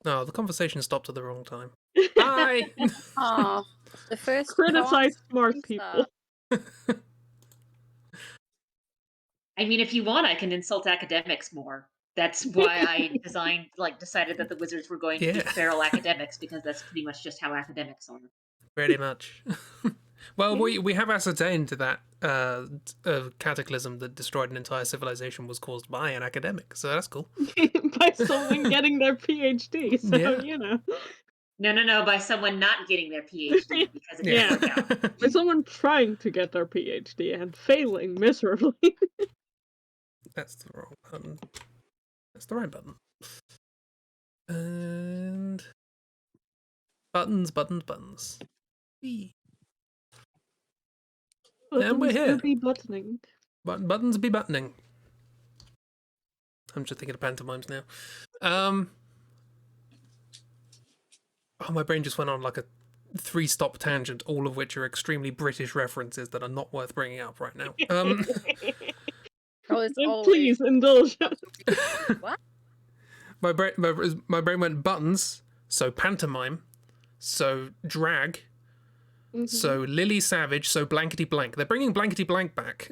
No, the conversation stopped at the wrong time. Bye! Oh, the first Criticize smart things people. I mean, if you want, I can insult academics more. That's why I decided that the wizards were going to be Yeah. feral academics, because that's pretty much just how academics are. Pretty much. Well, we have ascertained that cataclysm that destroyed an entire civilization was caused by an academic, so that's cool. By someone getting their PhD, so, Yeah. you know. No, by someone not getting their PhD because it didn't work out. By someone trying to get their PhD and failing miserably. That's the wrong button. That's the right button. And buttons. Whee. And we're here. Be buttoning. Buttons be buttoning. I'm just thinking of pantomimes now. Oh, my brain just went on like a 3-stop tangent, all of which are extremely British references that are not worth bringing up right now. Please indulge us. What? My brain went buttons, so pantomime, so drag, so Lily Savage, so blankety blank. They're bringing blankety blank back.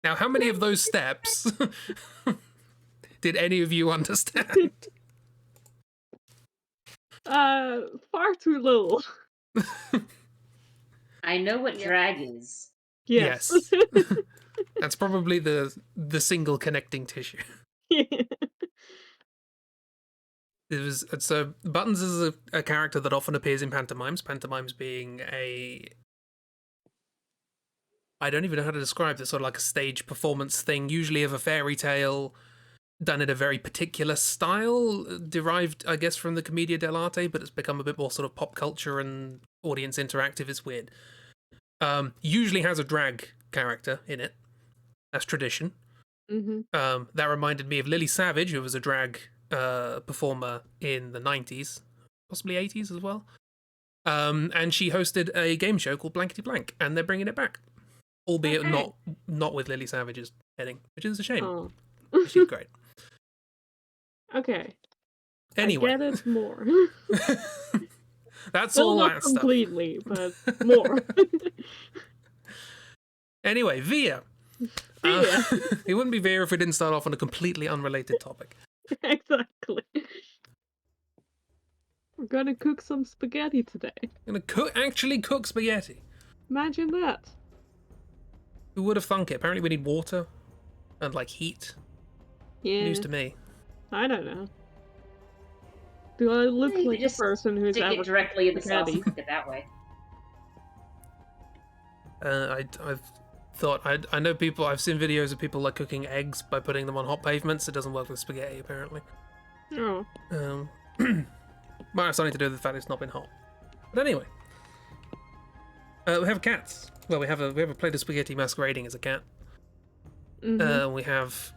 Now, how many of those steps did any of you understand? Far too little. I know what drag is. Yes. That's probably the single connecting tissue. So Buttons is a character that often appears in pantomimes. Pantomimes being I don't even know how to describe this, sort of like a stage performance thing, usually of a fairy tale, done in a very particular style, derived, I guess, from the Commedia dell'arte, but it's become a bit more sort of pop culture and audience interactive. It's weird. Usually has a drag character in it. That's tradition. That reminded me of Lily Savage, who was a drag performer in the 90s, possibly 80s as well. And she hosted a game show called Blankety Blank, and they're bringing it back. Albeit not with Lily Savage's heading, which is a shame. Oh. She's great. Okay. Anyway. I get it more. That's Still all not that completely, stuff. but more. Anyway, Via. It wouldn't be Via if we didn't start off on a completely unrelated topic. Exactly. We're gonna cook some spaghetti today. Actually cook spaghetti. Imagine that. Who would have thunk it? Apparently we need water and like heat. Yeah. News to me. I don't know. Do I look like a person who's stick ever it directly in the sauce spaghetti? and cook it that way? I've thought I know people. I've seen videos of people like cooking eggs by putting them on hot pavements. It doesn't work with spaghetti apparently. Oh. Might have something to do with the fact it's not been hot. But anyway, we have cats. Well, we have a plate of spaghetti masquerading as a cat. We have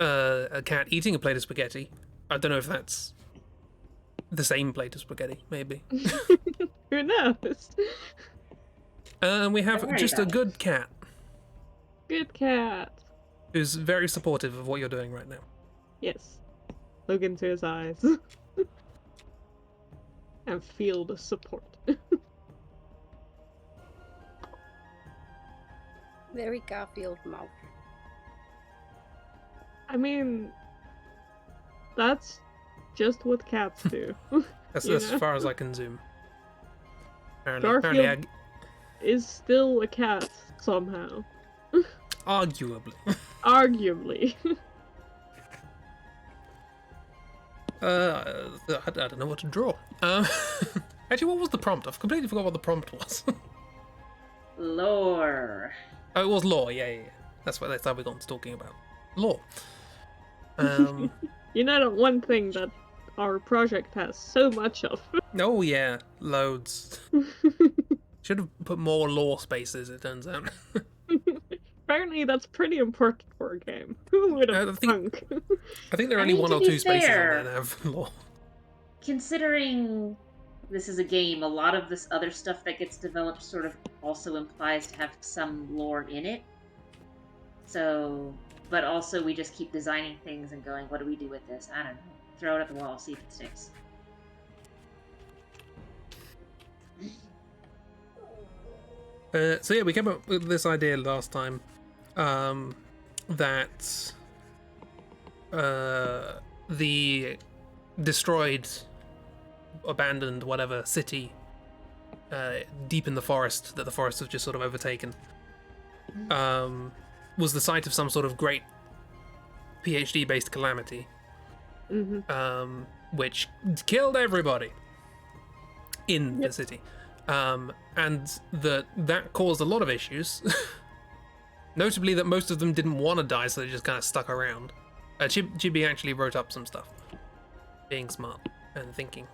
a cat eating a plate of spaghetti. I don't know if that's the same plate of spaghetti. Maybe. Who knows? And we have just a good cat. Good cat. Who's very supportive of what you're doing right now. Yes. Look into his eyes. And feel the support. Very Garfield mouth. I mean, that's just what cats do. That's as far as I can zoom. Garfield is still a cat somehow. Arguably. Arguably. I don't know what to draw. Actually, what was the prompt? I've completely forgot what the prompt was. Lore. Oh, it was lore. Yeah. That's how we got on to talking about lore. You know that one thing that our project has so much of. Oh yeah, loads. Should have put more lore spaces. It turns out. Apparently, that's pretty important for a game. Who would have thunk? I think there are only one or two spaces in there that have lore. Considering this is a game, a lot of this other stuff that gets developed sort of also implies to have some lore in it. So, but also we just keep designing things and going, what do we do with this? I don't know. throw it at the wall, see if it sticks. So yeah, we came up with this idea last time, that the destroyed, abandoned, whatever city deep in the forest that the forest has just sort of overtaken, was the site of some sort of great PhD-based calamity, which killed everybody in the city. And that caused a lot of issues. Notably that most of them didn't want to die, so they just kind of stuck around. Chibi actually wrote up some stuff. Being smart and thinking.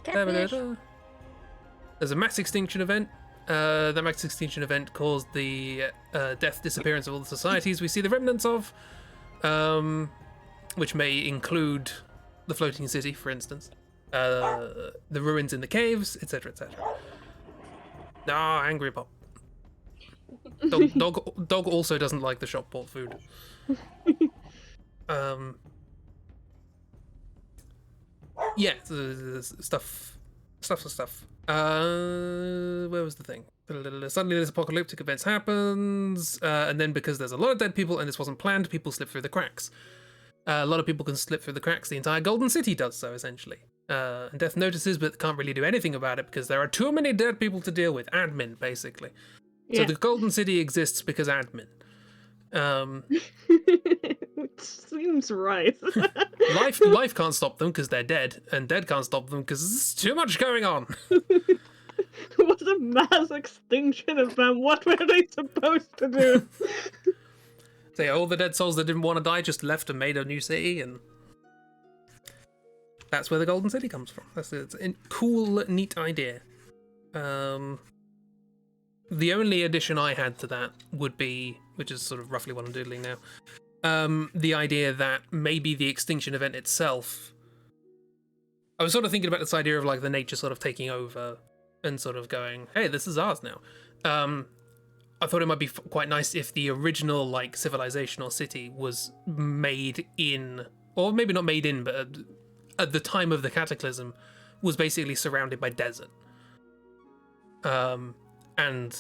Catfish. There's a mass extinction event. That mass extinction event caused the disappearance of all the societies we see the remnants of, which may include the floating city, for instance, the ruins in the caves, etc., etc. Ah, angry pop. Dog also doesn't like the shop bought food. Yeah, stuff. Where was the thing? Suddenly this apocalyptic events happens, and then because there's a lot of dead people and this wasn't planned, people slip through the cracks. A lot of people can slip through the cracks. The entire Golden City does so, essentially. And Death notices, but can't really do anything about it because there are too many dead people to deal with. Admin, basically. Yeah. So the Golden City exists because admin. Which seems right. Life can't stop them because they're dead, and dead can't stop them because there's too much going on. It was a mass extinction event. What were they supposed to do? So yeah, all the dead souls that didn't want to die just left and made a new city, and that's where the Golden City comes from. It's a cool, neat idea. The only addition I had to that would be, which is sort of roughly what I'm doodling now, the idea that maybe the extinction event itself. I was sort of thinking about this idea of like the nature sort of taking over and sort of going, hey, this is ours now. I thought it might be quite nice if the original like civilization or city was made in, or maybe not made in, but at the time of the cataclysm was basically surrounded by desert. And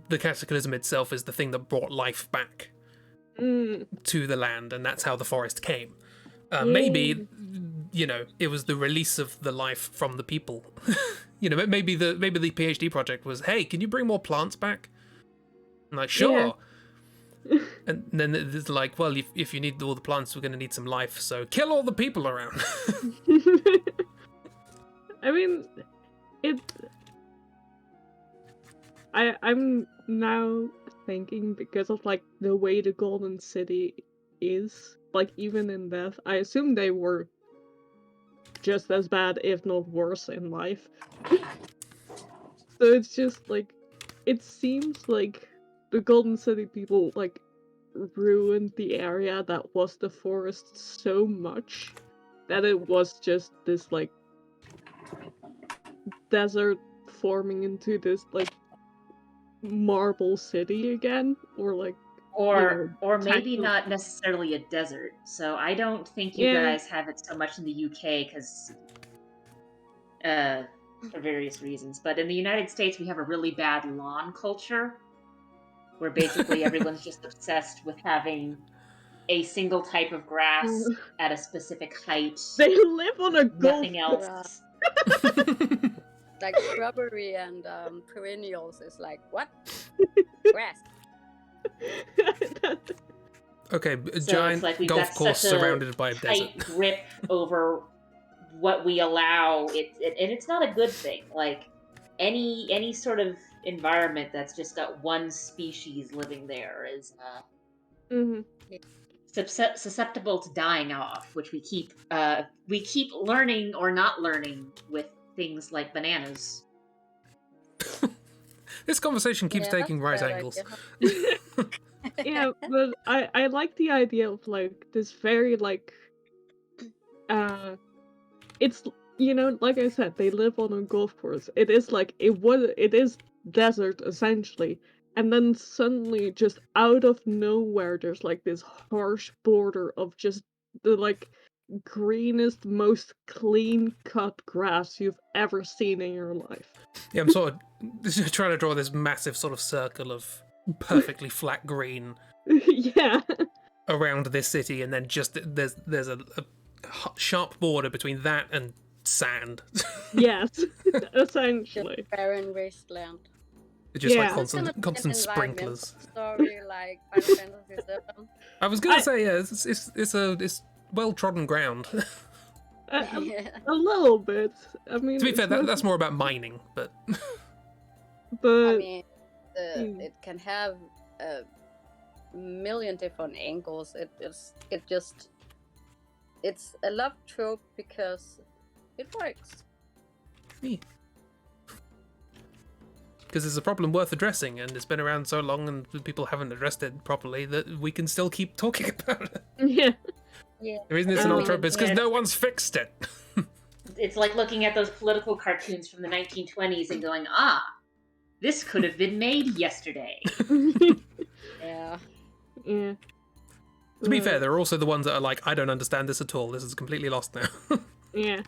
the cataclysm itself is the thing that brought life back to the land, and that's how the forest came. Maybe, it was the release of the life from the people. Maybe the PhD project was, hey, can you bring more plants back? I'm like, sure. Yeah. And then it's like, well, if you need all the plants, we're going to need some life, so kill all the people around. I mean, I'm now thinking, because of like the way the Golden City is, like even in death, I assume they were just as bad, if not worse, in life. So it's just like, it seems like the Golden City people like ruined the area that was the forest so much that it was just this like desert forming into this like marble city again, or like or maybe not necessarily a desert. So I don't think you guys have it so much in the UK because for various reasons, but in the United States we have a really bad lawn culture where basically everyone's just obsessed with having a single type of grass at a specific height. They live on a nothing else. Like shrubbery and perennials is like, what? Grass. Okay, a so giant like golf course surrounded by a tight desert. grip over what we allow. And it's not a good thing. Like any sort of environment that's just got one species living there is susceptible to dying off, which we keep learning or not learning with things like bananas. This conversation keeps taking right angles. Yeah, but I like the idea of like this very like it's, like I said, they live on a golf course. It is like it is desert essentially, and then suddenly, just out of nowhere, there's like this harsh border of just the like greenest, most clean-cut grass you've ever seen in your life. Yeah, I'm sort of trying to draw this massive sort of circle of perfectly flat green Yeah. around this city, and then just there's a sharp border between that and sand. Yes. Just Essentially. barren wasteland. Just like Yeah. It's gonna be constant an environmental sprinklers. story like Final Fantasy VII. I was gonna say, yeah, it's well trodden ground. Yeah. A little bit. I mean, To be it's fair, not- that's more about mining, but but I mean, it can have a million different angles. It's a love trope because it works. because it's a problem worth addressing, and it's been around so long, and people haven't addressed it properly that we can still keep talking about it. yeah. Yeah. The reason it's an old trope is because Yeah. no one's fixed it. It's like looking at those political cartoons from the 1920s and going, this could have been made yesterday. Yeah. Yeah. To be fair, there are also the ones that are like, I don't understand this at all. This is completely lost now. Yeah.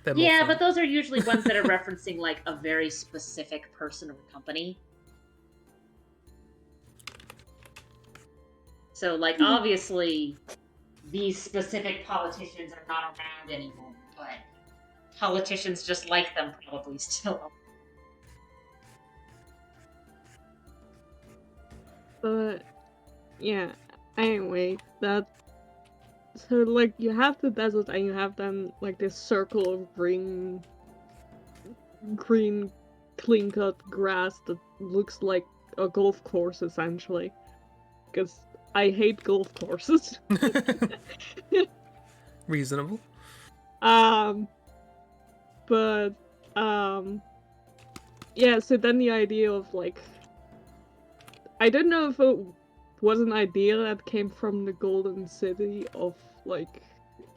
They're more Yeah, fun. but those are usually ones that are referencing like a very specific person or company. So, like, obviously, these specific politicians are not around anymore, but politicians just like them probably still. But yeah. Anyway, so like you have the desert and you have then like this circle of green clean-cut grass that looks like a golf course essentially. Because I hate golf courses. Reasonable. But yeah, so then the idea of like, I don't know if it was an idea that came from the Golden City of like,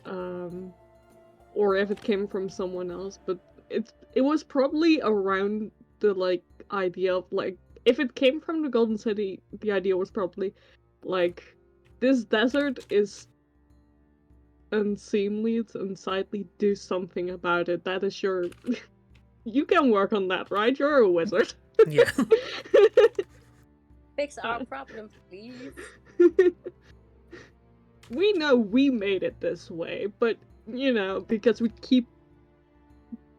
or if it came from someone else, but it was probably around the like idea of like, if it came from the Golden City, the idea was probably like, this desert is unseemly, it's unsightly, do something about it. That is your you can work on that, right? You're a wizard. Yeah. Fix our problem, please. We know we made it this way, but you know, because we keep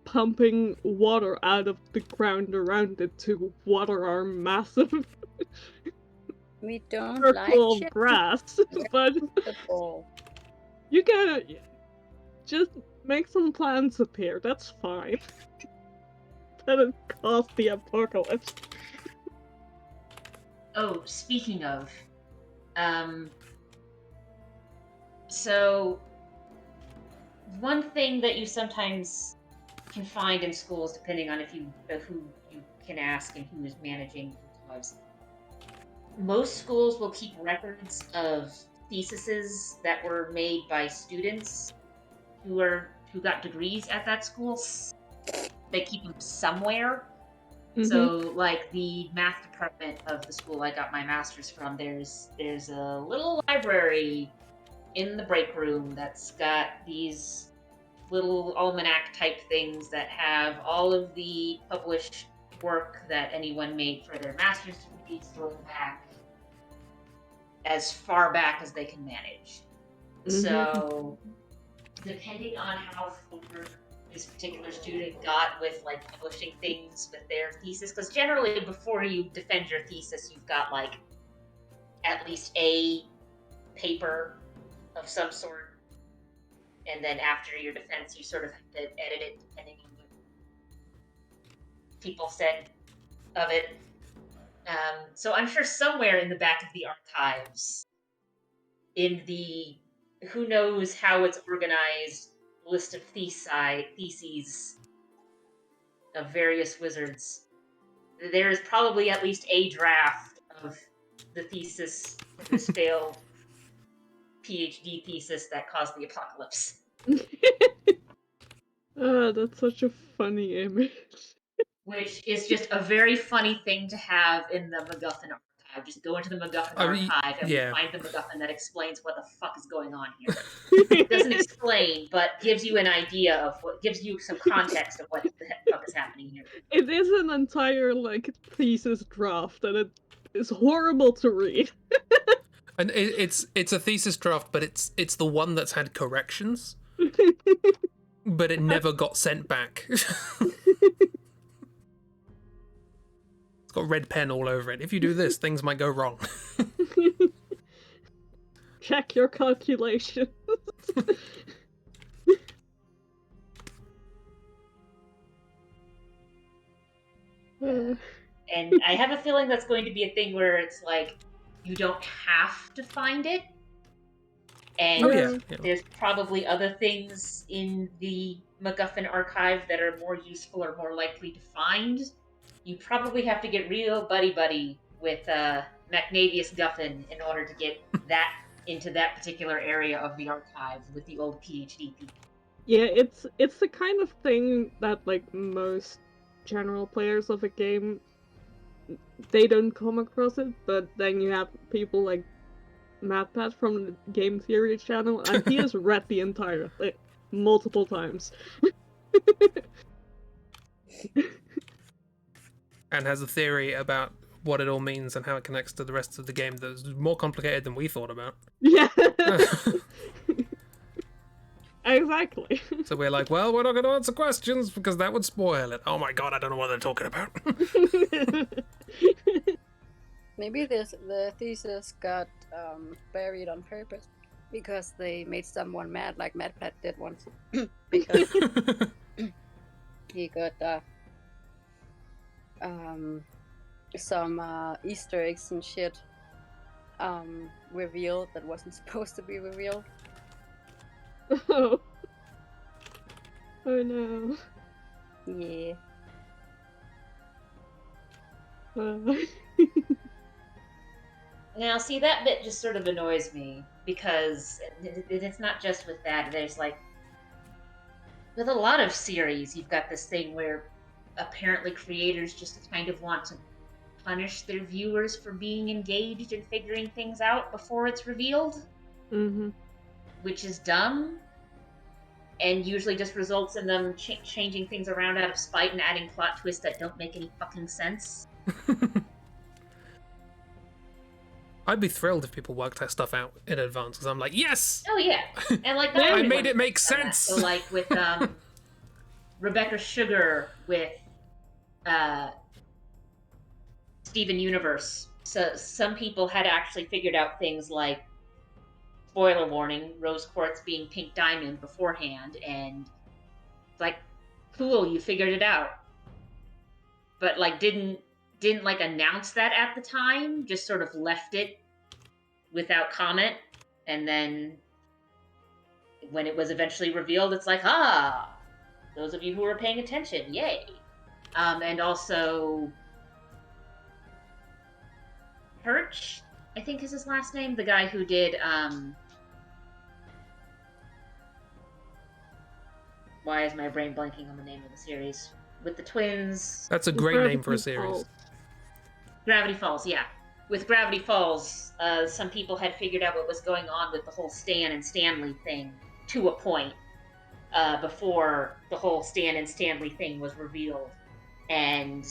pumping water out of the ground around it to water our massive We don't like circle of shit. grass. But The ball. you gotta just make some plants appear, that's fine. That'll cause the apocalypse. Oh, speaking of, so one thing that you sometimes can find in schools, depending on who you can ask and who is managing clubs, most schools will keep records of theses that were made by students who got degrees at that school. They keep them somewhere. So, like the math department of the school I got my master's from, there's a little library in the break room that's got these little almanac type things that have all of the published work that anyone made for their master's degrees going back as far back as they can manage. So, depending on how far this particular student got with like publishing things with their thesis, because generally before you defend your thesis, you've got like at least a paper of some sort, and then after your defense, you sort of have to edit it depending on what people said of it. So I'm sure somewhere in the back of the archives, in the who knows how it's organized list of theses of various wizards, there is probably at least a draft of the thesis of this failed PhD thesis that caused the apocalypse. Oh, that's such a funny image. which is just a very funny thing to have in the MacGuffin archive. Just go into the MacGuffin archive and yeah. find the MacGuffin that explains what the fuck is going on here. It doesn't explain, but gives you an idea of gives you some context of what the fuck is happening here. It is an entire, like, thesis draft, and it is horrible to read. And it's a thesis draft, but it's the one that's had corrections, but it never got sent back. It's got red pen all over it. If you do this, things might go wrong. Check your calculations. And I have a feeling that's going to be a thing where it's like, you don't have to find it. And there's probably other things in the MacGuffin archive that are more useful or more likely to find. You probably have to get real buddy-buddy with MacNavius Guffin in order to get that into that particular area of the archive with the old PhD people. Yeah, it's the kind of thing that, like, most general players of a game, they don't come across it, but then you have people like MadPat from the Game Theory channel, and he has read the entire thing multiple times. And has a theory about what it all means and how it connects to the rest of the game that's more complicated than we thought about. Yeah. Exactly. So we're like, well, we're not going to answer questions because that would spoil it. Oh my god, I don't know what they're talking about. Maybe the thesis got buried on purpose because they made someone mad, like MadPat did once. Because he got some Easter eggs and shit revealed that wasn't supposed to be revealed. Oh. Oh no. Yeah. Now, see, that bit just sort of annoys me, because it's not just with that. There's, like, with a lot of series, you've got this thing where apparently creators just kind of want to punish their viewers for being engaged and figuring things out before it's revealed. Mm-hmm. Which is dumb, and usually just results in them changing things around out of spite and adding plot twists that don't make any fucking sense. I'd be thrilled if people worked that stuff out in advance, because I'm like, yes! Oh yeah, and like I made it make sense! So like with Rebecca Sugar with Steven Universe, so some people had actually figured out things like, spoiler warning, rose quartz being pink diamond beforehand, and it's like, cool, you figured it out. But like didn't like announce that at the time, just sort of left it without comment, and then when it was eventually revealed, it's like, ah, those of you who are paying attention, yay. And also Perch, I think is his last name, the guy who did why is my brain blanking on the name of the series? With the twins. That's a great name for a series. Gravity Falls, yeah. With Gravity Falls, some people had figured out what was going on with the whole Stan and Stanley thing to a point before the whole Stan and Stanley thing was revealed. And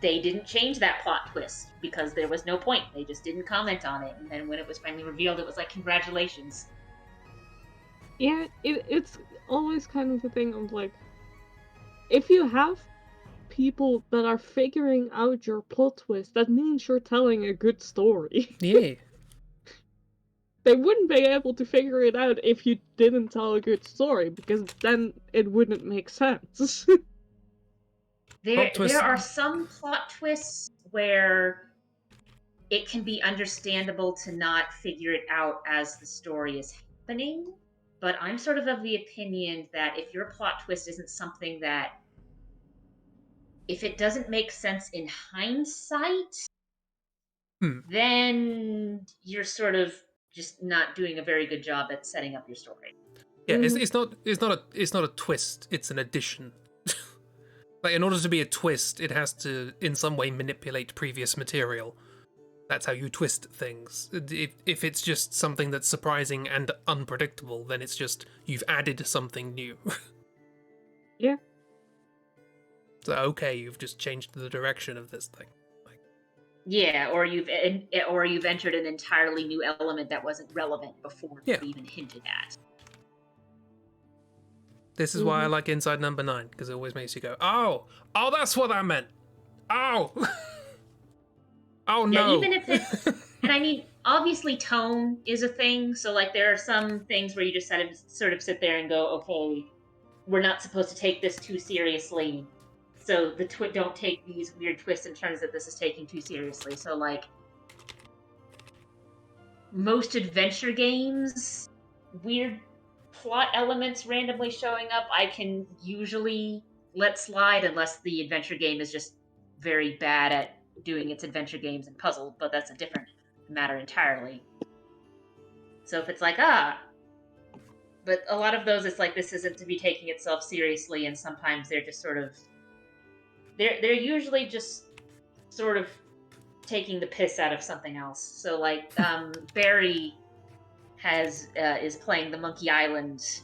they didn't change that plot twist because there was no point. They just didn't comment on it. And then when it was finally revealed, it was like, congratulations. Yeah, it's always kind of the thing of like, if you have people that are figuring out your plot twist, that means you're telling a good story. Yeah. They wouldn't be able to figure it out if you didn't tell a good story, because then it wouldn't make sense. There are some plot twists where it can be understandable to not figure it out as the story is happening, but I'm sort of the opinion that if your plot twist isn't something that, if it doesn't make sense in hindsight, then you're sort of just not doing a very good job at setting up your story. Yeah, it's not a twist, it's an addition. Like, in order to be a twist, it has to, in some way, manipulate previous material. That's how you twist things. If it's just something that's surprising and unpredictable, then it's just you've added something new. Yeah. So, okay, you've just changed the direction of this thing. Yeah, or you've entered an entirely new element that wasn't relevant before, Yeah. or even hinted at. This is why I like Inside Number 9, because it always makes you go, oh, that's what I meant. Oh, oh no. Yeah, even if it's, and I mean, obviously tone is a thing. So like, there are some things where you just sort of sit there and go, okay, we're not supposed to take this too seriously. So don't take these weird twists and turns that this is taking too seriously. So like, most adventure games, weird plot elements randomly showing up, I can usually let slide unless the adventure game is just very bad at doing its adventure games and puzzle, but that's a different matter entirely. So if it's like, but a lot of those, it's like, this isn't to be taking itself seriously, and sometimes they're just sort of, they're usually just sort of taking the piss out of something else. So like, Barry is playing the Monkey Island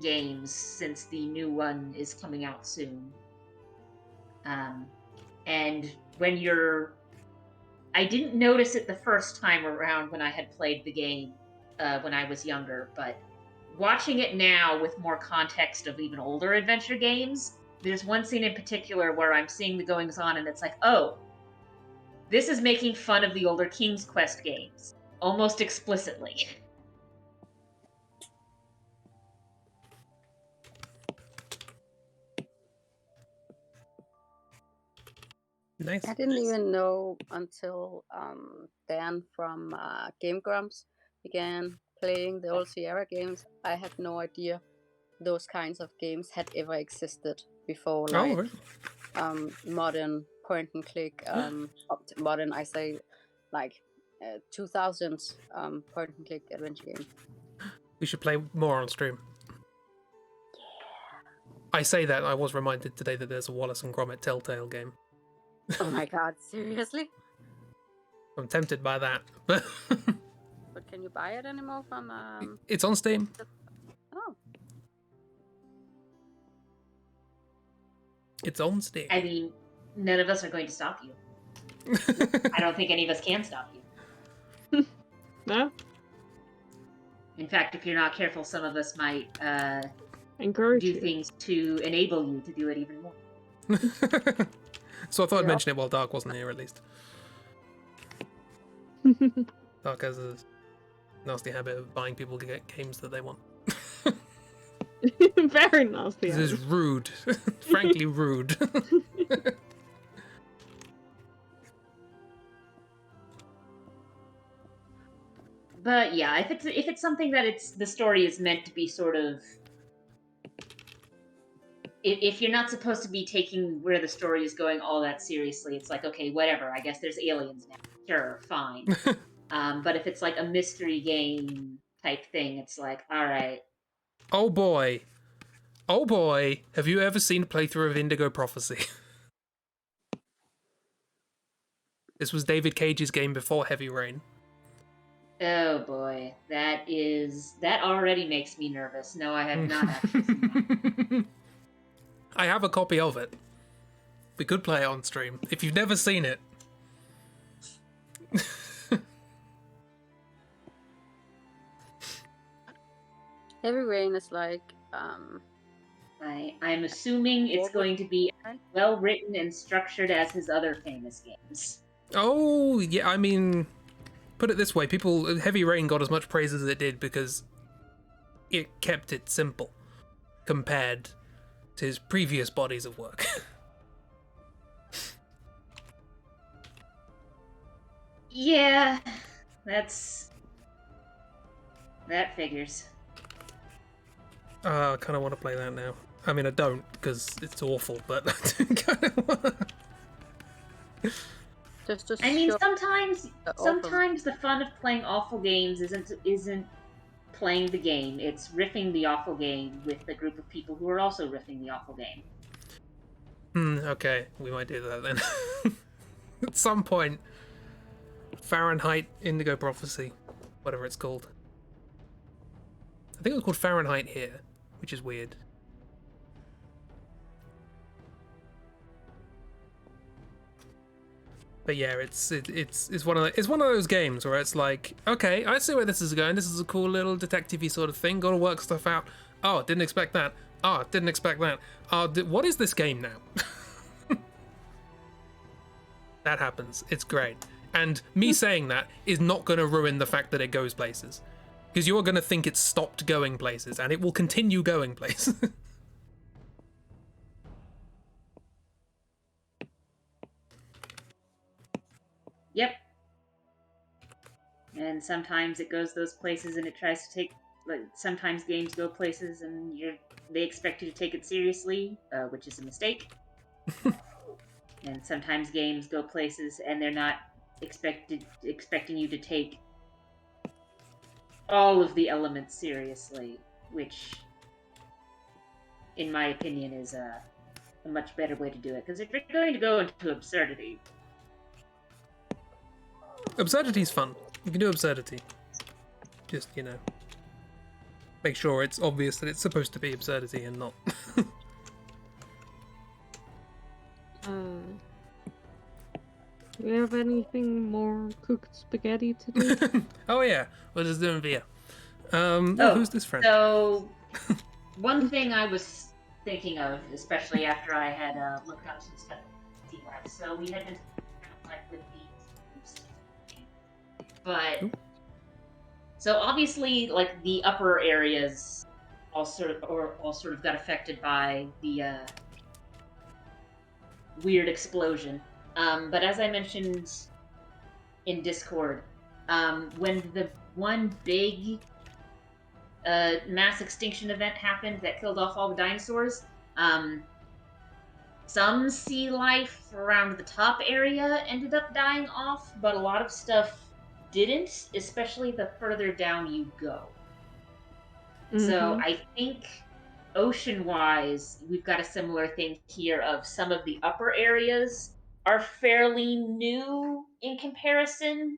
games since the new one is coming out soon. And when I didn't notice it the first time around when I had played the game when I was younger, but watching it now with more context of even older adventure games, there's one scene in particular where I'm seeing the goings on and it's like, oh, this is making fun of the older King's Quest games, almost explicitly. Nice. I didn't even know until Dan from Game Grumps began playing the old Sierra games. I had no idea those kinds of games had ever existed before, like modern point and click, modern, I say, like 2000s point and click adventure game. We should play more on stream. I say that, I was reminded today that there's a Wallace and Gromit Telltale game. Oh my god, seriously? I'm tempted by that, but But can you buy it anymore from it's on Steam. Oh. It's on Steam. I mean, none of us are going to stop you. I don't think any of us can stop you. No? In fact, if you're not careful, some of us might Encourage do you. things to enable you to do it even more. So I thought I'd mention it while Dark wasn't here, at least. Dark has a nasty habit of buying people games that they want. Very nasty. This is rude. Frankly rude. But yeah, if it's something that the story is meant to be sort of, if you're not supposed to be taking where the story is going all that seriously, it's like, okay, whatever. I guess there's aliens now. Sure, fine. But if it's like a mystery game type thing, it's like, all right. Oh boy. Oh boy. Have you ever seen a playthrough of Indigo Prophecy? This was David Cage's game before Heavy Rain. Oh boy, that already makes me nervous. No, I have not actually seen that. I have a copy of it. We could play it on stream. If you've never seen it. Heavy Rain is like I'm assuming it's going to be well written and structured as his other famous games. Oh, yeah, I mean, put it this way, Heavy Rain got as much praise as it did because it kept it simple compared to his previous bodies of work. Yeah, that figures. I kind of want to play that now. I mean, I don't, because it's awful, but I do kind of want to. I mean, sometimes the fun of playing awful games isn't playing the game. It's riffing the awful game with a group of people who are also riffing the awful game. Okay, we might do that then. At some point. Fahrenheit Indigo Prophecy, whatever it's called. I think it was called Fahrenheit here, which is weird. But yeah, it's one of those games where it's like, okay, I see where this is going. This is a cool little detective-y sort of thing. Got to work stuff out. Oh, didn't expect that. Oh, didn't expect that. Oh, what is this game now? That happens. It's great. And me saying that is not going to ruin the fact that it goes places. Because you're going to think it's stopped going places, and it will continue going places. Yep. And sometimes it goes those places and it tries to take, like, sometimes games go places and they expect you to take it seriously, which is a mistake. And sometimes games go places and they're not expecting you to take all of the elements seriously, which, in my opinion, is a much better way to do it. Because if you're going to go into absurdity... Absurdity's fun. You can do absurdity. Just, make sure it's obvious that it's supposed to be absurdity and not. Do we have anything more cooked spaghetti to do? Oh yeah, we're just doing Via. Who's this friend? So, one thing I was thinking of, especially after I had looked up some stuff at T-Lab, so we had been like with the... But... So obviously, like, the upper areas all sort of got affected by the weird explosion. But as I mentioned in Discord, when the one big mass extinction event happened that killed off all the dinosaurs, some sea life around the top area ended up dying off, but a lot of stuff didn't, especially the further down you go. So I think ocean-wise, we've got a similar thing here of some of the upper areas are fairly new in comparison,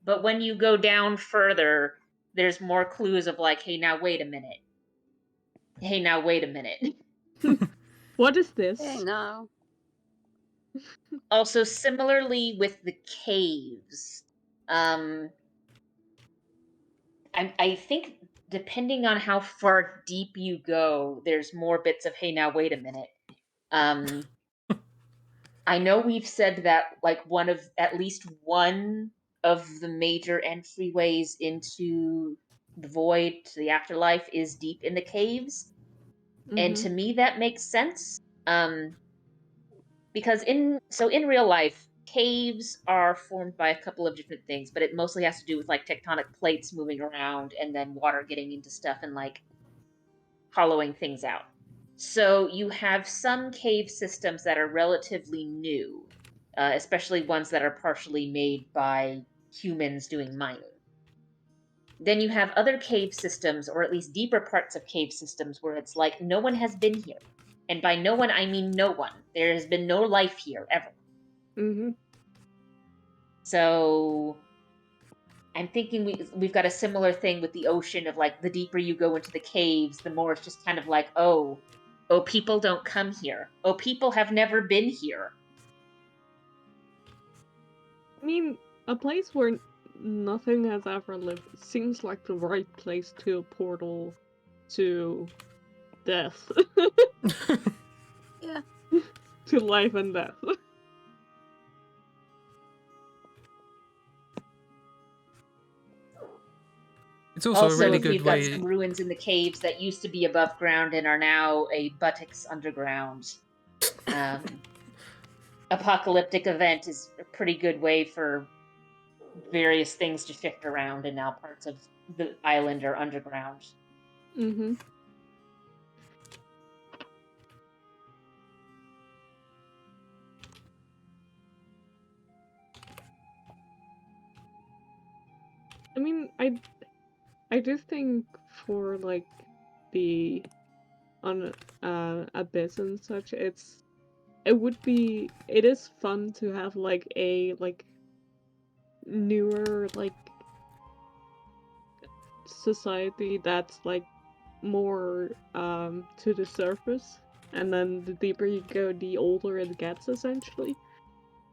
but when you go down further, there's more clues of like, hey, now wait a minute. Hey, now wait a minute. What is this? Hey, now. Also, similarly with the caves, I think depending on how far deep you go, there's more bits of, hey, now wait a minute. I know we've said that like at least one of the major entryways into the void, to the afterlife, is deep in the caves. And to me that makes sense. Because in real life, caves are formed by a couple of different things, but it mostly has to do with like tectonic plates moving around and then water getting into stuff and like hollowing things out. So you have some cave systems that are relatively new, especially ones that are partially made by humans doing mining. Then you have other cave systems, or at least deeper parts of cave systems, where it's like no one has been here. And by no one, I mean no one. There has been no life here, ever. So I'm thinking we've got a similar thing with the ocean of like the deeper you go into the caves, the more it's just kind of like, oh, people don't come here. Oh, people have never been here. I mean, a place where nothing has ever lived seems like the right place to portal to death. Yeah. To life and death. It's also a really if good we've way. got some ruins in the caves that used to be above ground and are now a buttocks underground. Apocalyptic event is a pretty good way for various things to shift around, and now parts of the island are underground. I mean, I do think for like the abyss and such, it's it is fun to have like a newer society that's like more to the surface, and then the deeper you go, the older it gets essentially.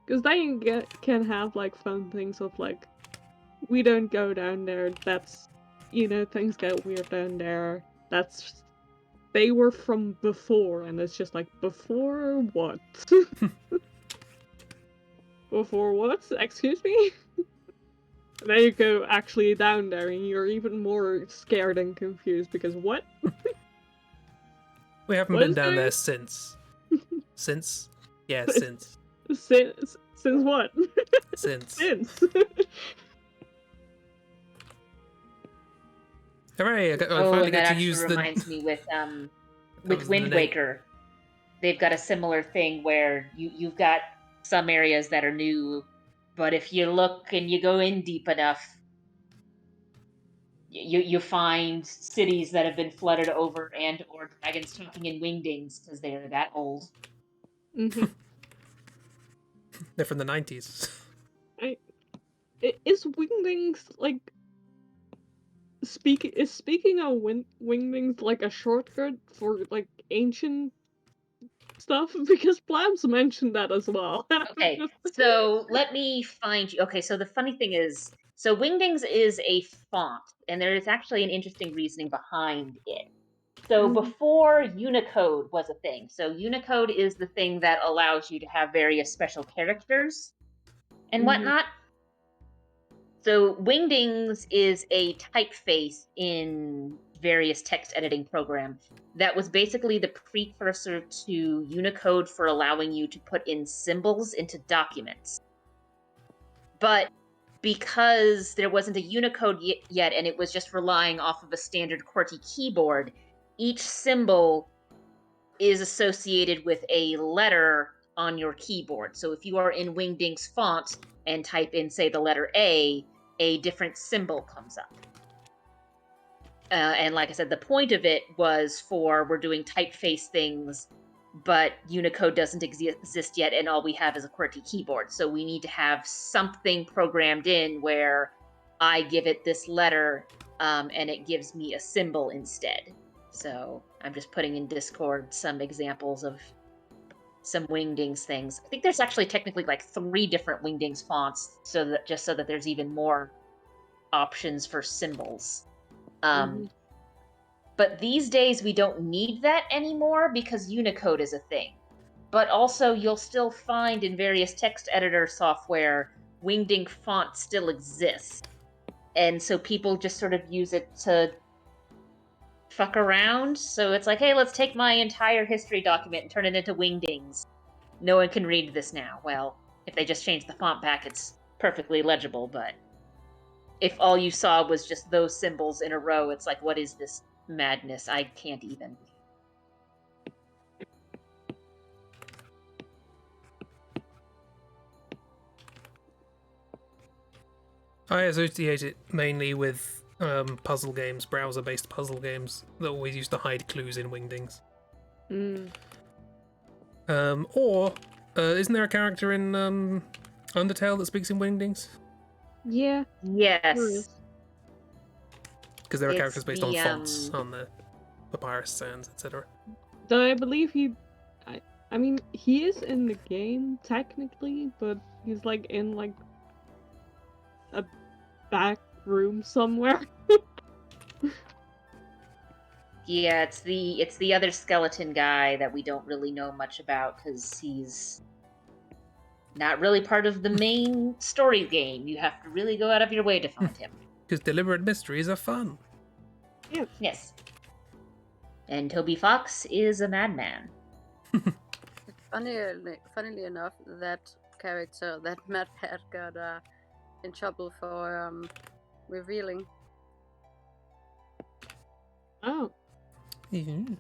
Because then you can have like fun things of like, we don't go down there. That's, things get weird down there. That's they were from before, and it's just like, before what? Before what? Excuse me? Then you go actually down there, and you're even more scared and confused because what? We haven't What been is down there? there since. Since? Yeah, since. Since what? Since. Since. Hooray! I Oh, finally and get that to actually use the. reminds me with That was the Wind name. Waker. They've got a similar thing where you've got some areas that are new, but if you look and you go in deep enough, you find cities that have been flooded over and or dragons talking in wingdings because they're that old. Mm-hmm. They're from the 90s. Is Wingdings like speaking of Wingdings like a shortcut for like ancient stuff? Because Blabs mentioned that as well. Okay, so let me find you. Okay, so the funny thing is, so Wingdings is a font, and there is actually an interesting reasoning behind it. So before Unicode was a thing, so Unicode is the thing that allows you to have various special characters and whatnot. So Wingdings is a typeface in various text editing programs that was basically the precursor to Unicode for allowing you to put in symbols into documents. But because there wasn't a Unicode yet and it was just relying off of a standard QWERTY keyboard, each symbol is associated with a letter on your keyboard. So if you are in Wingdings font and type in, say, the letter A different symbol comes up. And like I said, the point of it was for we're doing typeface things, but Unicode doesn't exist yet, and all we have is a QWERTY keyboard. So we need to have something programmed in where I give it this letter, and it gives me a symbol instead. So I'm just putting in Discord some examples of some Wingdings things. I think there's actually technically like 3 different Wingdings fonts, so that there's even more options for symbols. But these days we don't need that anymore because Unicode is a thing. But also you'll still find in various text editor software Wingding font still exists. And so people just sort of use it to fuck around. So it's like, hey, let's take my entire history document and turn it into Wingdings. No one can read this now. Well, if they just change the font back, it's perfectly legible, but if all you saw was just those symbols in a row, it's like, what is this madness? I can't even. I associate it mainly with puzzle games, browser-based puzzle games that always used to hide clues in Wingdings. Or isn't there a character in Undertale that speaks in Wingdings? Yeah. Yes. Because there are It's characters based on the, fonts on the papyrus sands, etc. Though I believe I mean, he is in the game technically, but he's like in like a back room somewhere. Yeah, it's the other skeleton guy that we don't really know much about because he's not really part of the main story game. You have to really go out of your way to find him. Because deliberate mysteries are fun. Yes. And Toby Fox is a madman. Funnily enough, that character, that Mad Pat, got in trouble for revealing. Oh. Mm-hmm.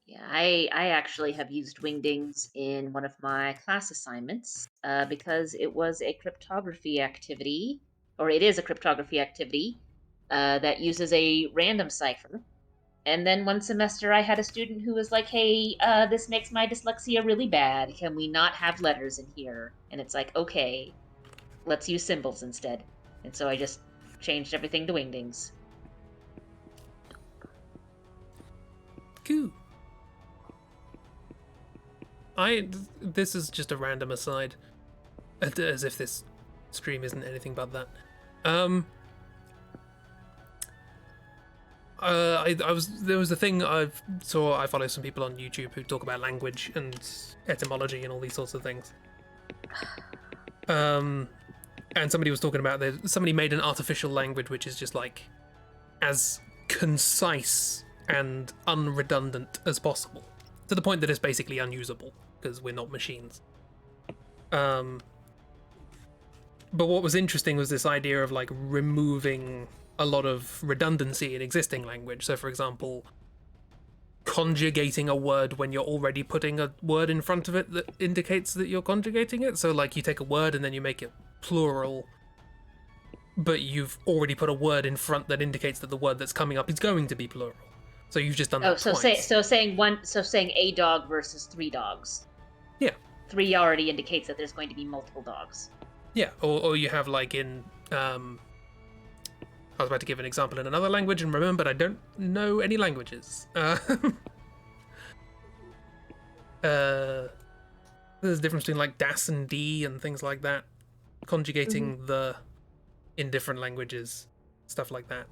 Yeah, I actually have used wingdings in one of my class assignments because it was a cryptography activity, or it is a cryptography activity that uses a random cipher. And then one semester I had a student who was like, hey, this makes my dyslexia really bad. Can we not have letters in here? And it's like, okay, let's use symbols instead. And so I just changed everything to wingdings. Cool. This is just a random aside, as if this stream isn't anything but that. There was a thing I follow some people on YouTube who talk about language and etymology and all these sorts of things. And somebody was talking about somebody made an artificial language which is just like as concise and unredundant as possible, to the point that it's basically unusable because we're not machines. But what was interesting was this idea of like removing a lot of redundancy in existing language. So, for example, conjugating a word when you're already putting a word in front of it that indicates that you're conjugating it. So, like, you take a word and then you make it plural, but you've already put a word in front that indicates that the word that's coming up is going to be plural. So you've just done that twice. Saying a dog versus 3 dogs. Yeah. 3 already indicates that there's going to be multiple dogs. Yeah, or you have like in I was about to give an example in another language and remembered I don't know any languages. There's a difference between like das and d and things like that. Conjugating the in different languages, stuff like that.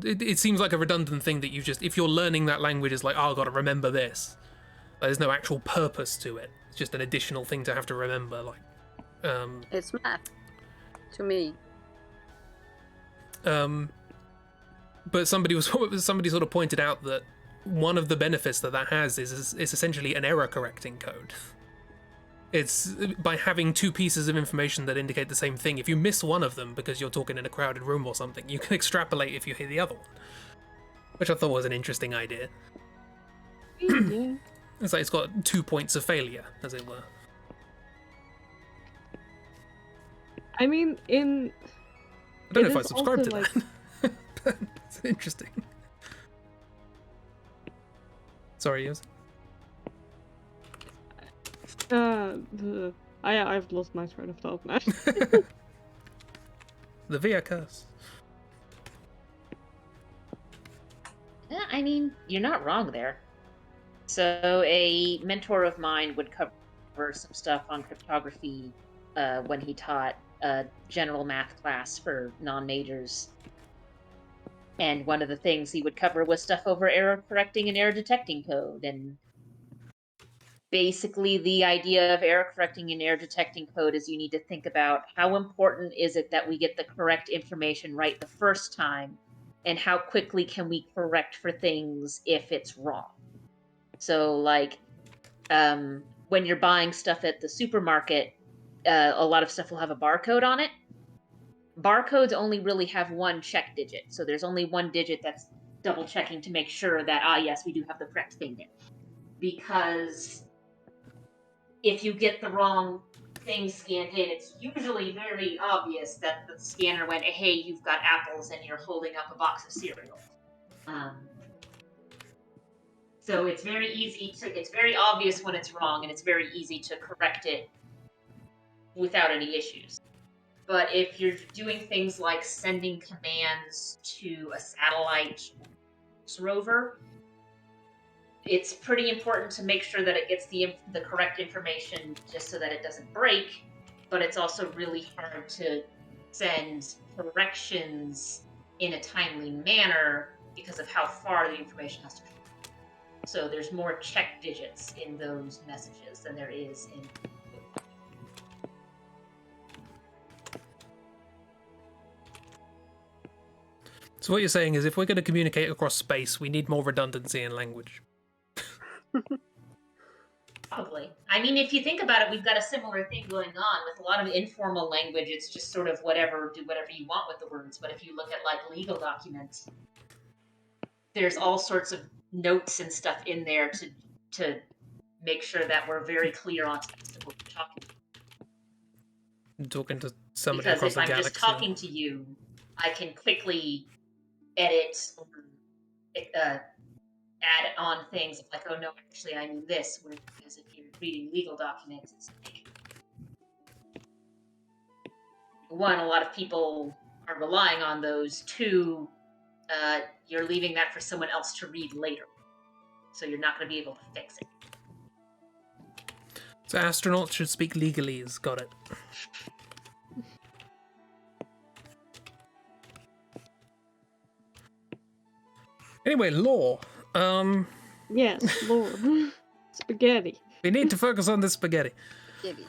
It seems like a redundant thing that you just, if you're learning that language, is like, oh, I've got to remember this. There's no actual purpose to it. It's just an additional thing to have to remember. Like, It's math to me. But somebody sort of pointed out that one of the benefits that has is essentially an error correcting code. It's by having 2 pieces of information that indicate the same thing. If you miss one of them because you're talking in a crowded room or something, you can extrapolate if you hear the other one, which I thought was an interesting idea. Yeah. It's like it's got 2 points of failure, as it were. I mean, I don't know if I subscribe to that. But it's interesting. Sorry, yes. I've lost my train of thought now. The VR curse. Yeah, I mean, you're not wrong there. So a mentor of mine would cover some stuff on cryptography when he taught a general math class for non-majors. And one of the things he would cover was stuff over error correcting and error detecting code. And basically the idea of error correcting and error detecting code is you need to think about how important is it that we get the correct information right the first time, and how quickly can we correct for things if it's wrong. So like when you're buying stuff at the supermarket, a lot of stuff will have a barcode on it. Barcodes only really have 1 check digit, so there's only 1 digit that's double checking to make sure that, yes, we do have the correct thing in. Because if you get the wrong thing scanned in, it's usually very obvious that the scanner went, hey, you've got apples and you're holding up a box of cereal. So it's very obvious when it's wrong, and it's very easy to correct it without any issues. But if you're doing things like sending commands to a satellite rover, it's pretty important to make sure that it gets the correct information just so that it doesn't break, but it's also really hard to send corrections in a timely manner because of how far the information has to be. So there's more check digits in those messages than there is in... So what you're saying is if we're going to communicate across space, we need more redundancy in language. Probably. I mean, if you think about it, we've got a similar thing going on with a lot of informal language. It's just sort of do whatever you want with the words. But if you look at like legal documents, there's all sorts of notes and stuff in there to make sure that we're very clear on text of what we're talking about. Talking to somebody Because across if the I'm galaxy. just talking to you, I can quickly edit or add on things like, oh no, actually I mean this, whereas if you're reading legal documents, it's like, one, a lot of people are relying on those. Two, you're leaving that for someone else to read later. So you're not going to be able to fix it. So astronauts should speak legalese. Got it. Anyway, lore. Yes, Lord. Spaghetti. We need to focus on this spaghetti. Gibby.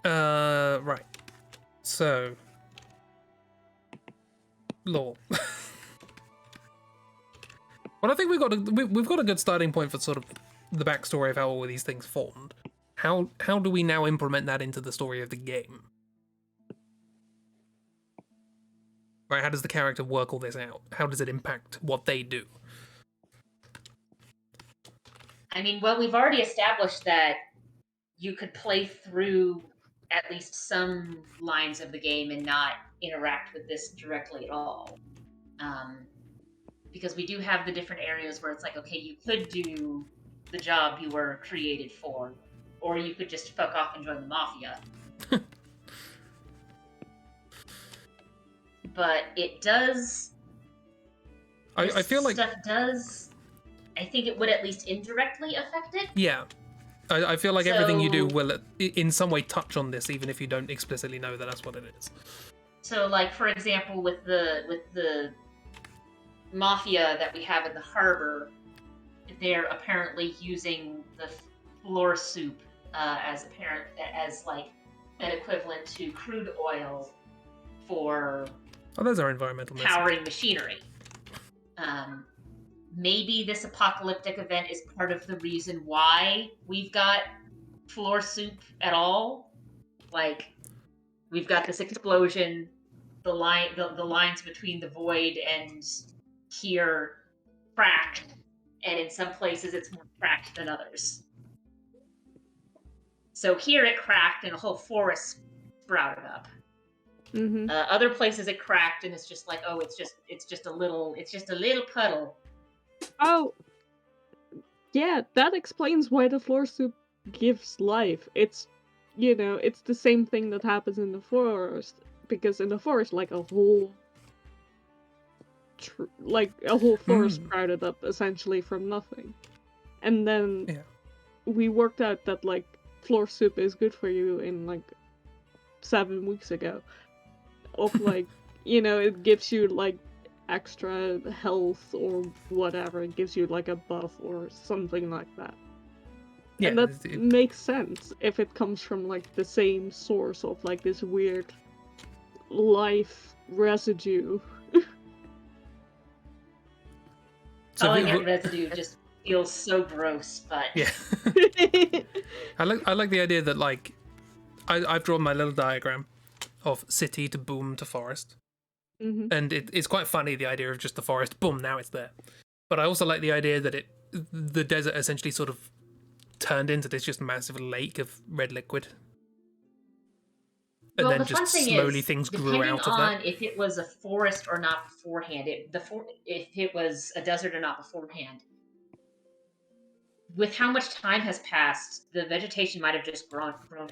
Right. So, lore. Well, I think we've got a good starting point for sort of the backstory of how all of these things formed. How do we now implement that into the story of the game? Right? How does the character work all this out? How does it impact what they do? I mean, well, we've already established that you could play through at least some lines of the game and not interact with this directly at all. Because we do have the different areas where it's like, okay, you could do the job you were created for, or you could just fuck off and join the Mafia. But it does... I feel like... Stuff does... I think it would at least indirectly affect it. Yeah. I feel like everything you do will in some way touch on this, even if you don't explicitly know that that's what it is. So, like, for example, with the Mafia that we have in the harbor, they're apparently using the floor soup as like an equivalent to crude oil for those are environmental powering machinery. Maybe this apocalyptic event is part of the reason why we've got floor soup at all. Like, we've got this explosion, the lines between the void and here cracked, and in some places it's more cracked than others. So here it cracked and a whole forest sprouted up. Mm-hmm. Other places it cracked and it's just like, oh, it's just a little puddle. Oh, yeah, that explains why the floor soup gives life. It's, it's the same thing that happens in the forest, because in the forest, like a whole forest sprouted up essentially from nothing, and then we worked out that like floor soup is good for you in like 7 weeks ago. Of like, it gives you like extra health or whatever. It gives you like a buff or something like that. Yeah, and that makes sense if it comes from like the same source of like this weird life residue. Calling it residue just feels so gross, but yeah. I like the idea that like I've drawn my little diagram of city to boom to forest. Mm-hmm. And it's quite funny, the idea of just the forest, boom, now it's there. But I also like the idea that the desert essentially sort of turned into this just massive lake of red liquid. And then just slowly things grew out of that. Depending on if it was a forest or not beforehand, if it was a desert or not beforehand, with how much time has passed, the vegetation might have just grown out.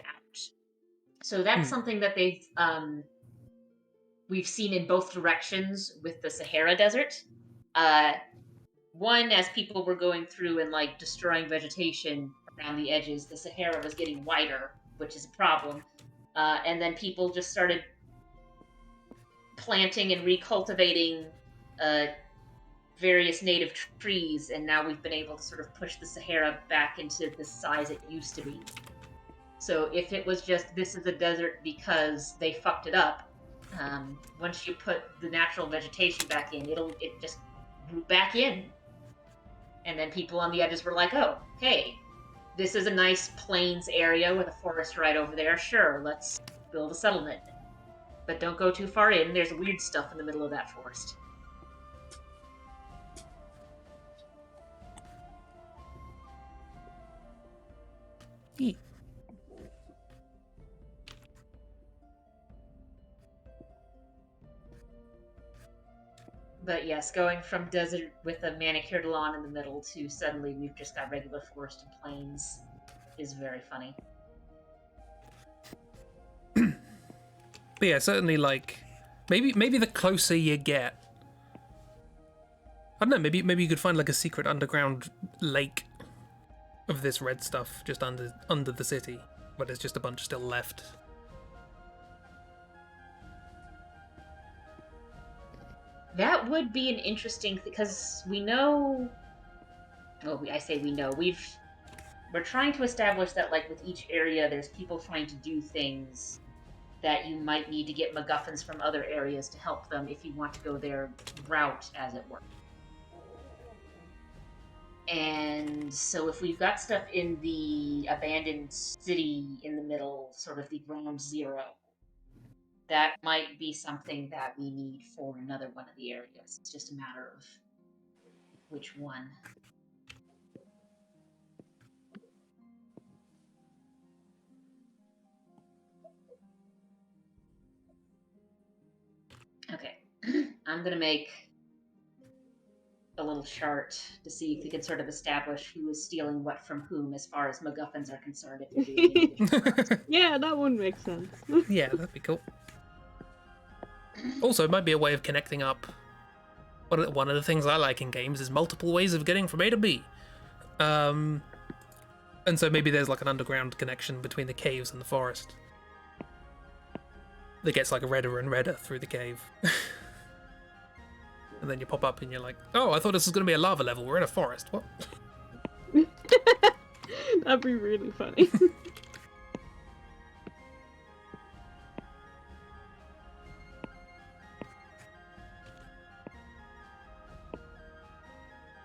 So that's something that we've seen in both directions with the Sahara Desert. One, as people were going through and like destroying vegetation around the edges, the Sahara was getting wider, which is a problem. And then people just started planting and recultivating various native trees, and now we've been able to sort of push the Sahara back into the size it used to be. So if it was just, this is a desert because they fucked it up, once you put the natural vegetation back in, it just grew back in. And then people on the edges were like, oh, hey, this is a nice plains area with a forest right over there. Sure, let's build a settlement. But don't go too far in. There's weird stuff in the middle of that forest. Yeah. But yes, going from desert with a manicured lawn in the middle to suddenly we've just got regular forest and plains is very funny. But yeah, certainly like maybe the closer you get, I don't know. Maybe you could find like a secret underground lake of this red stuff just under the city, but there's just a bunch still left. That would be an interesting because we know. Well, I say we know. We're trying to establish that, like, with each area, there's people trying to do things that you might need to get MacGuffins from other areas to help them if you want to go their route, as it were. And so if we've got stuff in the abandoned city in the middle, sort of the ground zero, that might be something that we need for another one of the areas. It's just a matter of which one. Okay, I'm gonna make a little chart to see if we can sort of establish who is stealing what from whom as far as MacGuffins are concerned if you're doing individual routes. Yeah, that would make sense. Yeah, that'd be cool. Also, it might be a way of connecting up. One of the things I like in games is multiple ways of getting from A to B. And so maybe there's like an underground connection between the caves and the forest that gets like redder and redder through the cave. And then you pop up and you're like, oh, I thought this was going to be a lava level. We're in a forest. What? That'd be really funny.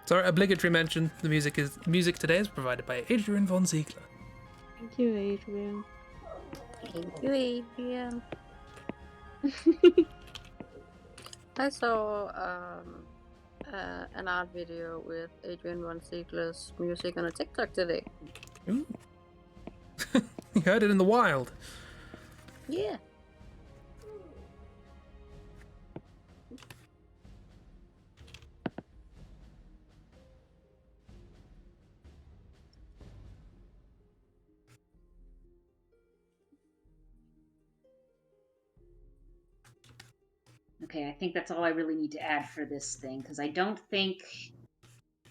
So, obligatory mention, the music today is provided by Adrian von Ziegler. Thank you, Adrian. Thank you, Adrian. I saw an art video with Adrian von Ziegler's music on a TikTok today. Ooh. You heard it in the wild. Yeah. Okay, I think that's all I really need to add for this thing, because I don't think...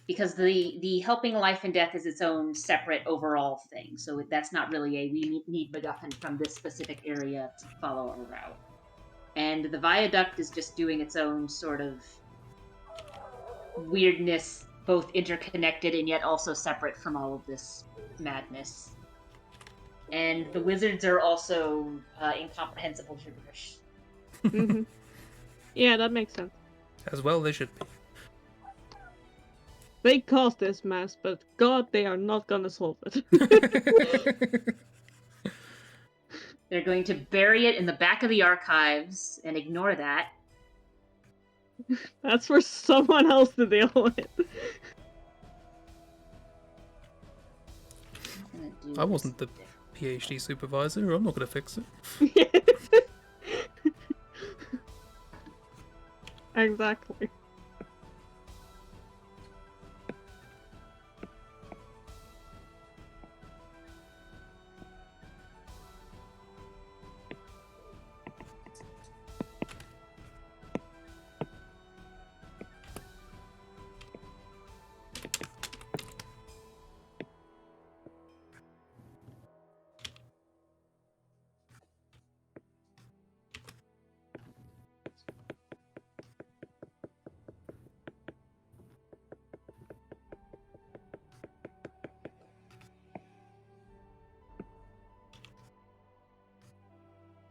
Because the helping life and death is its own separate overall thing, so that's not really a we need MacGuffin from this specific area to follow our route. And the viaduct is just doing its own sort of weirdness, both interconnected and yet also separate from all of this madness. And the wizards are also incomprehensible gibberish. Mm-hmm. Yeah, that makes sense. As well, they should be. They caused this mess, but God, they are not gonna solve it. They're going to bury it in the back of the archives and ignore that. That's for someone else to deal with. I wasn't the PhD supervisor. I'm not going to fix it. Exactly.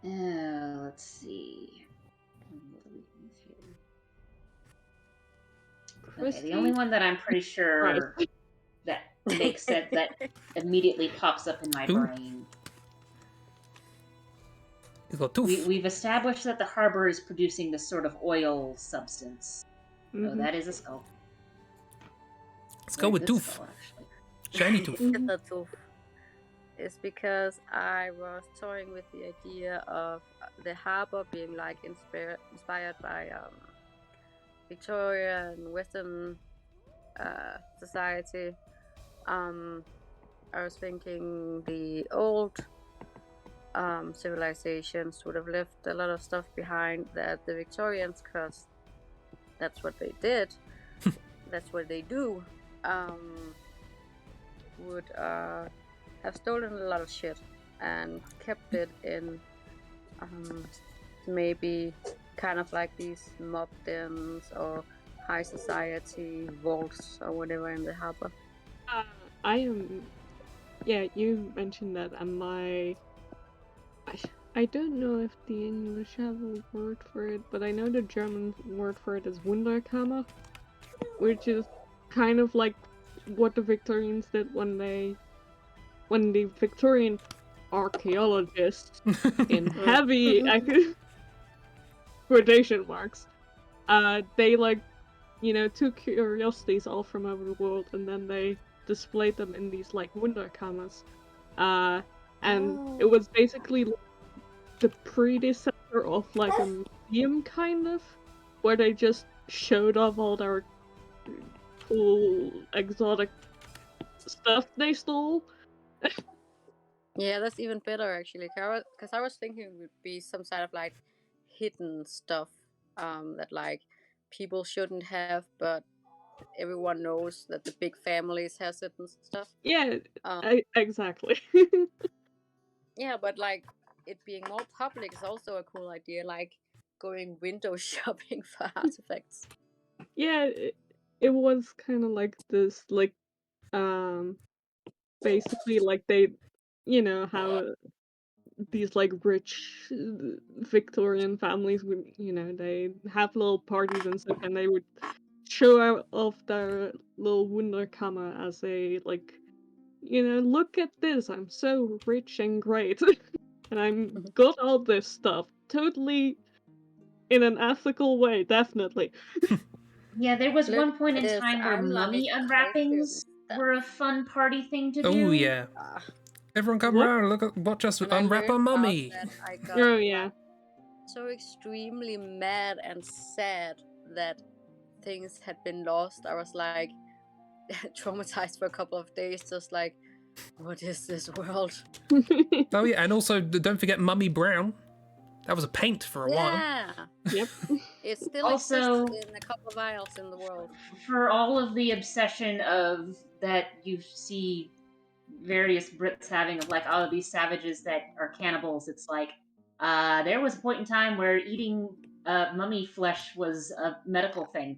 Let's see. Okay, the only one that I'm pretty sure that makes sense, that immediately pops up in my brain. You got tooth. We've established that the harbor is producing this sort of oil substance. Mm-hmm. Oh, that is a skull. Let's go with tooth. Skull, Shiny tooth. Get that tooth. is because I was toying with the idea of the harbor being like inspired by Victorian Western society. I was thinking the old civilizations would have left a lot of stuff behind that the Victorians, because that's what they did, that's what they do, would have stolen a lot of shit and kept it in maybe kind of like these mob dens or high society vaults or whatever in the harbor. I am. Yeah, you mentioned that, and I don't know if the English have a word for it, but I know the German word for it is Wunderkammer, which is kind of like what the Victorians did when the Victorian archaeologists, in heavy quotation marks, they took curiosities all from over the world, and then they displayed them in these like Wunderkammers. And it was basically the predecessor of like a museum kind of, where they just showed off all their cool exotic stuff they stole. Yeah, that's even better actually. Because I was thinking it would be some sort of like hidden stuff that like people shouldn't have, but everyone knows that the big families has it and stuff. Yeah, exactly. Yeah, but like it being more public is also a cool idea, like going window shopping for artifacts. Yeah, it was kind of like this, like, basically, like they, how these like rich Victorian families would, they have little parties and stuff, and they would show out of their little Wunderkammer as a like, look at this, I'm so rich and great, and I'm got all this stuff, totally in an ethical way, definitely. Yeah, there was Look one point at in this, time where I'm like mummy cultured unwrappings and were a fun party thing to Oh do. yeah. stuff. Everyone come What? round, watch us When I unwrap learned a about mummy. that, I got Oh yeah. like so extremely mad and sad that things had been lost. I was like traumatized for a couple of days, just like, what is this world? Oh yeah, and also don't forget Mummy Brown. That was a paint for a while. Yeah, Yep. it still Also- exists in a couple of aisles in the world. For all of the obsession of that you see various Brits having of like, oh, these savages that are cannibals, it's like, there was a point in time where eating mummy flesh was a medical thing.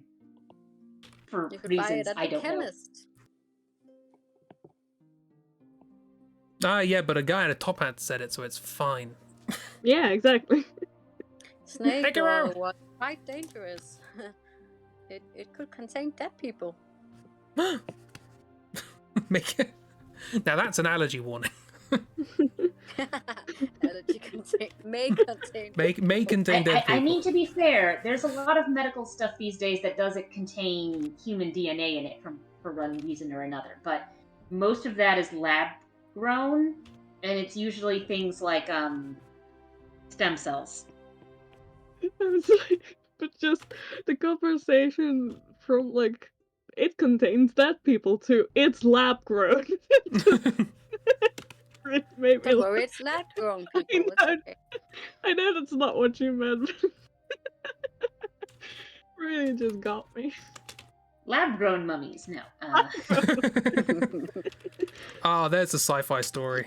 For You could buy reasons it at I the don't know. chemist. Ah, yeah, but a guy in a top hat said it, so it's fine. Yeah, exactly. Snake Take her oil out. was quite dangerous. It could contain dead people. Make it. Now that's an allergy warning. Allergy may contain. May contain dead people. I mean, to be fair, there's a lot of medical stuff these days that doesn't contain human DNA in it for one reason or another. But most of that is lab grown, and it's usually things like stem cells. I was like, but just the conversation from like, it contains dead people too. It's lab grown. It made me Don't laugh. worry, it's lab grown people. It's know. okay. I know that's not what you meant, but really just got me. Lab grown mummies, no. Ah, there's a sci-fi story.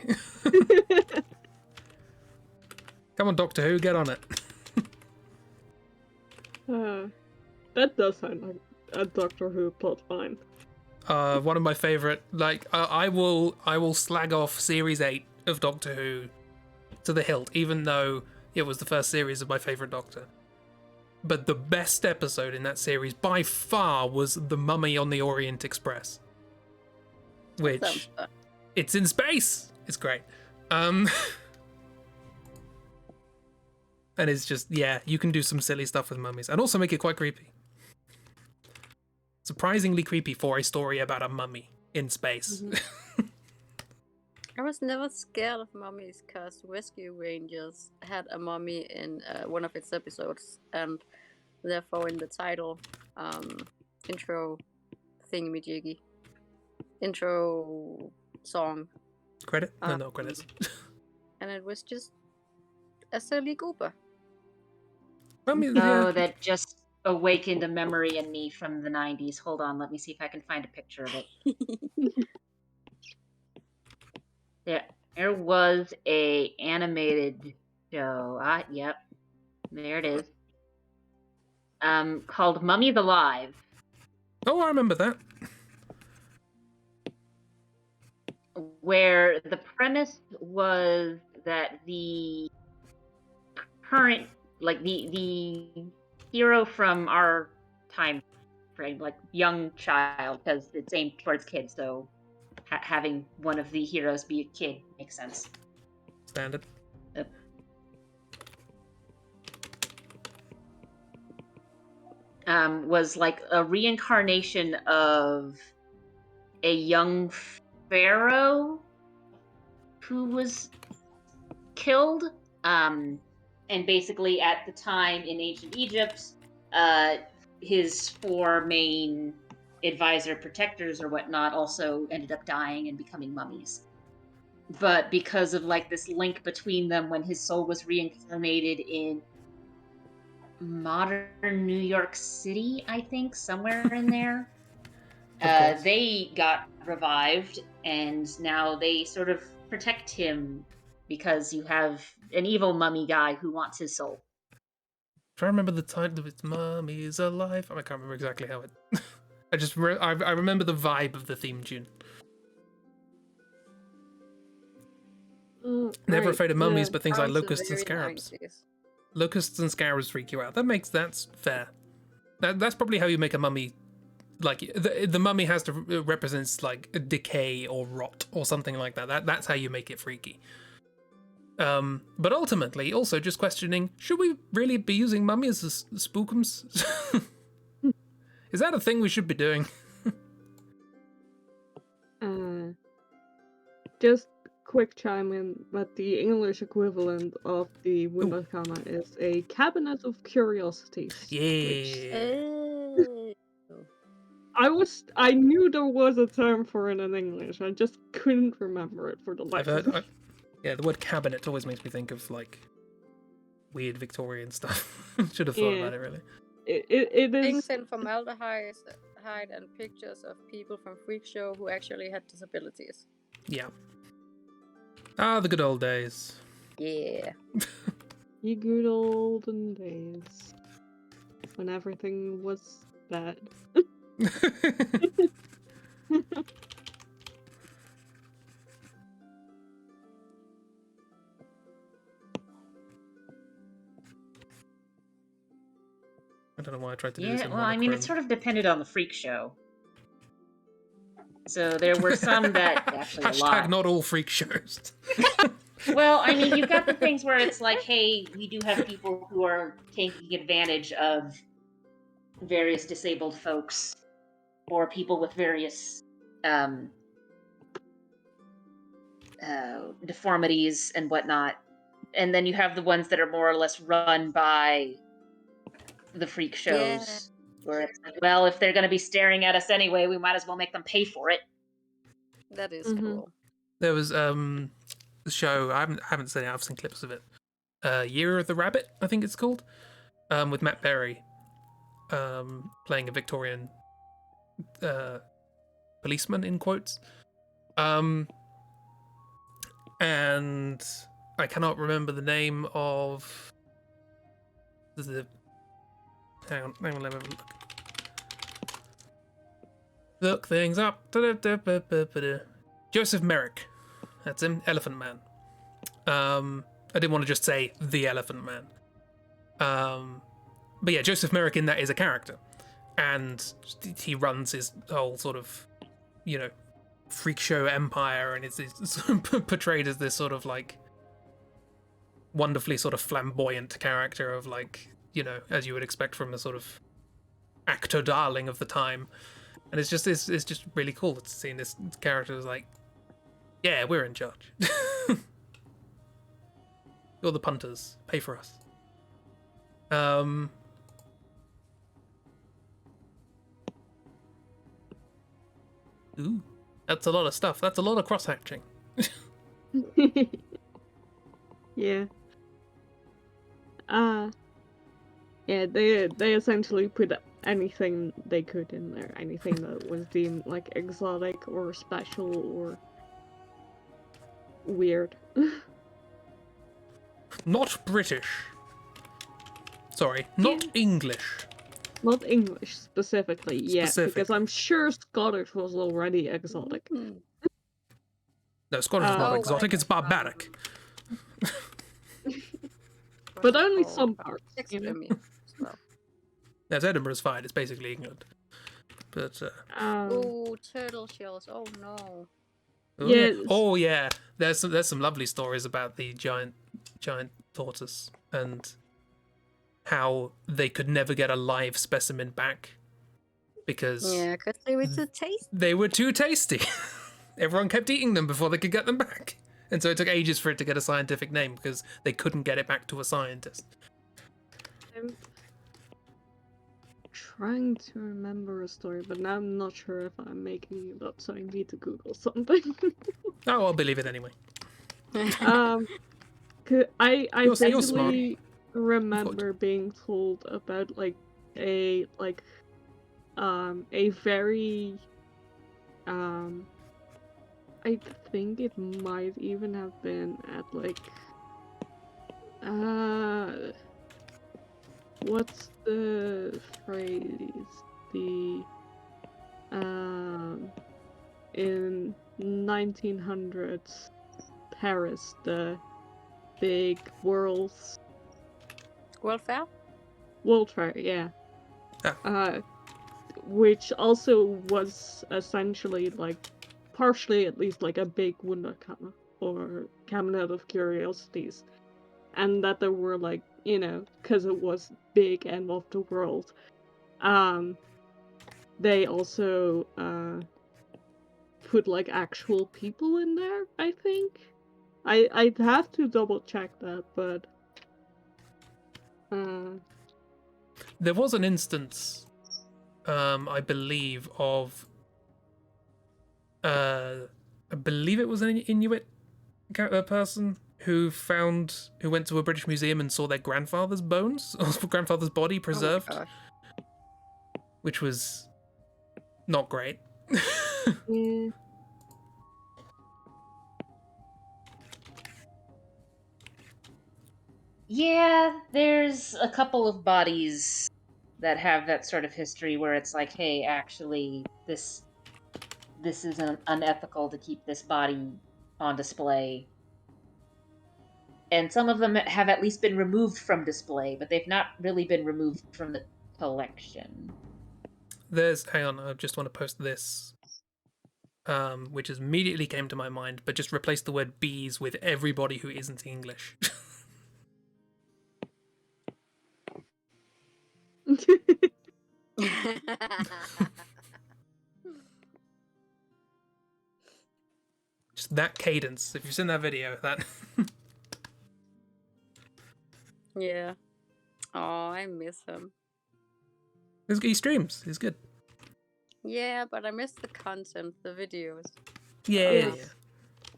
Come on, Doctor Who, get on it. That does sound like a Doctor Who plot line. One of my favorite. Like, I will slag off Series 8 of Doctor Who to the hilt, even though it was the first series of my favorite Doctor. But the best episode in that series by far was The Mummy on the Orient Express, which Sounds fun. it's in space. It's great. And it's just, yeah, you can do some silly stuff with mummies and also make it quite creepy. Surprisingly creepy for a story about a mummy in space. I was never scared of mummies because Rescue Rangers had a mummy in one of its episodes, and therefore in the title, intro thingamajiggy, intro song, Credit? No, no credits. and it was just a silly goober. Mummies, Oh, yeah. that just awakened a memory in me from the 90s. Hold on, let me see if I can find a picture of it. There was a animated show. Yep, there it is. Called Mummies Alive. Oh, I remember that. Where the premise was that the current, like the hero from our time frame, like young child, because it's aimed towards kids, so having one of the heroes be a kid makes sense. Standard. Was like a reincarnation of a young pharaoh who was killed. And basically, at the time in ancient Egypt, his 4 main advisor protectors or whatnot also ended up dying and becoming mummies. But because of like this link between them, when his soul was reincarnated in modern New York City, I think, somewhere in there, they got revived, and now they sort of protect him because you have an evil mummy guy who wants his soul. Try to remember the title of its Mummy's Alive. I can't remember exactly how it. I just I remember the vibe of the theme tune. Never afraid of mummies, but things like Sounds locusts and very scarabs. 90s. Locusts and scarabs freak you out. That's fair. That's probably how you make a mummy. Like the mummy has to represents like decay or rot or something like that. That's how you make it freaky. But ultimately, also just questioning: should we really be using mummies as spookums? Is that a thing we should be doing? Just quick chime in that the English equivalent of the Wunderkammer is a cabinet of curiosities. Yeah. I knew there was a term for it in English. I just couldn't remember it for the life of me. Yeah, the word cabinet always makes me think of like weird Victorian stuff. Should have thought about it really. It is Things in formaldehyde and pictures of people from Freak Show who actually had disabilities. Yeah. Ah, the good old days. Yeah. the good olden days when everything was bad. I don't know why I tried to do this in well, I mean, it monochrome. sort of depended on the freak show. So there were some that actually a lot. Not all freak shows. Well, I mean, you've got the things where it's like, hey, we do have people who are taking advantage of various disabled folks or people with various deformities and whatnot. And then you have the ones that are more or less run by the freak shows, where it's like, well, if they're going to be staring at us anyway, we might as well make them pay for it. That is cool. There was the show. I haven't seen it. I've seen clips of it. Year of the Rabbit, I think it's called, with Matt Berry, playing a Victorian policeman in quotes. And I cannot remember the name of the. Hang on, let me have a look. Look things up. Joseph Merrick. That's him, Elephant Man. I didn't want to just say the Elephant Man. But yeah, Joseph Merrick in that is a character. And he runs his whole sort of, freak show empire, and it's portrayed as this sort of like wonderfully sort of flamboyant character of like, as you would expect from a sort of actor darling of the time. And it's just really cool to see this character is like Yeah, we're in charge. You're the punters. Pay for us. Ooh, that's a lot of stuff. That's a lot of cross-hatching. Yeah. Yeah, they essentially put anything they could in there, anything that was deemed like exotic or special or weird. Not British. Sorry, not Yeah. English. Not English specifically, yet, Specific. because I'm sure Scottish was already exotic. Hmm. No, Scottish is not Oh, exotic. It's barbaric. But only some parts, you know? Extremely as well. Yes, Edinburgh's fine. It's basically England. But Oh, turtle shells. Oh no. oh, Yes. Oh yeah. There's some lovely stories about the giant tortoise and how they could never get a live specimen back because Yeah, because they were too tasty. they were too tasty. Everyone kept eating them before they could get them back. And so it took ages for it to get a scientific name because they couldn't get it back to a scientist. I'm trying to remember a story, but now I'm not sure if I'm making it up, so I need to Google something. Oh, I'll believe it anyway. 'Cause I You're smart. vaguely remember being told about like a very I think it might even have been at like what's the phrase? The in 1900s Paris, the big World Fair? World Fair, yeah. Ah. Which also was essentially like partially at least like a big Wunderkammer or cabinet of curiosities, and that there were like, you know, because it was big and of the world, they also put like actual people in there, I think. I'd have to double check that, but There was an instance, I believe, of I believe it was an Inuit person who went to a British museum and saw their grandfather's bones, or grandfather's body preserved, Oh my gosh. which was not great. yeah. Yeah, there's a couple of bodies that have that sort of history where it's like, hey, actually, this is unethical to keep this body on display. And some of them have at least been removed from display, but they've not really been removed from the collection. Hang on, I just want to post this, which immediately came to my mind, but just replace the word bees with everybody who isn't English. Just that cadence. If you've seen that video, that. Yeah. Oh, I miss him. He streams. He's good. Yeah, but I miss the content, the videos, Yeah.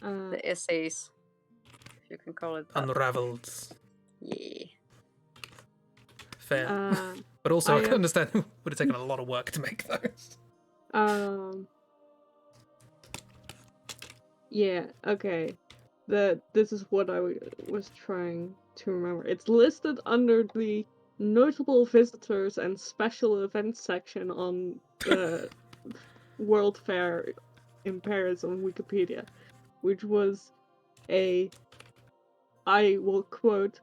the essays, if you can call it that. Unraveled. Yeah. Fair. But also, I can understand it would have taken a lot of work to make those. Yeah, okay. This is what I was trying to remember. It's listed under the notable visitors and special events section on the World Fair in Paris on Wikipedia, which was I will quote,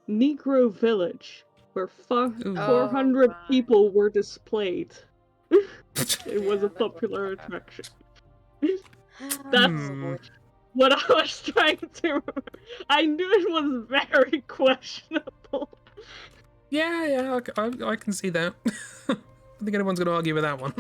Negro village where 400 people were displayed. It was a popular attraction. That's what I was trying to remember. I knew it was very questionable. Yeah, I can see that. I don't think anyone's going to argue with that one.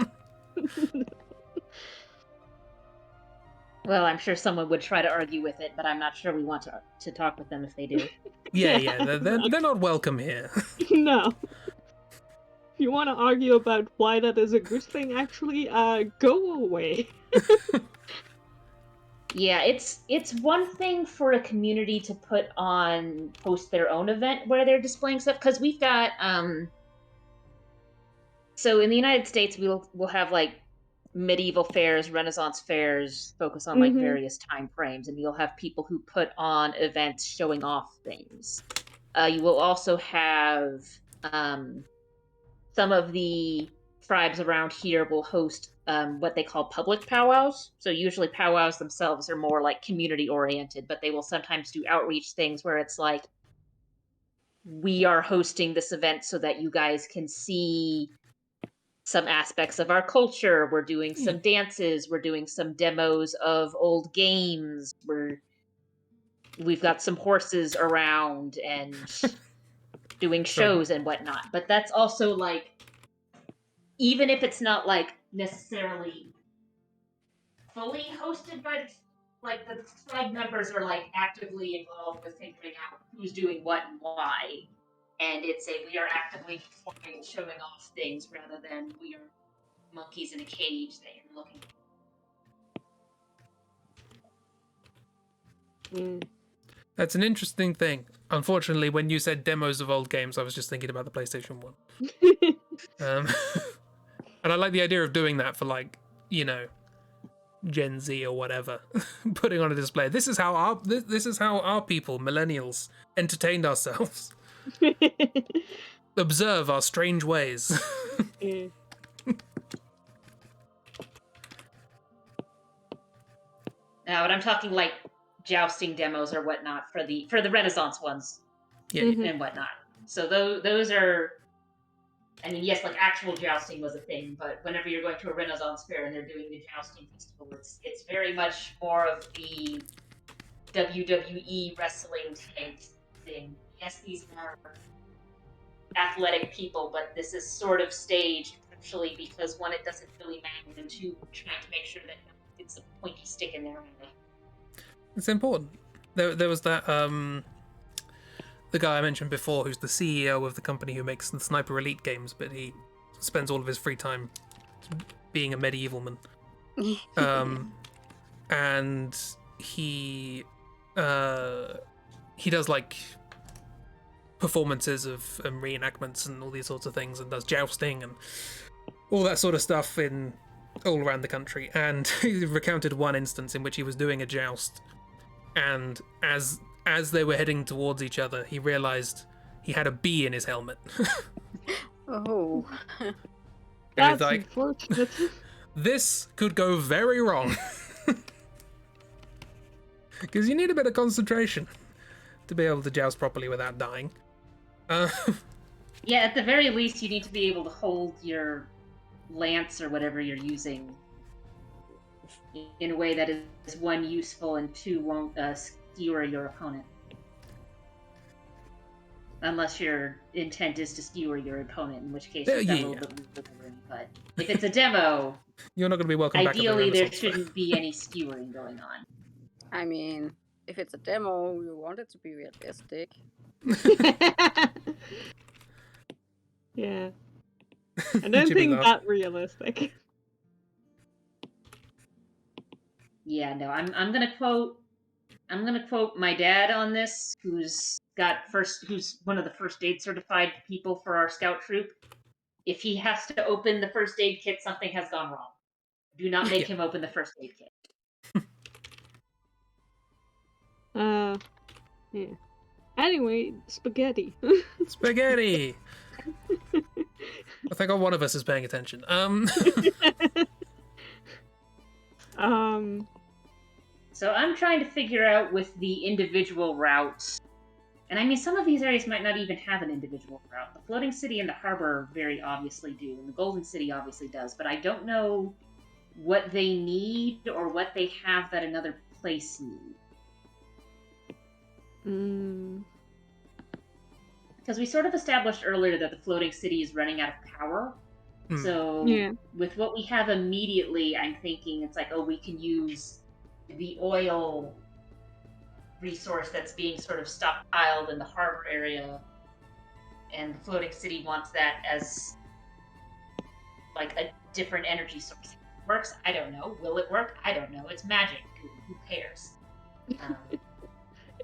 Well, I'm sure someone would try to argue with it, but I'm not sure we want to talk with them if they do. Yeah, they're not welcome here. No. If you want to argue about why that is a good thing, actually, go away. Yeah, it's one thing for a community to host their own event where they're displaying stuff, because we've got so in the United States we'll have like medieval fairs, Renaissance fairs, focus on like various time frames, and you'll have people who put on events showing off things. You will also have some of the tribes around here will host what they call public powwows. So usually powwows themselves are more like community oriented, but they will sometimes do outreach things where it's like, we are hosting this event so that you guys can see some aspects of our culture. We're doing some dances. We're doing some demos of old games. We've got some horses around and doing shows and whatnot. But that's also like, even if it's not like necessarily fully hosted by the tribe members are like actively involved with figuring out who's doing what and why. And we are actively performing and showing off things rather than we are monkeys in a cage that you're looking at. That's an interesting thing. Unfortunately, when you said demos of old games, I was just thinking about the PlayStation 1. And I like the idea of doing that for, like, you know, Gen Z or whatever, putting on a display. This is how our people, millennials, entertained ourselves. Observe our strange ways. Now, but I'm talking like jousting demos or whatnot for the Renaissance ones, and whatnot. So those are, I mean, yes, like actual jousting was a thing, but whenever you're going to a Renaissance fair and they're doing the jousting festival, it's very much more of the WWE wrestling type thing. Yes, these are athletic people, but this is sort of staged, partially because one, it doesn't really matter, and two, we're trying to make sure that it's a pointy stick in their eye. It's important. There was that the guy I mentioned before, who's the CEO of the company who makes the Sniper Elite games, but he spends all of his free time being a medievalman. And he does like performances of reenactments and all these sorts of things, and does jousting and all that sort of stuff in all around the country. And he recounted one instance in which he was doing a joust, and as they were heading towards each other, he realized he had a bee in his helmet. Oh. That's like, unfortunate. This could go very wrong. Because you need a bit of concentration to be able to joust properly without dying. Yeah, at the very least, you need to be able to hold your lance or whatever you're using in a way that is, one, useful, and two, won't skewer your opponent. Unless your intent is to skewer your opponent, in which case you've got a little bit more wiggle room. But if it's a demo, you're not going to be welcome back. Ideally, there shouldn't be any skewering going on. I mean, if it's a demo, you want it to be realistic. Yeah. I don't think that realistic. Yeah, no, I'm gonna quote my dad on this, who's one of the first aid certified people for our scout troop. If he has to open the first aid kit, something has gone wrong. Do not make him open the first aid kit. Yeah. Anyway, spaghetti. Spaghetti! I think one of us is paying attention. So I'm trying to figure out with the individual routes. And I mean, some of these areas might not even have an individual route. The Floating City and the Harbor very obviously do, and the Golden City obviously does, but I don't know what they need or what they have that another place needs. Because we sort of established earlier that the Floating City is running out of power. So with what we have immediately, I'm thinking it's like, oh, we can use the oil resource that's being sort of stockpiled in the harbor area, and the floating city wants that as like a different energy source. Works? I don't know. Will it work? I don't know. It's magic. Who cares?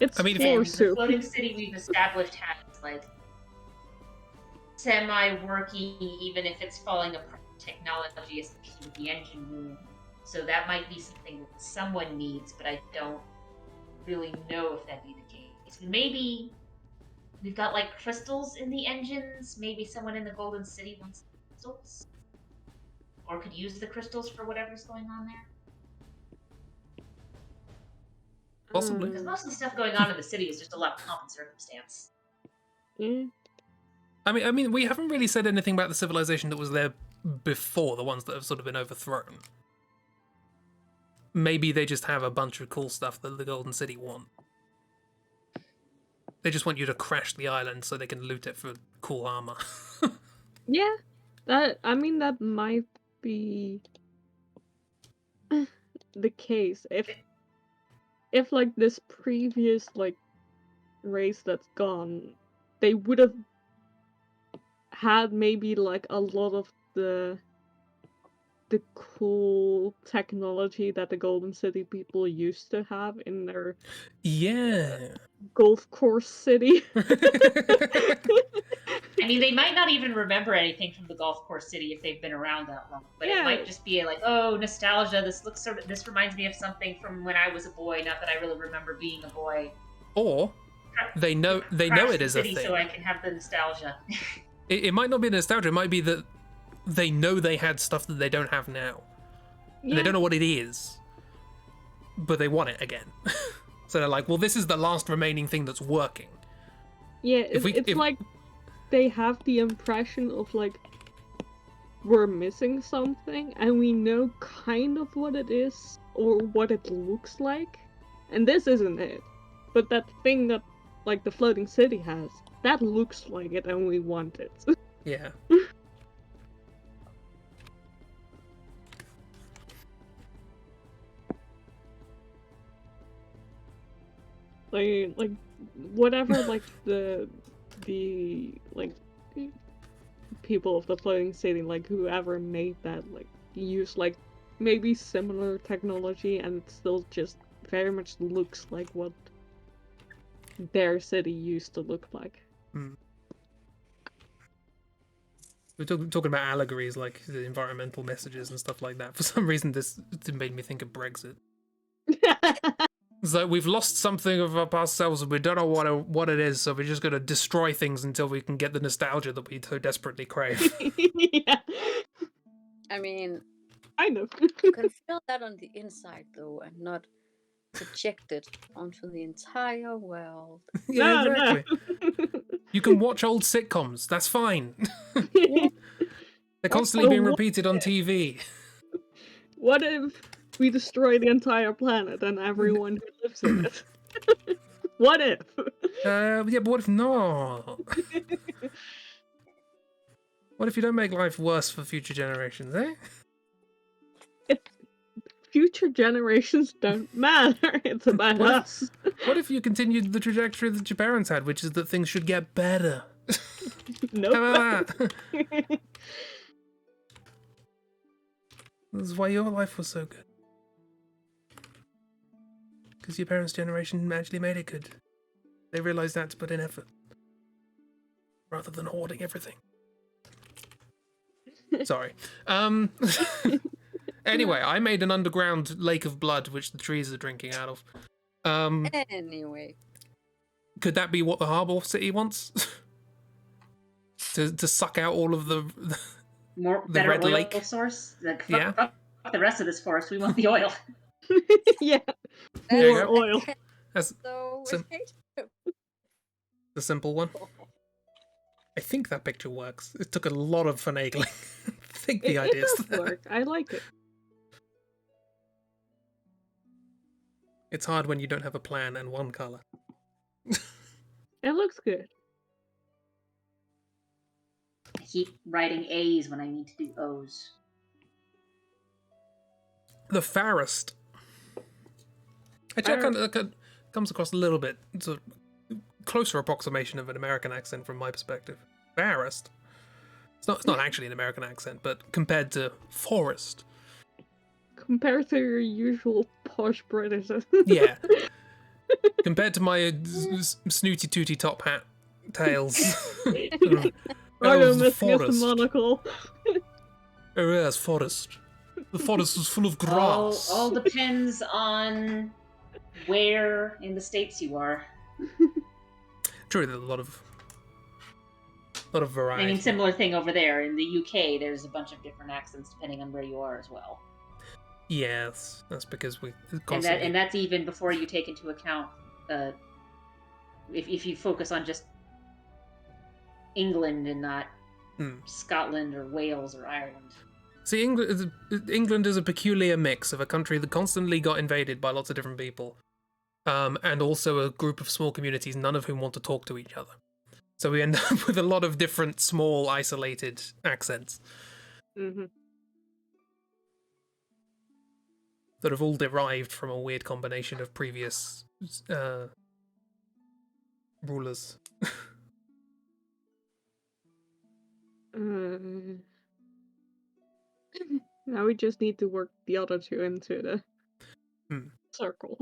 It's I mean, floor The soup. floating city we've established has like semi-working, even if it's falling apart, technology, especially with the engine room. So that might be something that someone needs, but I don't really know if that'd be the case. Maybe we've got like crystals in the engines. Maybe someone in the Golden City wants crystals, or could use the crystals for whatever's going on there. Possibly. Because most of the stuff going on in the city is just a lot of pomp and circumstance. Yeah. I mean, we haven't really said anything about the civilization that was there before, the ones that have sort of been overthrown. Maybe they just have a bunch of cool stuff that the Golden City want. They just want you to crash the island so they can loot it for cool armor. Yeah, that might be the case if like this previous like race that's gone, they would have had maybe like a lot of the cool technology that the Golden City people used to have in their Yeah. golf course city. I mean, they might not even remember anything from the golf course city if they've been around that long. But Yeah. it might just be like, oh, nostalgia. This reminds me of something from when I was a boy. Not that I really remember being a boy. Or they know Crash it the is a city thing. so I can have the nostalgia. It might not be nostalgia. It might be that they know they had stuff that they don't have now. And they don't know what it is, but they want it again. So they're like, well, this is the last remaining thing that's working. Yeah, it's like they have the impression of like we're missing something and we know kind of what it is or what it looks like. And this isn't it. But that thing that like the floating city has, that looks like it and we want it. Yeah. like whatever like the like people of the floating city, like whoever made that, like use like maybe similar technology and it still just very much looks like what their city used to look like. We're talking about allegories like the environmental messages and stuff like that. For some reason, this made me think of Brexit. It's like we've lost something of our past selves and we don't know what it is, so we're just going to destroy things until we can get the nostalgia that we so desperately crave. Yeah. I mean, I know. you can feel that on the inside though, and not project it onto the entire world. Yeah, No. exactly. You can watch old sitcoms. That's fine. They're constantly being repeated on TV. What if we destroy the entire planet and everyone who lives in it? What if? Yeah, but what if not? What if you don't make life worse for future generations, eh? Future generations don't matter. It's about us. What if you continued the trajectory that your parents had, which is that things should get better? Nope. How about that? This is why your life was so good. Because your parents' generation actually made it good. They realized that to put in effort. Rather than hoarding everything. Sorry. Anyway, I made an underground lake of blood, which the trees are drinking out of. Anyway. Could that be what the Harbor City wants? to suck out all of the Better red oil lake? source? Like, Yeah. fuck the rest of this forest. We want the oil. Yeah. There you More go. oil. That's So the simple one. I think that picture works. It took a lot of finagling. I think the It idea's does there. work. I like it. It's hard when you don't have a plan and one color. It looks good. I keep writing A's when I need to do O's. The Forest. Actually, that comes across a little bit. It's a closer approximation of an American accent from my perspective. Forest. It's not actually an American accent, but compared to forest. Compared to your usual posh British. Yeah. Compared to my snooty tooty top hat tails. I don't miss the forest. monocle. Oh yes, forest. The forest is full of grass. All depends on where in the States you are. True, there's a lot of variety. I mean, similar thing over there. In the UK, there's a bunch of different accents depending on where you are as well. Yes, that's because we and that's even before you take into account if you focus on just England and not Scotland or Wales or Ireland. See, England is a peculiar mix of a country that constantly got invaded by lots of different people, and also a group of small communities, none of whom want to talk to each other. So we end up with a lot of different, small, isolated accents. Mm-hmm. That have all derived from a weird combination of previous rulers. Now we just need to work the other two into the circle.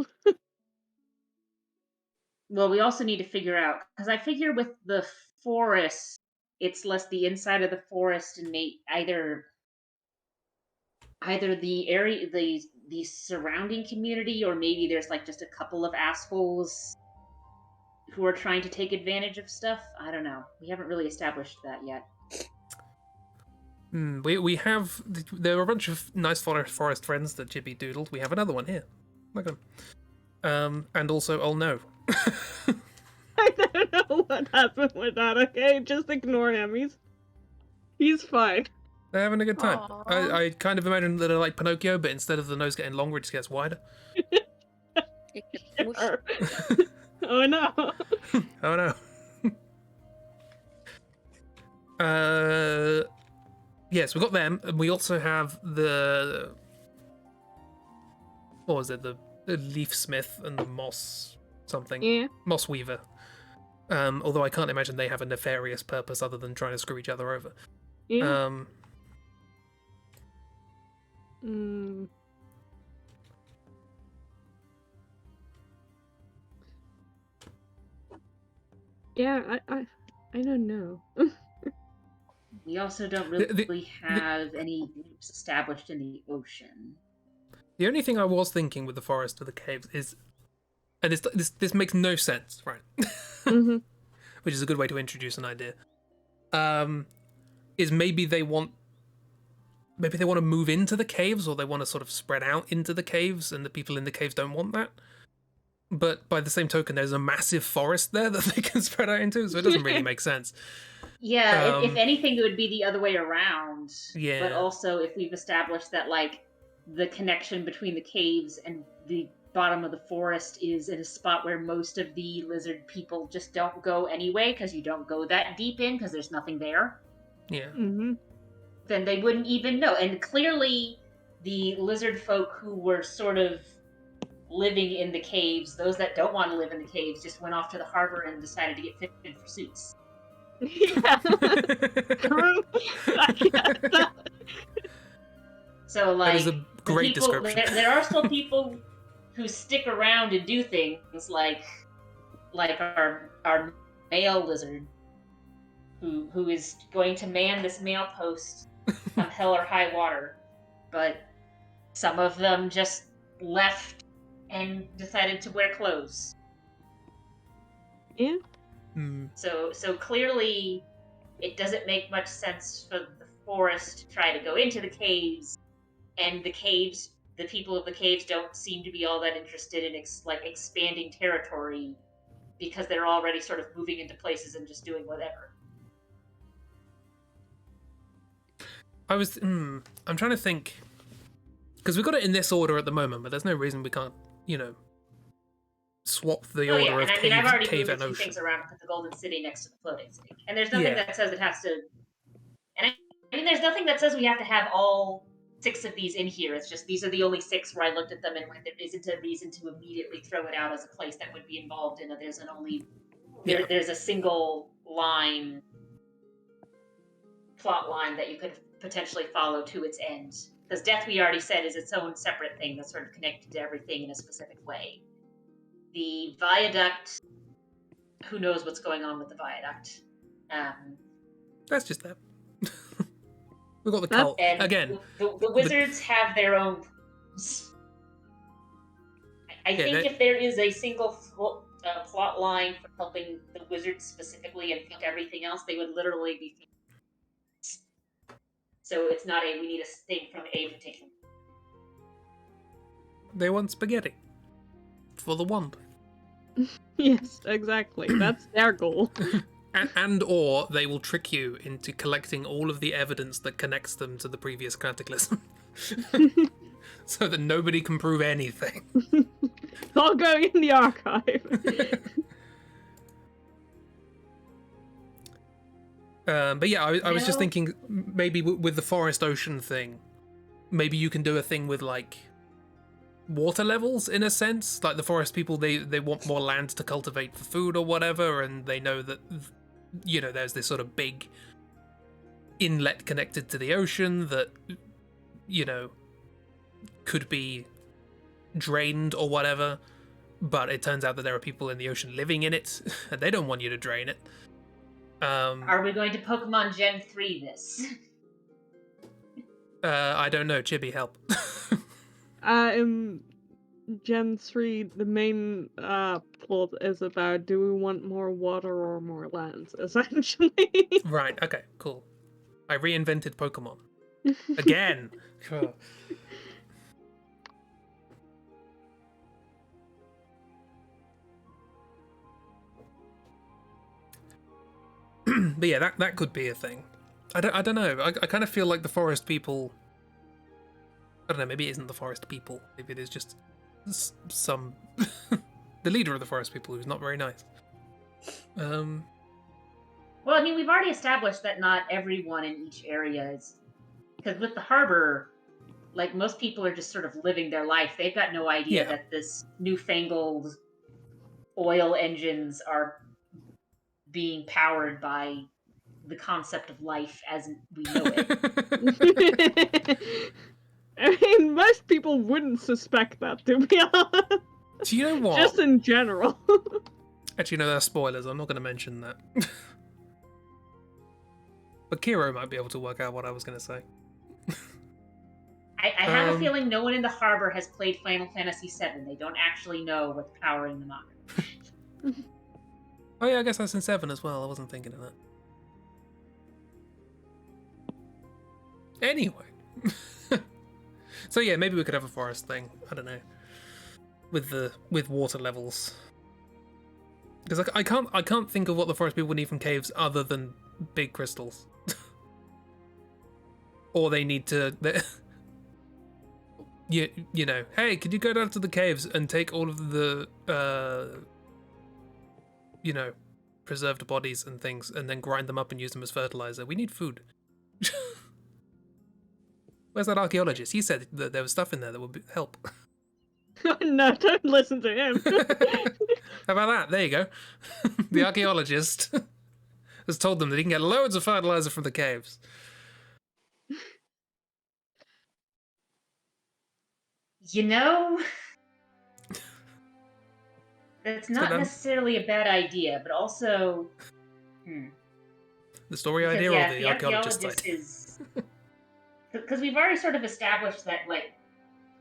Well, we also need to figure out, because I figure with the forest, it's less the inside of the forest and either the area, the surrounding community, or maybe there's like just a couple of assholes who are trying to take advantage of stuff. I don't know. We haven't really established that yet. We have, there are a bunch of nice forest friends that Chibi doodled. We have another one here. Look at him. And also, oh no. I don't know what happened with that, okay? Just ignore him. He's fine. They're having a good time. I kind of imagine that they're like Pinocchio, but instead of the nose getting longer, it just gets wider. Oh no. Oh no. Yes, we got them, and we also have the... What was it? The Leaf Smith and the Moss something. Yeah. Moss Weaver. Although I can't imagine they have a nefarious purpose other than trying to screw each other over. Yeah. Yeah, I don't know. We also don't really have any groups established in the ocean. The only thing I was thinking with the forest or the caves is, and this makes no sense, right? Mm-hmm. Which is a good way to introduce an idea. Is maybe they want to move into the caves, or they want to sort of spread out into the caves, and the people in the caves don't want that. But by the same token, there's a massive forest there that they can spread out into, so it doesn't really make sense. Yeah, if anything, it would be the other way around. Yeah. But also, if we've established that, like, the connection between the caves and the bottom of the forest is in a spot where most of the lizard people just don't go anyway, because you don't go that deep in, because there's nothing there. Yeah. Mm-hmm. Then they wouldn't even know. And clearly, the lizard folk who were sort of living in the caves, those that don't want to live in the caves, just went off to the harbor and decided to get fitted for suits. Yeah. True. So, like, that is a great description. There are still people who stick around and do things like our male lizard, who is going to man this mail post come hell or high water. But some of them just left and decided to wear clothes. Yeah. So clearly, it doesn't make much sense for the forest to try to go into the caves, and the people of the caves don't seem to be all that interested in expanding territory, because they're already sort of moving into places and just doing whatever. I'm trying to think, because we've got it in this order at the moment, but there's no reason we can't, swap the order of cave, I've already cave moved a and few ocean. things around and put the Golden City next to the Floating City, and there's nothing that says it has to. And there's nothing that says we have to have all 6 of these in here. It's just these are the only 6 where I looked at them and went, there isn't a reason to immediately throw it out as a place that would be involved in it. There's a single plot line that you could potentially follow to its end. Because death, we already said, is its own separate thing that's sort of connected to everything in a specific way. The viaduct, who knows what's going on with the viaduct? That's just that. We've got the cult. And Again. The wizards have their own. I think if there is a single plot line for helping the wizards specifically and fuck everything else, they would literally be. So it's not we need a thing from a particular. They want spaghetti. For the wand. Yes, exactly. That's their goal. Or they will trick you into collecting all of the evidence that connects them to the previous cataclysm. So that nobody can prove anything. It's all going in the archive. But yeah, I was just thinking maybe with the forest ocean thing, maybe you can do a thing with like water levels in a sense. Like the forest people, they want more land to cultivate for food or whatever, and they know that, you know, there's this sort of big inlet connected to the ocean that, you know, could be drained or whatever, but it turns out that there are people in the ocean living in it, and they don't want you to drain it. Are we going to Pokemon Gen 3 this? I don't know. Chibi, help. In Gen 3, the main plot is about do we want more water or more land, essentially. Right, okay, cool. I reinvented Pokemon. Again! But yeah, that could be a thing. I don't know. I kind of feel like the forest people. I don't know. Maybe it isn't the forest people. Maybe it is just some the leader of the forest people who's not very nice. Well, I mean, we've already established that not everyone in each area is, because with the harbor, like most people are just sort of living their life. They've got no idea that this newfangled oil engines are being powered by the concept of life as we know it. I mean, most people wouldn't suspect that, to be honest. Do you know what? Just in general. Actually, no, that's spoilers. I'm not going to mention that. But Kiro might be able to work out what I was going to say. I have a feeling no one in the harbor has played Final Fantasy VII. They don't actually know what's powering them on. Oh yeah, I guess that's in 7 as well. I wasn't thinking of that. Anyway. So yeah, maybe we could have a forest thing. I don't know. With water levels. Because I can't think of what the forest people need from caves other than big crystals. Or they need to you know, hey, could you go down to the caves and take all of the you know, preserved bodies and things and then grind them up and use them as fertilizer? We need food. Where's that archaeologist? He said that there was stuff in there that would help. No, don't listen to him. How about that? There you go. The archaeologist has told them that he can get loads of fertilizer from the caves. You know, that's not necessarily a bad idea, but also... The story idea or the archaeologist idea? Because we've already sort of established that, like,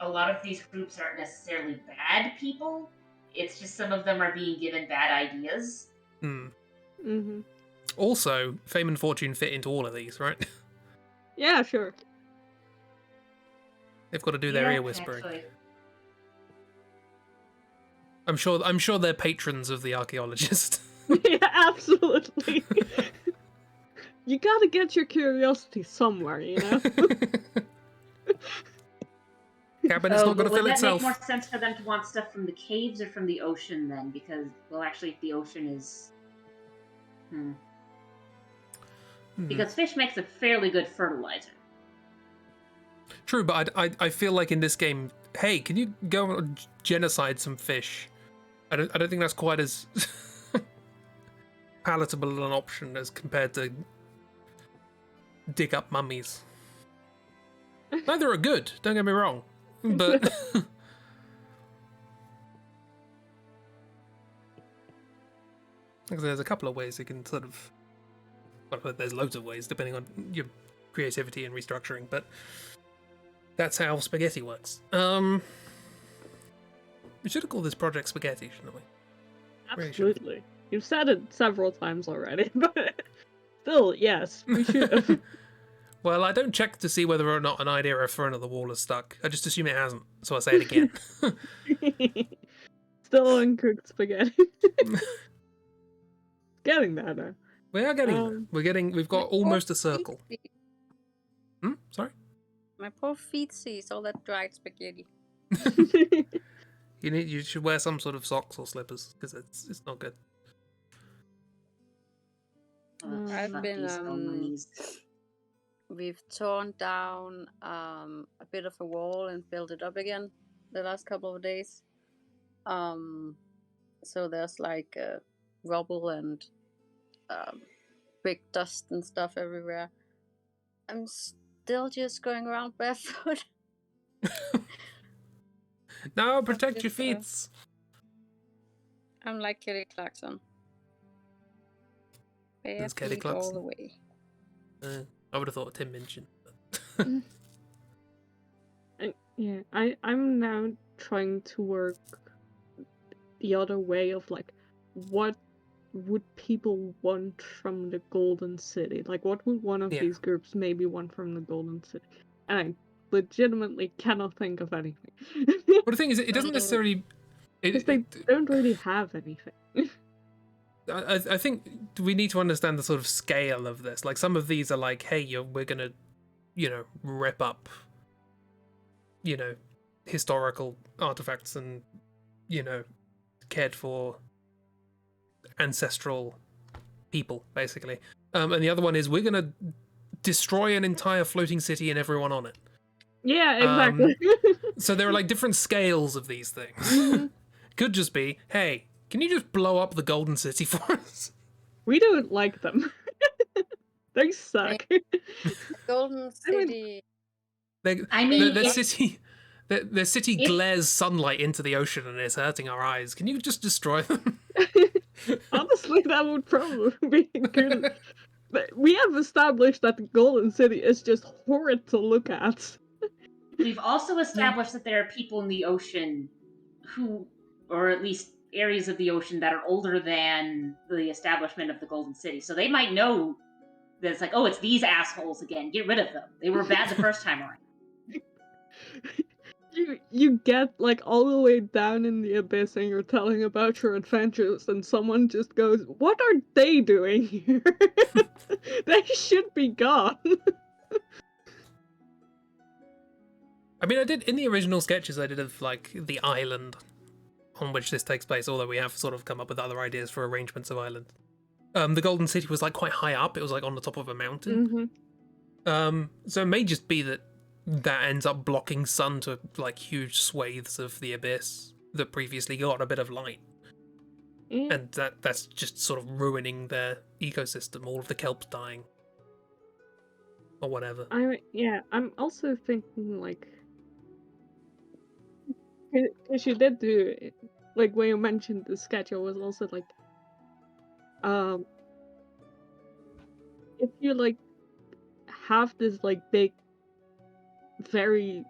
a lot of these groups aren't necessarily bad people. It's just some of them are being given bad ideas. Mm-hmm. Also, fame and fortune fit into all of these, right? Yeah, sure. They've got to do their ear whispering. Actually. I'm sure they're patrons of the archaeologist. Yeah, absolutely. You gotta get your curiosity somewhere, you know? Cabinet's not going to fill itself. Would that make more sense for them to want stuff from the caves or from the ocean then? Because, well, actually, if the ocean is... Because fish makes a fairly good fertilizer. True, but I feel like in this game, hey, can you go and genocide some fish? I don't think that's quite as palatable an option as compared to dig up mummies. Neither are good, don't get me wrong, but there's a couple of ways you can sort of. Well, there's loads of ways depending on your creativity and restructuring, but that's how spaghetti works. We should have called this project Spaghetti, shouldn't we? Really should. Absolutely. You've said it several times already, but still, yes, we should have. Well, I don't check to see whether or not an idea for another wall is stuck. I just assume it hasn't, so I say it again. Still uncooked spaghetti. Getting there now. We are getting there. We've got almost a circle. Sorry? My poor feet sees all that dried spaghetti. You should wear some sort of socks or slippers because it's not good. I've been we've torn down a bit of a wall and built it up again the last couple of days. So there's like rubble and big dust and stuff everywhere. I'm still just going around barefoot. No, protect your feet. I'm like Kelly Clarkson. Bare That's Kelly feet all Clarkson. the way. I would have thought Tim Minchin. Yeah, I'm now trying to work the other way of like, what would people want from the Golden City? Like, what would one of these groups maybe want from the Golden City? And I legitimately cannot think of anything. But the thing is, it doesn't necessarily. Because they don't really have anything. I think we need to understand the sort of scale of this. Like, some of these are like, hey, we're gonna, rip up, historical artifacts and, cared for ancestral people, basically. And the other one is we're gonna destroy an entire floating city and everyone on it. Yeah, exactly. So there are like different scales of these things. Could just be, hey, can you just blow up the Golden City for us? We don't like them. They suck. Golden City. Their city glares sunlight into the ocean and it's hurting our eyes. Can you just destroy them? Honestly, that would probably be good. But we have established that the Golden City is just horrid to look at. We've also established that there are people in the ocean who, or at least areas of the ocean that are older than the establishment of the Golden City. So they might know that it's like, oh, it's these assholes again. Get rid of them. They were bad the first time around. You get like all the way down in the abyss and you're telling about your adventures and someone just goes, what are they doing here? They should be gone. I mean, I did, in the original sketches, I did of like the island on which this takes place, although we have sort of come up with other ideas for arrangements of islands. The Golden City was like quite high up. It was like on the top of a mountain. So it may just be that ends up blocking sun to like huge swathes of the abyss that previously got a bit of light. Yeah. And that's just sort of ruining their ecosystem, all of the kelps dying. Or whatever. I'm also thinking like, because you did do it, like when you mentioned the sketch, I was also like, if you like have this like big, very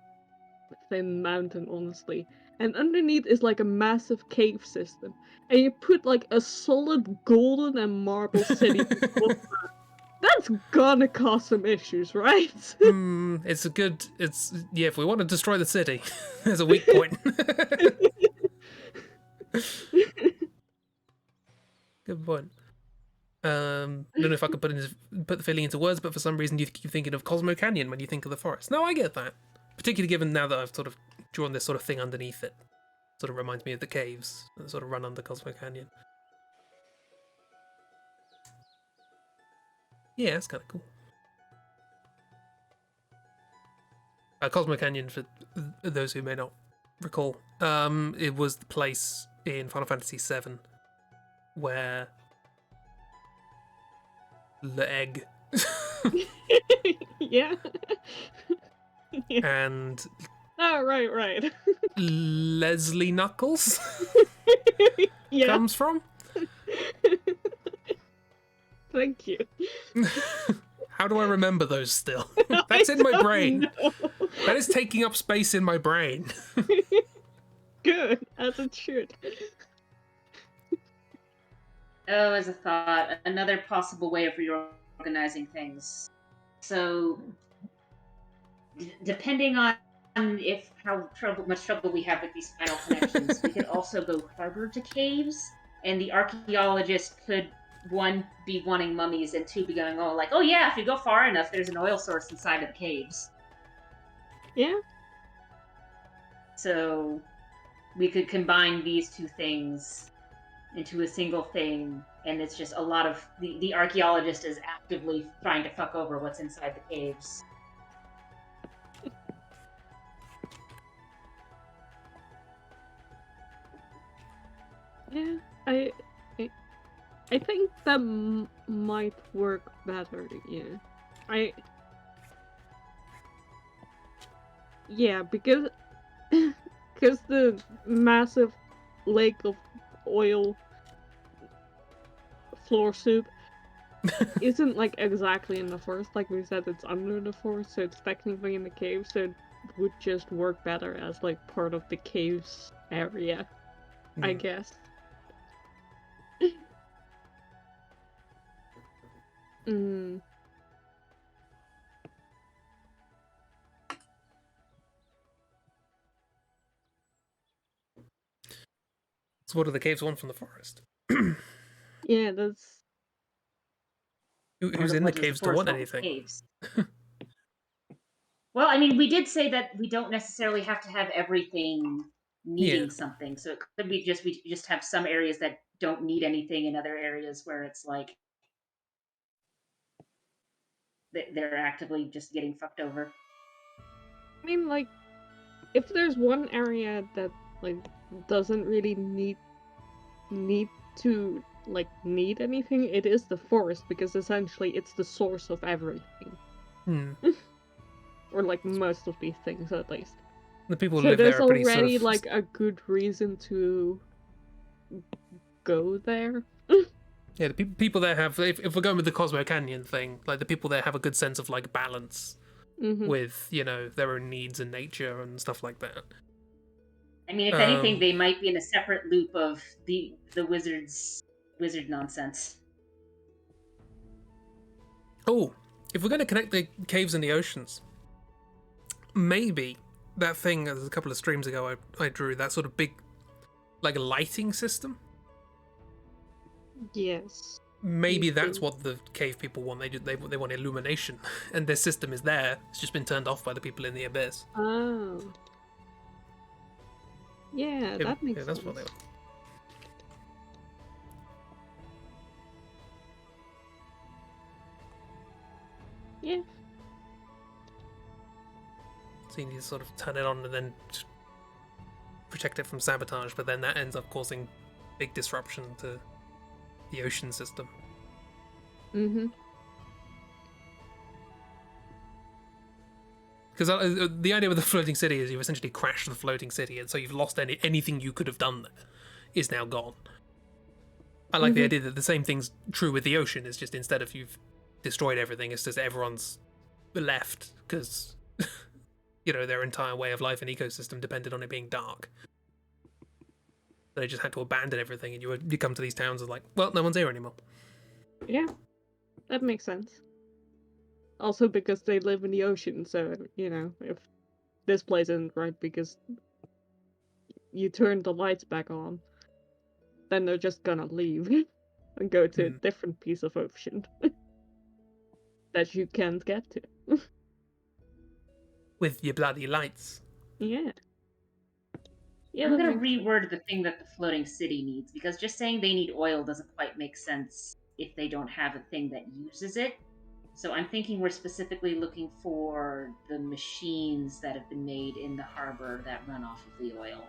thin mountain, honestly, and underneath is like a massive cave system, and you put like a solid golden and marble city. That's gonna cause some issues, right? If we want to destroy the city, there's a weak point. Good point. I don't know if I could put the feeling into words, but for some reason you keep thinking of Cosmo Canyon when you think of the forest. No, I get that. Particularly given now that I've sort of drawn this sort of thing underneath it. Sort of reminds me of the caves that sort of run under Cosmo Canyon. Yeah, that's kind of cool. Cosmo Canyon, for those who may not recall, it was the place in Final Fantasy VII where the egg Yeah. Yeah. and Oh, right. Leslie Knuckles Yeah. comes from. Thank you. How do I remember those still? That's in my brain. No. That is taking up space in my brain. Good, as it should. Oh, as a thought, another possible way of reorganizing things. So, depending on if how much trouble we have with these final connections, we could also go harder to caves, and the archaeologist could be wanting mummies, and two be going, oh yeah, if you go far enough, there's an oil source inside of the caves. Yeah. So we could combine these two things into a single thing, and it's just a lot of the archaeologist is actively trying to fuck over what's inside the caves. Yeah, I think that might work better. Yeah, yeah, because the massive lake of oil floor soup isn't like exactly in the forest, like we said, it's under the forest, so it's technically in the cave, so it would just work better as like part of the caves area, I guess. Mm. So what do the caves want from the forest? Yeah, that's... Who's in the What does caves to forest want want with anything? caves? Well, I mean, we did say that we don't necessarily have to have everything needing something. So it could be we just have some areas that don't need anything, and other areas where it's like they're actively just getting fucked over. I mean, like, if there's one area that like doesn't really need to like need anything, it is the forest, because essentially it's the source of everything. Or like most of these things, at least. The people who So live there there's are pretty already sort of... like a good reason to go there. Yeah, the people there have... If we're going with the Cosmo Canyon thing, like, the people there have a good sense of, like, balance with, their own needs and nature and stuff like that. I mean, if anything, they might be in a separate loop of the wizard nonsense. Oh, if we're going to connect the caves and the oceans, maybe that thing, there's a couple of streams ago I drew, that sort of big, like, lighting system. Yes. Maybe that's what the cave people want. They want illumination, and their system is there. It's just been turned off by the people in the abyss. Oh. Yeah, that makes sense. That's what they want. Yeah. So you need to sort of turn it on and then protect it from sabotage, but then that ends up causing big disruption to the ocean system. Because the idea with the floating city is you've essentially crashed the floating city, and so you've lost anything you could have done there is now gone. I like the idea that the same thing's true with the ocean. It's just instead of you've destroyed everything, it's just everyone's left because their entire way of life and ecosystem depended on it being dark. They just had to abandon everything, and you come to these towns and like, well, no one's here anymore. Yeah, that makes sense. Also because they live in the ocean, so, if this place isn't right because you turn the lights back on, then they're just gonna leave and go to a different piece of ocean that you can't get to. With your bloody lights. Yeah. I'm gonna reword the thing that the floating city needs, because just saying they need oil doesn't quite make sense if they don't have a thing that uses it. So I'm thinking we're specifically looking for the machines that have been made in the harbor that run off of the oil.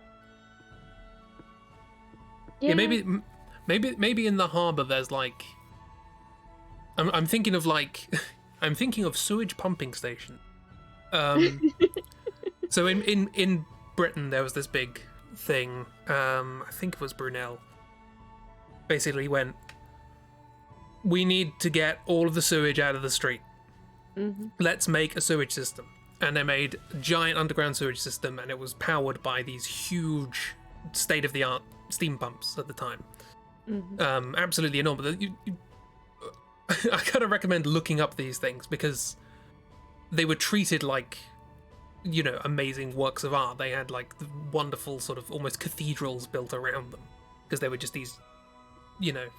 Yeah, maybe in the harbor there's like. I'm thinking of like, I'm thinking of sewage pumping station. So in Britain there was this big thing. I think it was Brunel. Basically went. We need to get all of the sewage out of the street. Mm-hmm. Let's make a sewage system. And they made a giant underground sewage system, and it was powered by these huge state-of-the-art steam pumps at the time. Mm-hmm. Absolutely enormous. I kind of recommend looking up these things because they were treated like, amazing works of art. They had like wonderful sort of almost cathedrals built around them because they were just these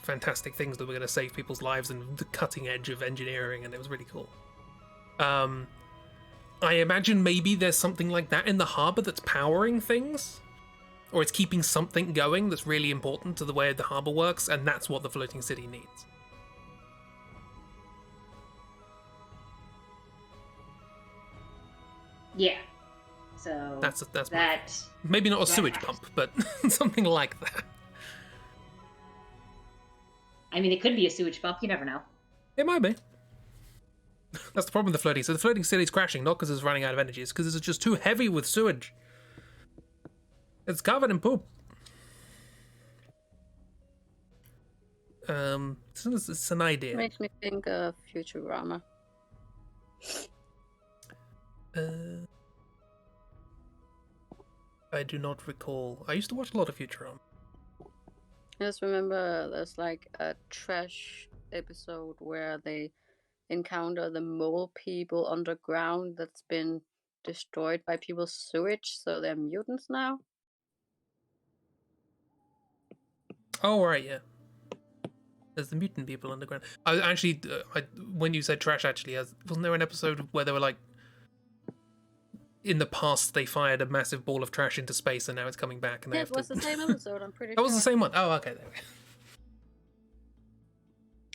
fantastic things that were going to save people's lives and the cutting edge of engineering, and it was really cool. I imagine maybe there's something like that in the harbor that's powering things, or it's keeping something going that's really important to the way the harbor works, and that's what the floating city needs. Yeah. So That's that. Maybe not a sewage pump, but something like that. I mean, it could be a sewage pump. You never know. It might be. That's the problem with the floating. So the floating city's crashing, not because it's running out of energy, it's because it's just too heavy with sewage. It's covered in poop. It's an idea. Makes me think of Futurama. I do not recall. I used to watch a lot of Futurama. I just remember there's like a trash episode where they encounter the mole people underground that's been destroyed by people's sewage, so they're mutants now. Oh, right, yeah. There's the mutant people underground. I actually, when you said trash, actually, wasn't there an episode where they were like, in the past they fired a massive ball of trash into space and now it's coming back and they Yeah, have it was to... the same episode, I'm pretty That sure. was the same one. Oh, okay, there we go.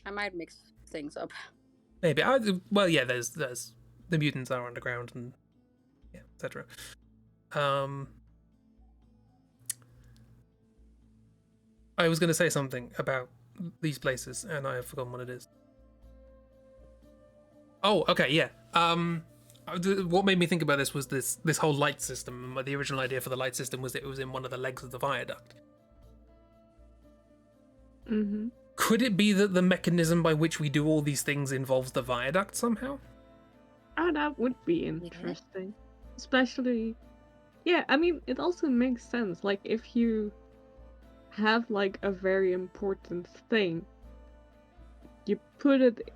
I might mix things up. Maybe. Well, yeah, there's the mutants are underground and yeah, etc. I was going to say something about these places and I have forgotten what it is. Oh, okay, yeah. What made me think about this was this whole light system. The original idea for the light system was that it was in one of the legs of the viaduct. Mm-hmm. Could it be that the mechanism by which we do all these things involves the viaduct somehow? Oh, that would be interesting. Especially, yeah, I mean, it also makes sense. Like, if you have, like, a very important thing, you put it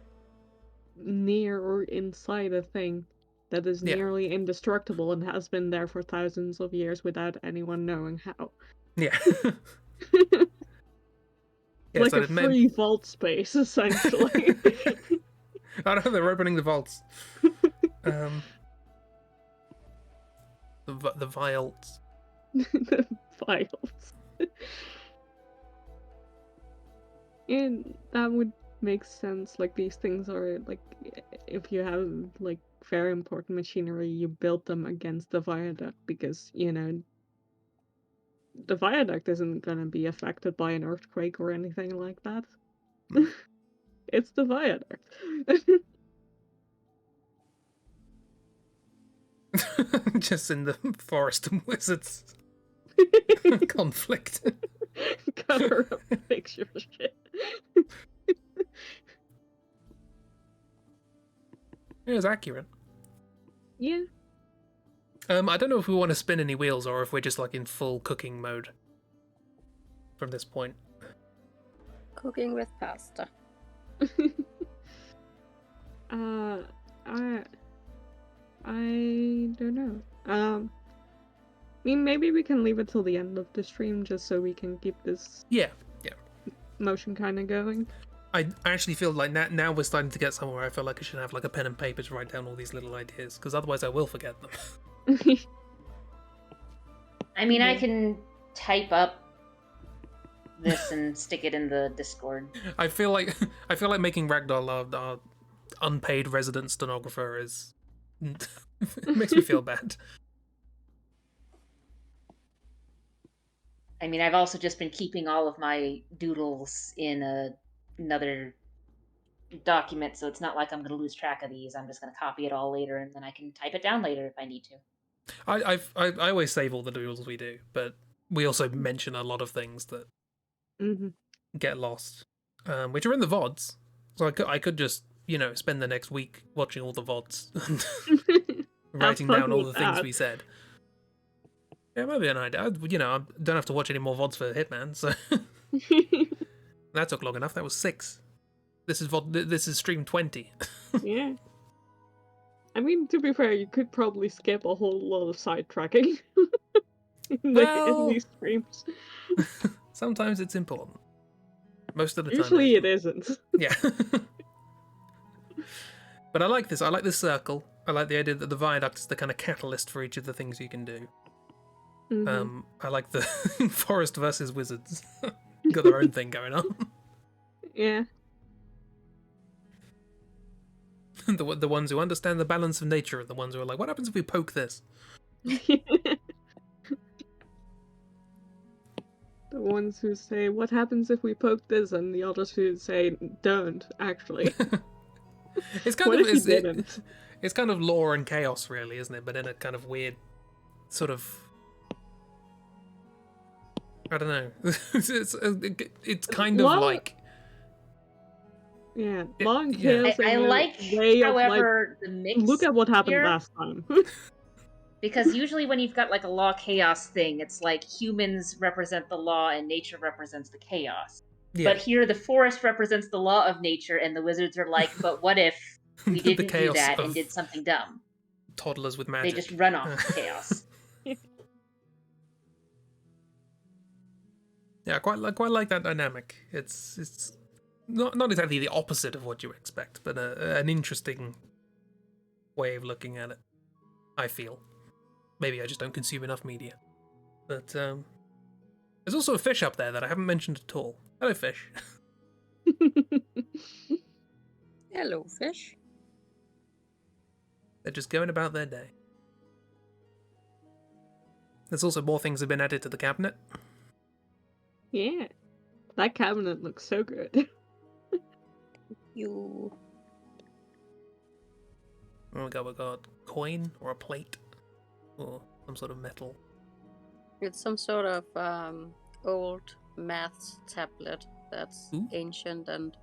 near or inside a thing that is nearly indestructible and has been there for thousands of years without anyone knowing how. Yeah. Like so a free vault space, essentially. I don't know, they're opening the vaults. The vials. The vials. And that would make sense. Like, these things are, like, if you have, like, very important machinery, you build them against the viaduct because, the viaduct isn't going to be affected by an earthquake or anything like that. It's the viaduct. Just in the forest and wizards conflict. Cover up picture shit. It was accurate. Yeah. I don't know if we want to spin any wheels or if we're just like in full cooking mode from this point. Cooking with pasta. I don't know. I mean, maybe we can leave it till the end of the stream just so we can keep this motion kind of going. I actually feel like now we're starting to get somewhere. I feel like I should have like a pen and paper to write down all these little ideas because otherwise I will forget them. I mean, I can type up this and stick it in the Discord. I feel like making Ragdoll unpaid resident stenographer is it makes me feel bad. I mean, I've also just been keeping all of my doodles in another document, so it's not like I'm going to lose track of these. I'm just going to copy it all later, and then I can type it down later if I need to. I always save all the doodles we do, but we also mention a lot of things that get lost, which are in the VODs. So I could just, spend the next week watching all the VODs and writing down all the things we said. Yeah, it might be an idea. I don't have to watch any more VODs for Hitman, so that took long enough. That was 6. This is stream 20. Yeah. I mean, to be fair, you could probably skip a whole lot of sidetracking in these streams. Sometimes it's important. Most of the time. Usually it isn't. Yeah. But I like this. I like this circle. I like the idea that the viaduct is the kind of catalyst for each of the things you can do. I like the forest versus wizards. Got their own thing going on. Yeah. The ones who understand the balance of nature are the ones who are like, what happens if we poke this? The ones who say, what happens if we poke this? And the others who say, don't, actually. It's kind of it's kind of law and chaos, really, isn't it? But in a kind of weird sort of, I don't know. It's kind of like, yeah, law and chaos. I like, however, the mix. Look at what happened last time. Because usually when you've got like a law chaos thing, it's like humans represent the law and nature represents the chaos. Yeah. But here the forest represents the law of nature and the wizards are like, but what if we didn't do that and did something dumb? Toddlers with magic. They just run off the chaos. Yeah, I quite like that dynamic. It's not exactly the opposite of what you expect, but an interesting way of looking at it, I feel. Maybe I just don't consume enough media. But there's also a fish up there that I haven't mentioned at all. Hello, fish. Hello, fish. They're just going about their day. There's also more things have been added to the cabinet. Yeah. That cabinet looks so good. You. Oh, we got coin or a plate or some sort of metal. It's some sort of old maths tablet that's ancient and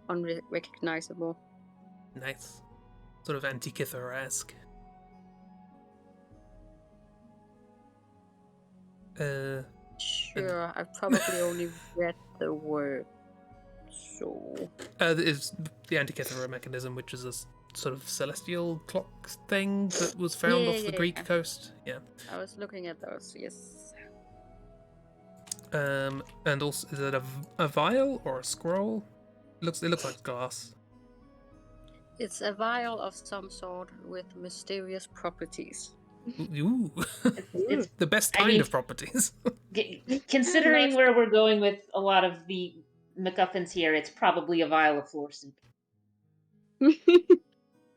unrecognizable. Nice. Sort of Antikythera-esque. Sure, I've probably only read the word. So. It's the Antikythera mechanism, which is a sort of celestial clock thing that was found off the Greek coast. Yeah. I was looking at those, yes. And also, is it a vial or a scroll? It looks like glass. It's a vial of some sort with mysterious properties. Ooh. It's the best kind of properties. Considering where we're going with a lot of the MacGuffins here, it's probably a vial of floor soup.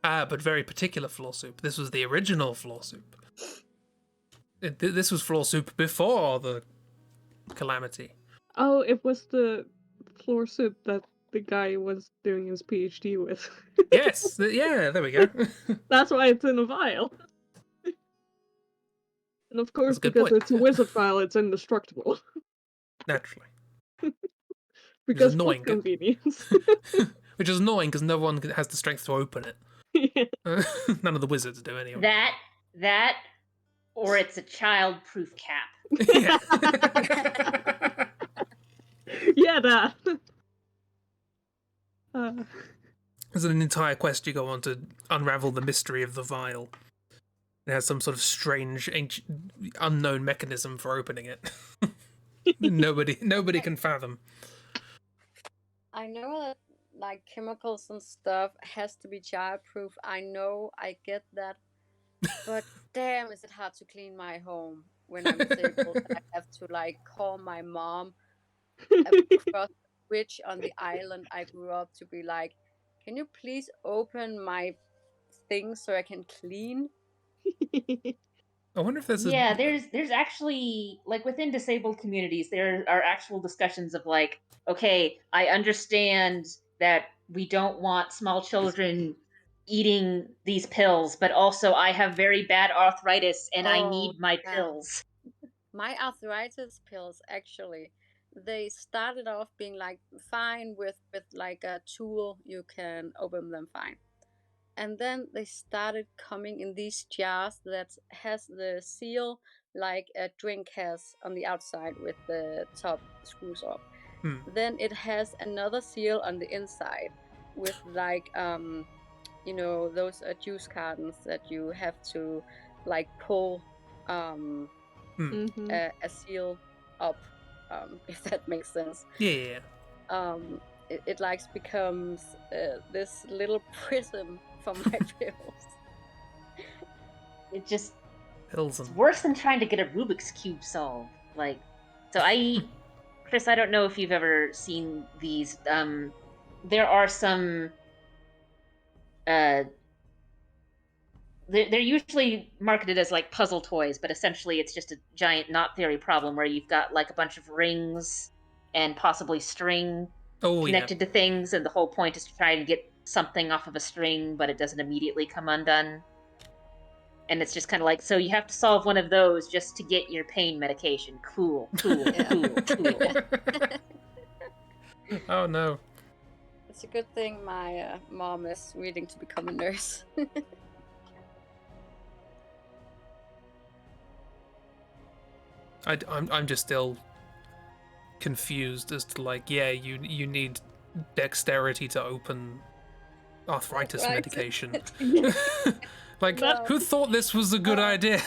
But very particular floor soup. This was the original floor soup. This was floor soup before the calamity. Oh, it was the floor soup that the guy was doing his PhD with. Yes, yeah, there we go. That's why it's in a vial. And of course, because it's a wizard vial, it's indestructible. Naturally. Because annoying convenience. Which is annoying because no one has the strength to open it. Yeah. None of the wizards do anyway. That, or it's a child-proof cap. Yeah. Yeah, that. There's an entire quest you go on to unravel the mystery of the vial. It has some sort of strange, ancient, unknown mechanism for opening it. Nobody can fathom. I know that like chemicals and stuff has to be childproof. I know, I get that. But damn, is it hard to clean my home when I'm disabled and I have to like call my mom across the bridge on the island I grew up to be like, can you please open my thing so I can clean? I wonder if there's Yeah, there's actually, like, within disabled communities, there are actual discussions of like, okay, I understand that we don't want small children eating these pills, but also I have very bad arthritis and I Oh, need my yeah. pills. My arthritis pills actually, they started off being like fine with like a tool, you can open them fine. And then they started coming in these jars that has the seal like a drink has on the outside with the top screws off. Hmm. Then it has another seal on the inside with like you know, those juice cartons that you have to like pull Mhm. a seal up, if that makes sense. yeah. It like becomes this little prism for my pills. It just Pills it's and worse than trying to get a Rubik's cube solved. Like, so Chris, I don't know if you've ever seen these. There are some. Uh, they're usually marketed as like puzzle toys, but essentially it's just a giant knot theory problem where you've got like a bunch of rings and possibly string oh yeah. connected to things, and the whole point is to try and get something off of a string, but it doesn't immediately come undone. And it's just kind of like, so you have to solve one of those just to get your pain medication. Cool, cool, Yeah. cool, cool. Oh no. It's a good thing my mom is reading to become a nurse. I'm just still confused as to like, yeah, you need dexterity to open arthritis Right. medication. Yeah. Like, Well, who thought this was a good idea?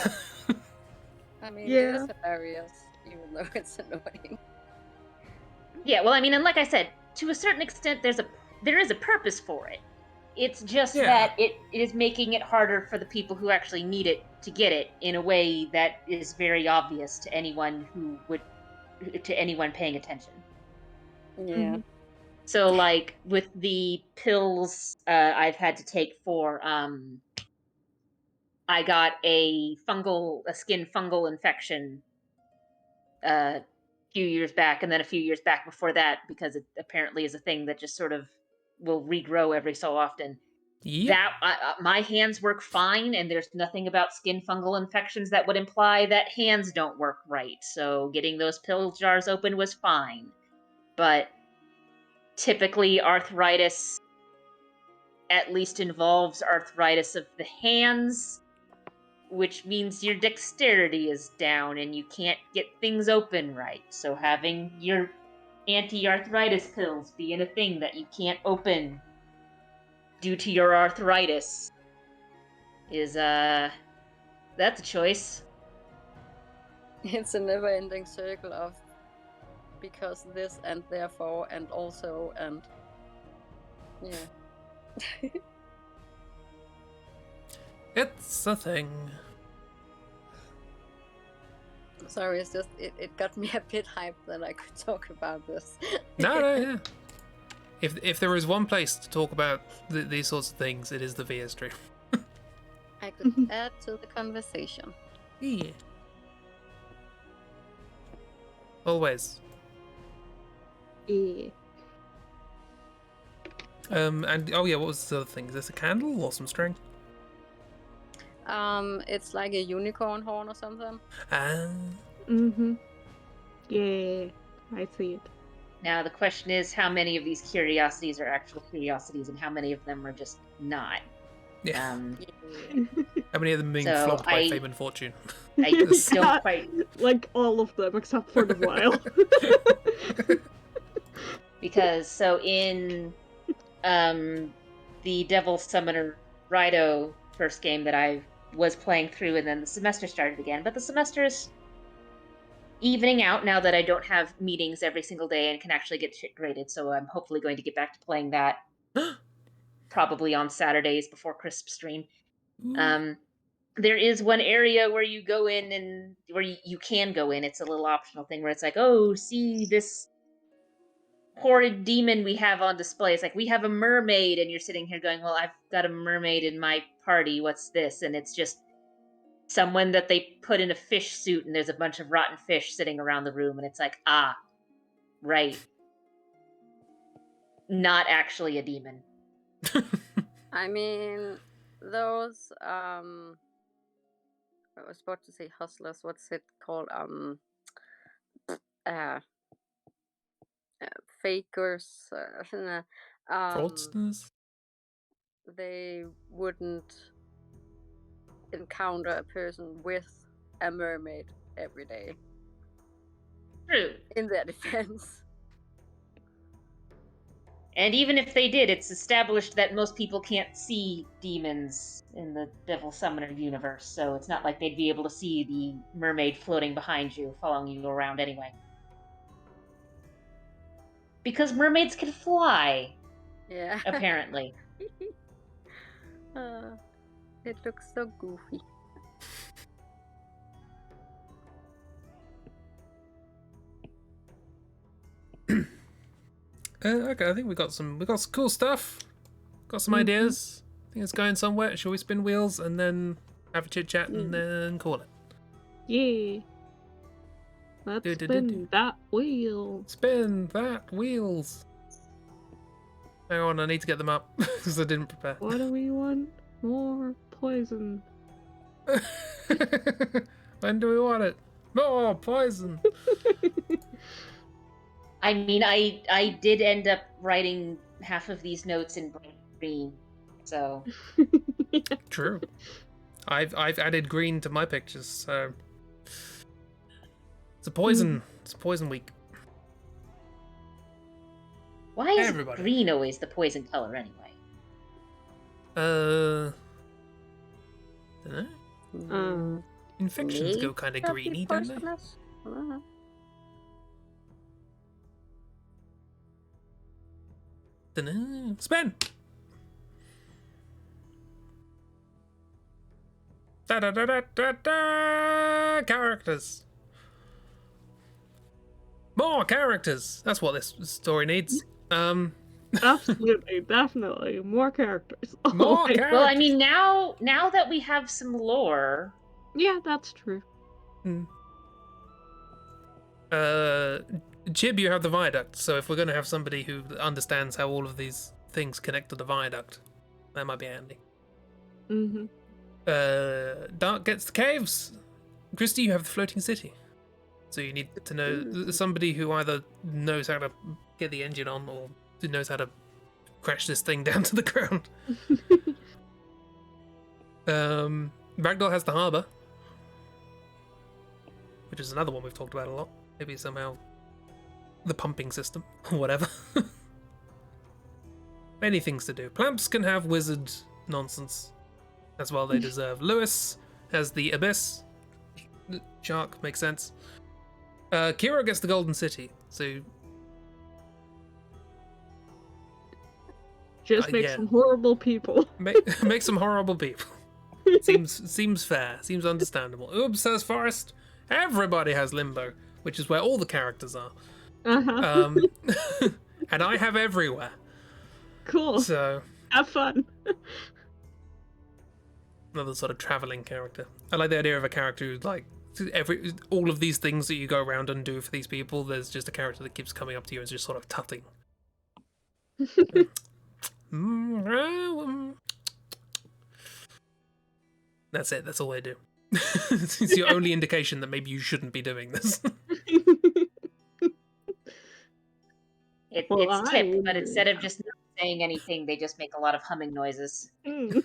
I mean, it Yeah. is hilarious, even though it's annoying. Yeah, well, I mean, and like I said, to a certain extent, there is a purpose for it. It's just Yeah. that it is making it harder for the people who actually need it to get it in a way that is very obvious to anyone paying attention. Yeah. Mhm. So, like with the pills I've had to take for, I got a skin fungal infection a few years back, and then a few years back before that, because it apparently is a thing that just sort of will regrow every so often. Yep. That my hands work fine, and there's nothing about skin fungal infections that would imply that hands don't work right. So getting those pill jars open was fine, but typically arthritis at least involves arthritis of the hands, which means your dexterity is down and you can't get things open right. So having your anti-arthritis pills being a thing that you can't open due to your arthritis is that's a choice. It's a never ending circle of because this and therefore and also and yeah. It's a thing. Sorry, it's just it got me a bit hyped that I could talk about this. No, yeah. If there is one place to talk about these sorts of things, it is the VS stream. I could add to the conversation. Yeah. Always. Yeah. And oh yeah, what was the other thing? Is this a candle or some string? It's like a unicorn horn or something. Mhm. Yeah. I see it. Now the question is, how many of these curiosities are actual curiosities, and how many of them are just not? Yeah. Yeah. How many of them being So flogged by I- fame and fortune? I don't quite, Like all of them except for the vial. because so in the Devil Summoner Rido first game that I was playing through, and then the semester started again. But the semester is evening out now that I don't have meetings every single day and can actually get shit graded. So I'm hopefully going to get back to playing that probably on Saturdays before crisp stream. There is one area where you go in and where you can go in. It's a little optional thing where it's like, oh, see this horrid demon we have on display. It's like, we have a mermaid, and you're sitting here going, well, I've got a mermaid in my party, what's this? And it's just someone that they put in a fish suit, and there's a bunch of rotten fish sitting around the room, and it's like, ah, right. Not actually a demon. I mean, those I was about to say hustlers. What's it called? Uh, fakers. Fraudsters? They wouldn't encounter a person with a mermaid every day. True. In their defense. And even if they did, it's established that most people can't see demons in the Devil Summoner universe, so it's not like they'd be able to see the mermaid floating behind you, following you around anyway. Because mermaids can fly. Yeah. Apparently. It looks so goofy. Okay, I think we got some cool stuff. Got some ideas. I think it's going somewhere. Shall we spin wheels and then have a chit chat and then call it? Yeah. Let's spin that wheel. Spin that wheels. Hang on, I need to get them up because I didn't prepare. What do we want? More poison. When do we want it? More poison. I mean, I did end up writing half of these notes in bright green, so. True. I've added green to my pictures, so it's a poison. It's a poison week. Why is green always the poison color anyway? Dunno. Infections go kind of greeny, don't they? Dunno. Spin. Da da da da da da. Characters. More characters. That's what this story needs. Absolutely, definitely. More characters. More characters. Well, I mean, now that we have some lore. Yeah, that's true. Chib, you have the viaduct, so if we're going to have somebody who understands how all of these things connect to the viaduct, that might be handy. Dark gets the caves. Christy, you have the floating city. So you need to know somebody who either knows how to get the engine on or who knows how to crash this thing down to the ground. Ragdoll has the harbour, which is another one we've talked about a lot. Maybe somehow the pumping system or whatever. Many things to do. Plamps can have wizard nonsense as well. They deserve. Lewis has the abyss. Shark makes sense. Kiro gets the golden city. So just make some horrible people. Make some horrible people. Seems fair. Seems understandable. Oops says Forest. Everybody has limbo, which is where all the characters are. And I have everywhere. Cool. So have fun. Another sort of traveling character. I like the idea of a character who's like all of these things that you go around and do for these people. There's just a character that keeps coming up to you and just sort of tutting. That's it. That's all they do. It's your only indication that maybe you shouldn't be doing this. It's tip, but instead of just not saying anything, they just make a lot of humming noises. That's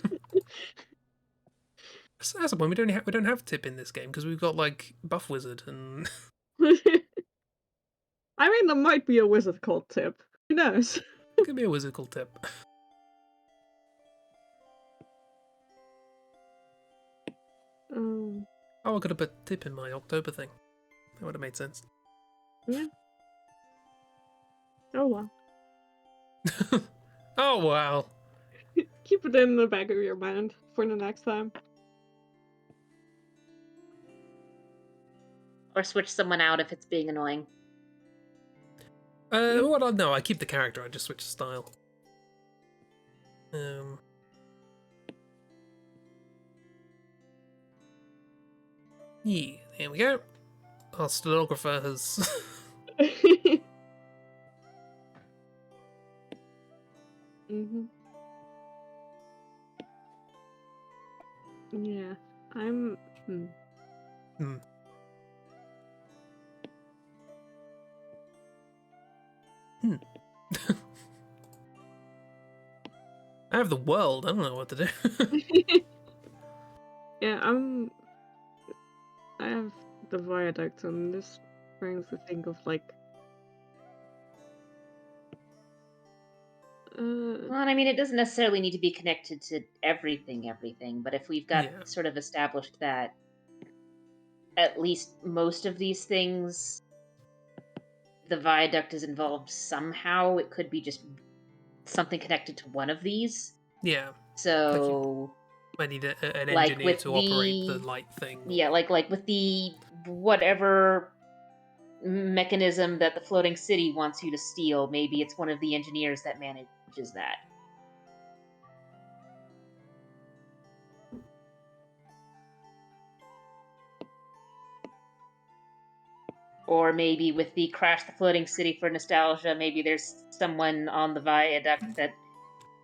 the point. We don't have tip in this game because we've got like Buff Wizard and. I mean, there might be a wizard called Tip. Who knows? Could be a wizard called Tip. Oh, I could have put Tip in my October thing. That would have made sense. Yeah. Oh well. Oh wow. Keep it in the back of your mind for the next time. Or switch someone out if it's being annoying. Well, no, I keep the character. I just switch the style. Yeah, there we go. Our stenographer has. Yeah, I'm. I have the world. I don't know what to do. Yeah, I have the viaduct, and this brings to think of like. Well, and I mean, it doesn't necessarily need to be connected to everything, but if we've got Yeah. sort of established that at least most of these things, the viaduct is involved somehow, it could be just something connected to one of these. Yeah. So, I need an like engineer with to operate the light thing. Yeah, like with the whatever mechanism that the floating city wants you to steal, maybe it's one of the engineers that manages that. Or maybe with the Crash the Floating City for nostalgia, maybe there's someone on the viaduct that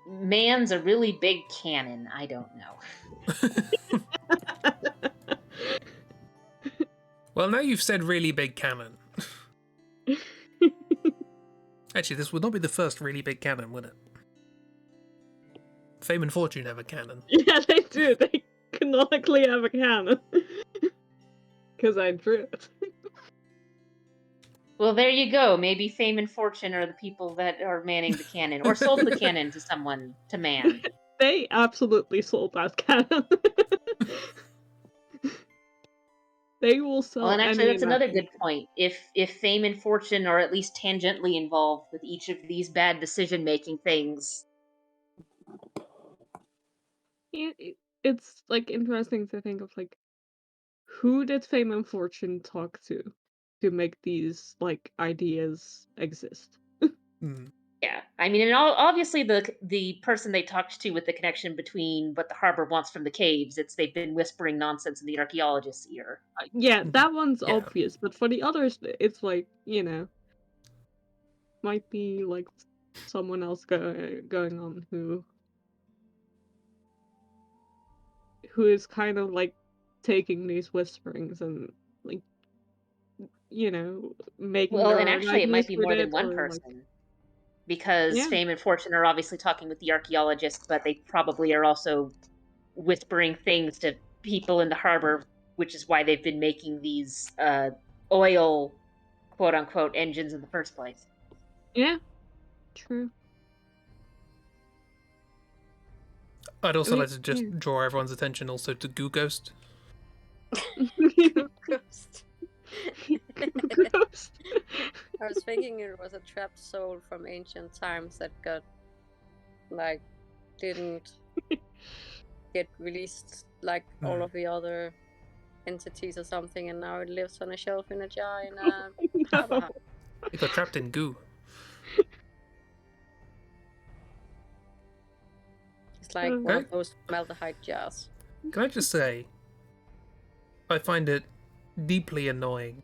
mans a really big cannon. I don't know. Well, now you've said really big cannon. Actually, this would not be the first really big cannon, would it? Fame and Fortune have a cannon. Yeah, they do. They canonically have a cannon. Because I drew it. Well, there you go. Maybe Fame and Fortune are the people that are manning the cannon, or sold the cannon to someone to man. They absolutely sold that cannon. They will sell. Well, and actually, any that's and another everything. good point. If Fame and Fortune are at least tangentially involved with each of these bad decision-making things, It's like interesting to think of like who did Fame and Fortune talk to make these like ideas exist. yeah. I mean, and obviously the person they talked to with the connection between what the harbor wants from the caves, they've been whispering nonsense in the archaeologist's ear. Yeah, that one's Yeah. obvious, but for the others, it's like, might be like someone else going on who is kind of like taking these whisperings and like making Well, their and own actually, it ideas might be with more than it, one or like person. Because yeah, Fame and Fortune are obviously talking with the archaeologist, but they probably are also whispering things to people in the harbor, which is why they've been making these oil, quote unquote, engines in the first place. yeah, true. I'd also like to Yeah. just draw everyone's attention also to Goo Ghost. Ghost. Ghost. I was thinking it was a trapped soul from ancient times that didn't get released like all of the other entities or something, and now it lives on a shelf in a jar in a harbor. No. It got trapped in goo. It's like one of those formaldehyde jars. Can I just say, I find it deeply annoying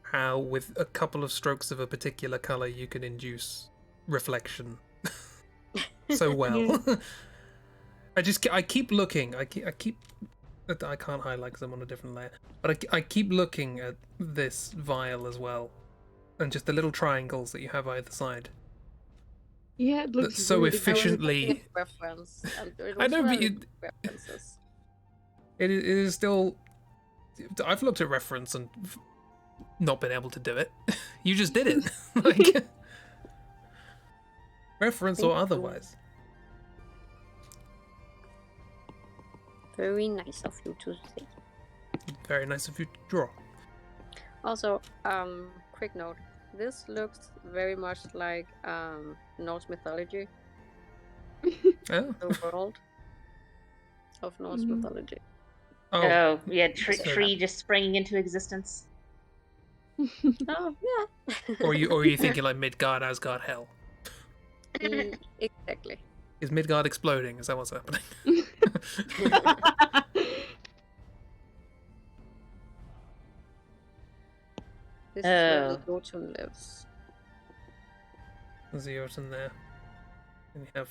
how with a couple of strokes of a particular color you can induce reflection so well. Yeah. I keep looking. I can't highlight because I'm on a different layer. But I keep looking at this vial as well, and just the little triangles that you have either side. Yeah, it looks so really efficiently. Reference, and it I was know, but references. It is still. I've looked at reference and not been able to do it. You just did it, like reference or otherwise. Very nice of you to say. Very nice of you to draw. Also, quick note. This looks very much like Norse mythology. Oh. The world of Norse mythology. Oh yeah, tree just springing into existence. Oh yeah. Or are you thinking like Midgard, Asgard, Hell? Exactly. Is Midgard exploding? Is that what's happening? This is where the Jotun lives. There's the Jotun there. And you have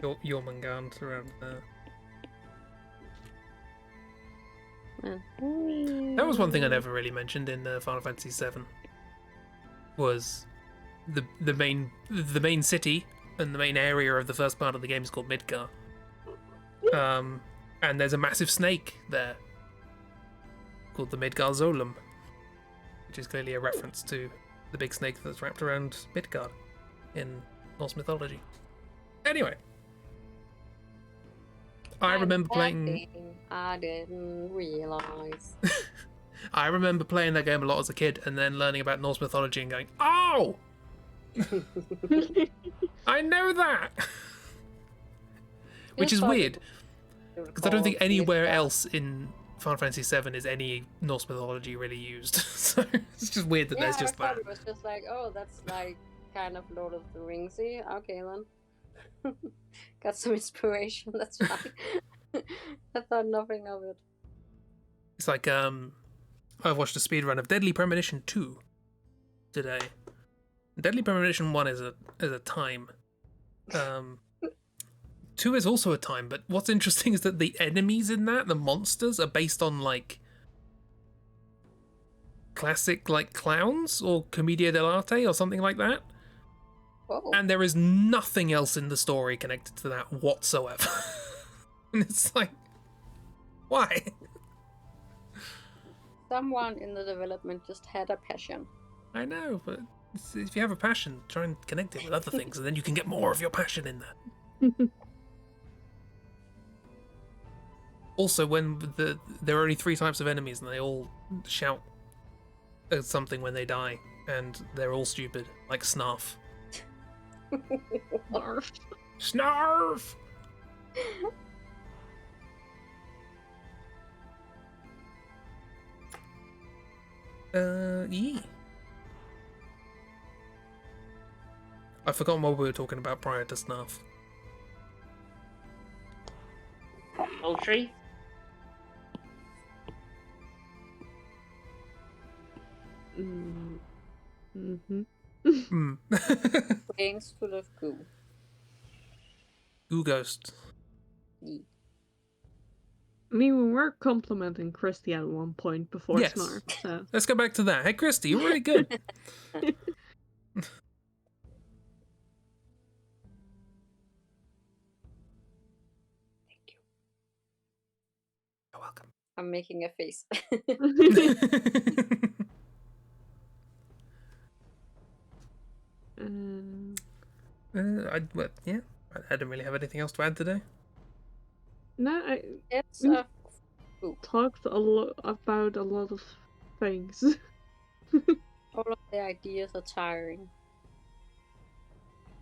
Jormungand around there. That was one thing I never really mentioned in Final Fantasy VII. Was the main city and the main area of the first part of the game is called Midgar. And there's a massive snake there called the Midgar Zolum, which is clearly a reference to the big snake that's wrapped around Midgard in Norse mythology. Anyway, I remember playing. I didn't realize. I remember playing that game a lot as a kid, and then learning about Norse mythology and going, "Oh, I know that," which is weird because I don't think anywhere else in Final Fantasy VII is any Norse mythology really used. So it's just weird that there's just I that. thought it was just like, oh, that's like kind of Lord of the Ringsy. Okay then. Got some inspiration. That's fine. I thought nothing of it. It's like I've watched a speedrun of Deadly Premonition 2 today. Deadly Premonition 1 is a time. 2 is also a time, but what's interesting is that the enemies in that, the monsters, are based on like classic like clowns or commedia dell'arte or something like that. Whoa. And there is nothing else in the story connected to that whatsoever. And it's like, why? Someone in the development just had a passion. I know, but if you have a passion, try and connect it with other things, and then you can get more of your passion in there. Also, when there are only 3 types of enemies, and they all shout at something when they die, and they're all stupid, like Snarf. Snarf. Snarf! Yeah. I've forgotten what we were talking about prior to Snarf. Poultry? Mm-hmm. Things full of goo. Goo Ghost. Yeah. I mean, we were complimenting Christy at one point before Yes. Snarf, so... Let's go back to that. Hey, Christy, you're really good. Thank you. You're welcome. I'm making a face. I didn't really have anything else to add today. No, It's we a talked a lot about a lot of things. all of the ideas are tiring.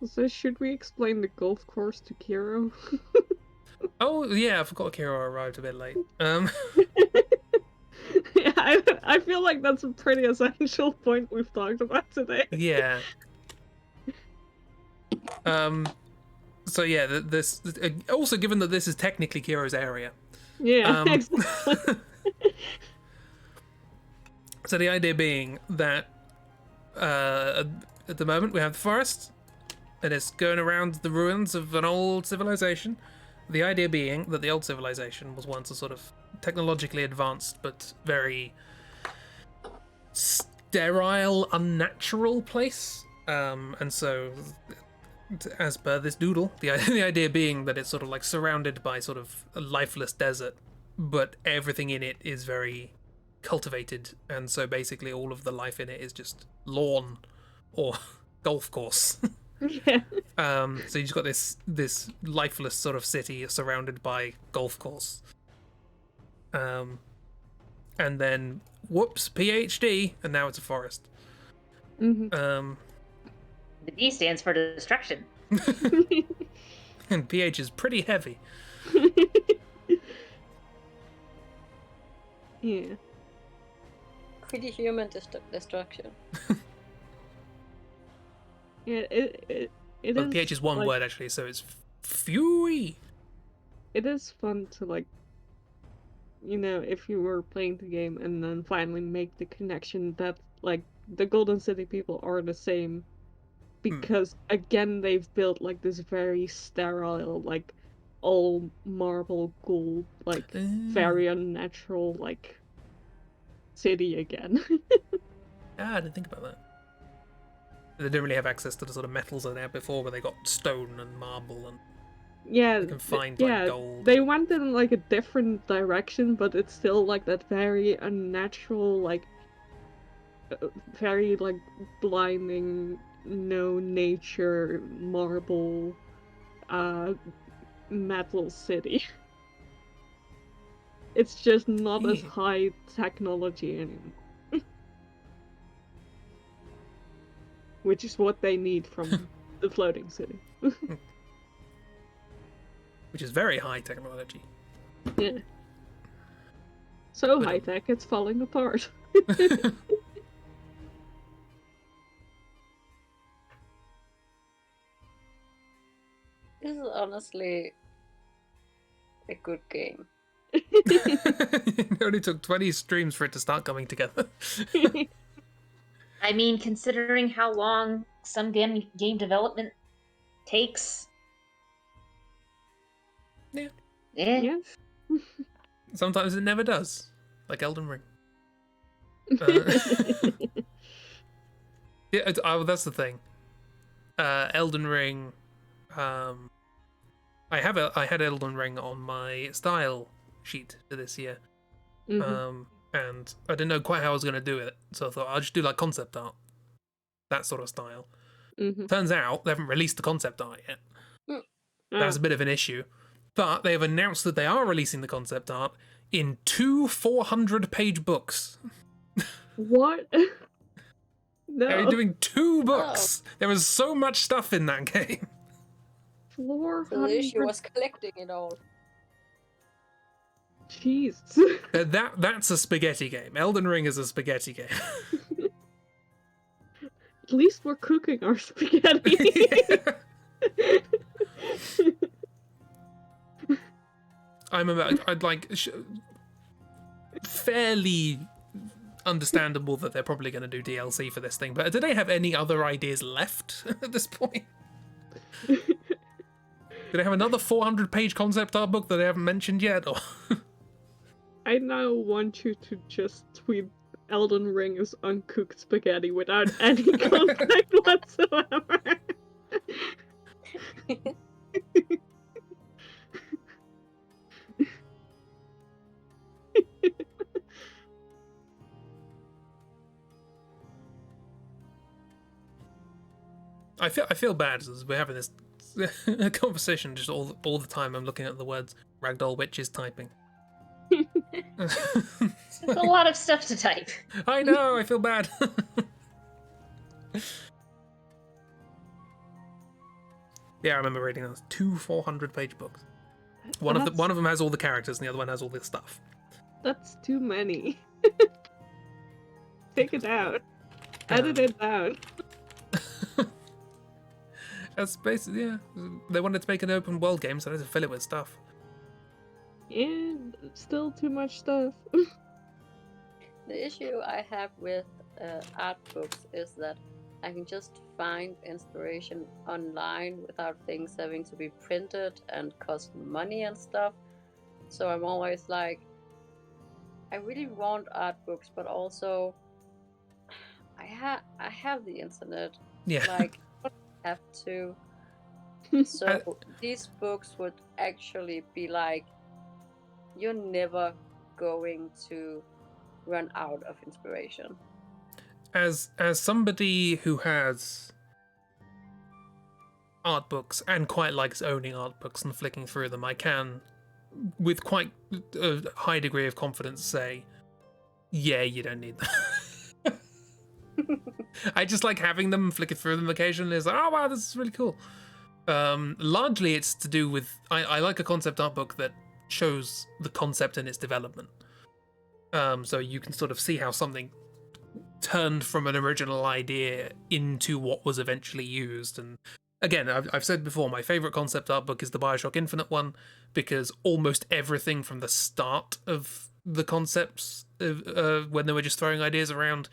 So should we explain the golf course to Kiro? Oh, yeah, I forgot Kiro arrived a bit late. Yeah, I feel like that's a pretty essential point we've talked about today. Yeah. So yeah, this also given that this is technically Kiro's area. Yeah, exactly. So the idea being that at the moment we have the forest, and it's going around the ruins of an old civilization. The idea being that the old civilization was once a sort of technologically advanced but very sterile, unnatural place. And so, as per this doodle, the idea being that it's sort of like surrounded by sort of a lifeless desert, but everything in it is very cultivated, and so basically all of the life in it is just lawn or golf course. Yeah. So you've got this lifeless sort of city surrounded by golf course. And then whoops, PhD, and now it's a forest. Mm-hmm. The D stands for destruction. And PH is pretty heavy. Yeah. Pretty human destruction. Yeah, it Well, is. the PH is one like, word actually, so it's fury. It is fun to like, if you were playing the game and then finally make the connection that like the Golden City people are the same, because again they've built like this very sterile, like all marble gold, like very unnatural like city again. I didn't think about that. They didn't really have access to the sort of metals that they had before, where they got stone and marble, and Yeah, they can find yeah, like gold. they went in like a different direction, but it's still like that very unnatural, like very like blinding, no nature marble, metal city. It's just not as high technology anymore. Which is what they need from the floating city. Which is very high technology. Yeah. So But, high tech, it's falling apart. This is honestly a good game. It only took 20 streams for it to start coming together. I mean, considering how long some game development takes. Yeah. Yeah. Sometimes it never does, like Elden Ring. Yeah, that's the thing. Elden Ring. I had Elden Ring on my style sheet for this year, and I didn't know quite how I was going to do it, so I thought I'll just do like concept art, that sort of style. Turns out they haven't released the concept art yet. That's a bit of an issue, but they have announced that they are releasing the concept art in 2 400-page books. What? No. They're doing 2 books. There was so much stuff in that game. 400. So the issue was collecting it all. Jeez. That's a spaghetti game. Elden Ring is a spaghetti game. At least we're cooking our spaghetti. I'd like fairly understandable that they're probably going to do DLC for this thing, but do they have any other ideas left at this point? Do they have another 400-page concept art book that they haven't mentioned yet? Or I now want you to just tweet Elden Ring is uncooked spaghetti without any context whatsoever. I feel bad as we're having this conversation just all the time. I'm looking at the words RagdollWitchy typing. It's a lot of stuff to type. I know, I feel bad. Yeah, I remember reading those 2 400-page books. One of them has all the characters, and the other one has all this stuff. That's too many. Take it out. Edit it out. That's basically, yeah. They wanted to make an open world game, so they had to fill it with stuff. Yeah, still too much stuff. The issue I have with art books is that I can just find inspiration online without things having to be printed and cost money and stuff. So I'm always like, I really want art books, but also I have the internet. Yeah. Like, I don't have to. So these books would actually be like, you're never going to run out of inspiration. As somebody who has art books and quite likes owning art books and flicking through them, I can, with quite a high degree of confidence, say, yeah, you don't need them. I just like having them, flicking through them occasionally. It's like, oh wow, this is really cool. Largely it's to do with, I like a concept art book that shows the concept and its development. So you can sort of see how something turned from an original idea into what was eventually used. And again, I've said before, my favorite concept art book is the Bioshock Infinite one, because almost everything from the start of the concepts when they were just throwing ideas around,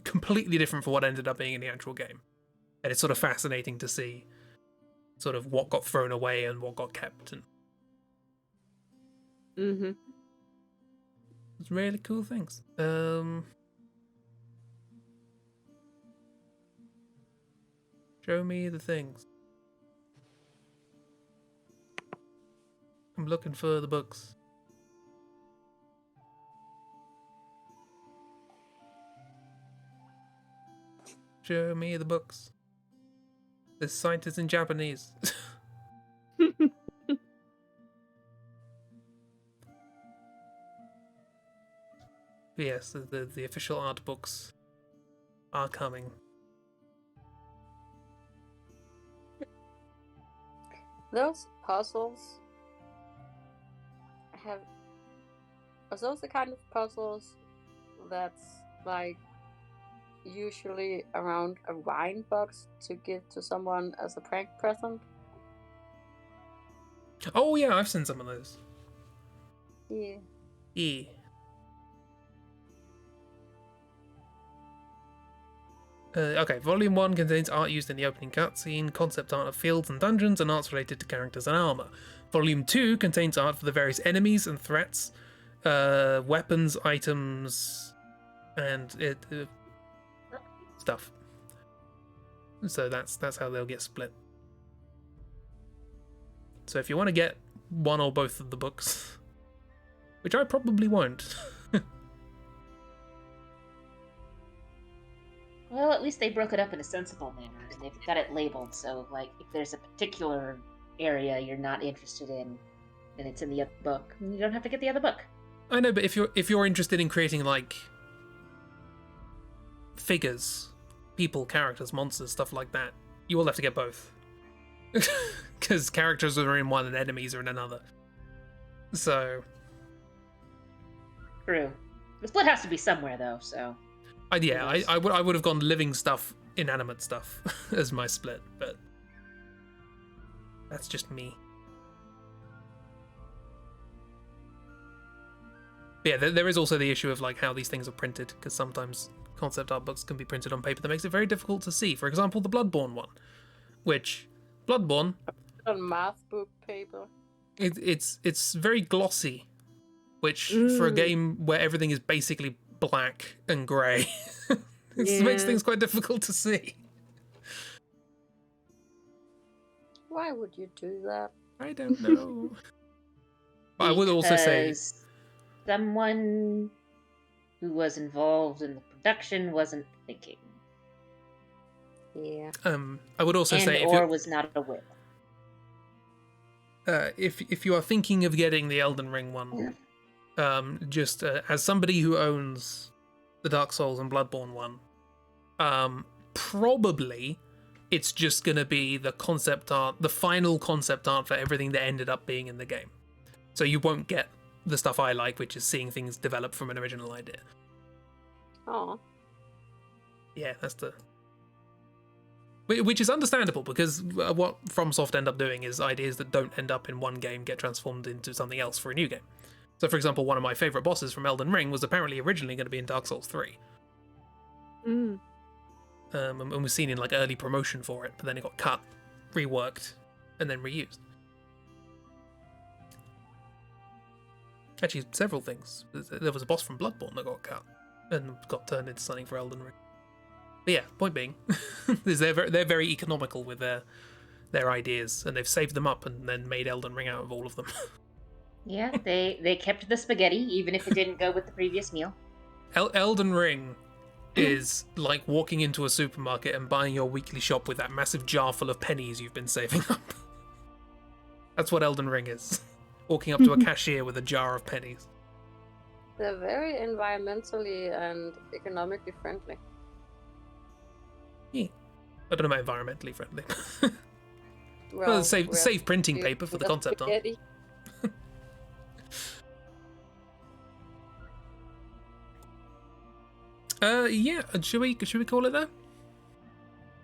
completely different from what ended up being in the actual game. And it's sort of fascinating to see sort of what got thrown away and what got kept. And it's really cool things. Show me the things. I'm looking for the books. Show me the books. This site is in Japanese. Yes, the official art books are coming. Those puzzles are those the kind of puzzles that's like usually around a wine box to give to someone as a prank present? Oh yeah, I've seen some of those. Yeah. Yeah. Okay, Volume 1 contains art used in the opening cutscene, concept art of fields and dungeons, and arts related to characters and armor. Volume 2 contains art for the various enemies and threats, weapons, items, and stuff. So that's how they'll get split. So if you want to get one or both of the books, which I probably won't. Well, at least they broke it up in a sensible manner, and they've got it labeled, so, like, if there's a particular area you're not interested in, and it's in the other book, you don't have to get the other book. I know, but if you're interested in creating, like, figures, people, characters, monsters, stuff like that, you will have to get both. Because characters are in one and enemies are in another. So... True. The split has to be somewhere, though, so... I would have gone living stuff, inanimate stuff as my split, but that's just me. But yeah, there is also the issue of like how these things are printed, because sometimes concept art books can be printed on paper that makes it very difficult to see. For example, the Bloodborne one, which Bloodborne On math book paper. it's very glossy, which for a game where everything is basically black and grey, it makes things quite difficult to see. Why would you do that? I don't know. But I would also say Because someone who was involved in the production wasn't thinking. Yeah. I would also say or was not aware. if you are thinking of getting the Elden Ring one, just as somebody who owns the Dark Souls and Bloodborne one, probably it's just going to be the concept art, the final concept art for everything that ended up being in the game. So you won't get the stuff I like, which is seeing things develop from an original idea. Oh. Yeah, that's the... Which is understandable, because what FromSoft end up doing is ideas that don't end up in one game get transformed into something else for a new game. So, for example, one of my favourite bosses from Elden Ring was apparently originally going to be in Dark Souls 3. And was seen in like early promotion for it, but then it got cut, reworked, and then reused. Actually, several things. There was a boss from Bloodborne that got cut and got turned into something for Elden Ring. But yeah, point being, is they're very economical with their ideas, and they've saved them up and then made Elden Ring out of all of them. Yeah, they kept the spaghetti, even if it didn't go with the previous meal. Elden Ring is like walking into a supermarket and buying your weekly shop with that massive jar full of pennies you've been saving up. That's what Elden Ring is. Walking up to a cashier with a jar of pennies. They're very environmentally and economically friendly. Yeah. I don't know about environmentally friendly. Well, save printing paper for the concept art. spaghetti. Yeah. Should we call it that?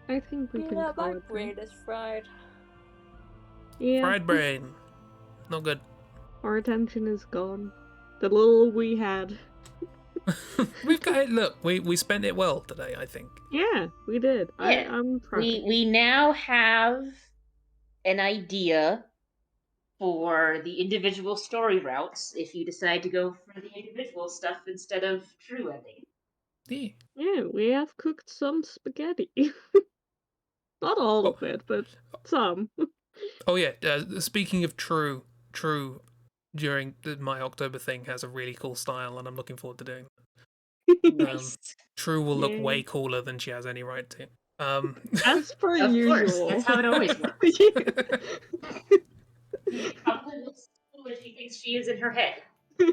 I think we can Yeah, call my it brain is fried. that. Yeah, Fried brain. Not good. our attention is gone. The little we had. We've got look. We spent it well today. I think. Yeah, we did. Yeah. I'm proud. We now have an idea for the individual story routes if you decide to go for the individual stuff instead of true ending. Yeah. Yeah, we have cooked some spaghetti. Not all Oh. of it, but some. Oh yeah. Speaking of true, during my October thing has a really cool style, and I'm looking forward to doing. Nice. True will look Yeah. way cooler than she has any right to. As per Of usual. course, that's how it always works. Probably looks cool as she thinks she is in her head.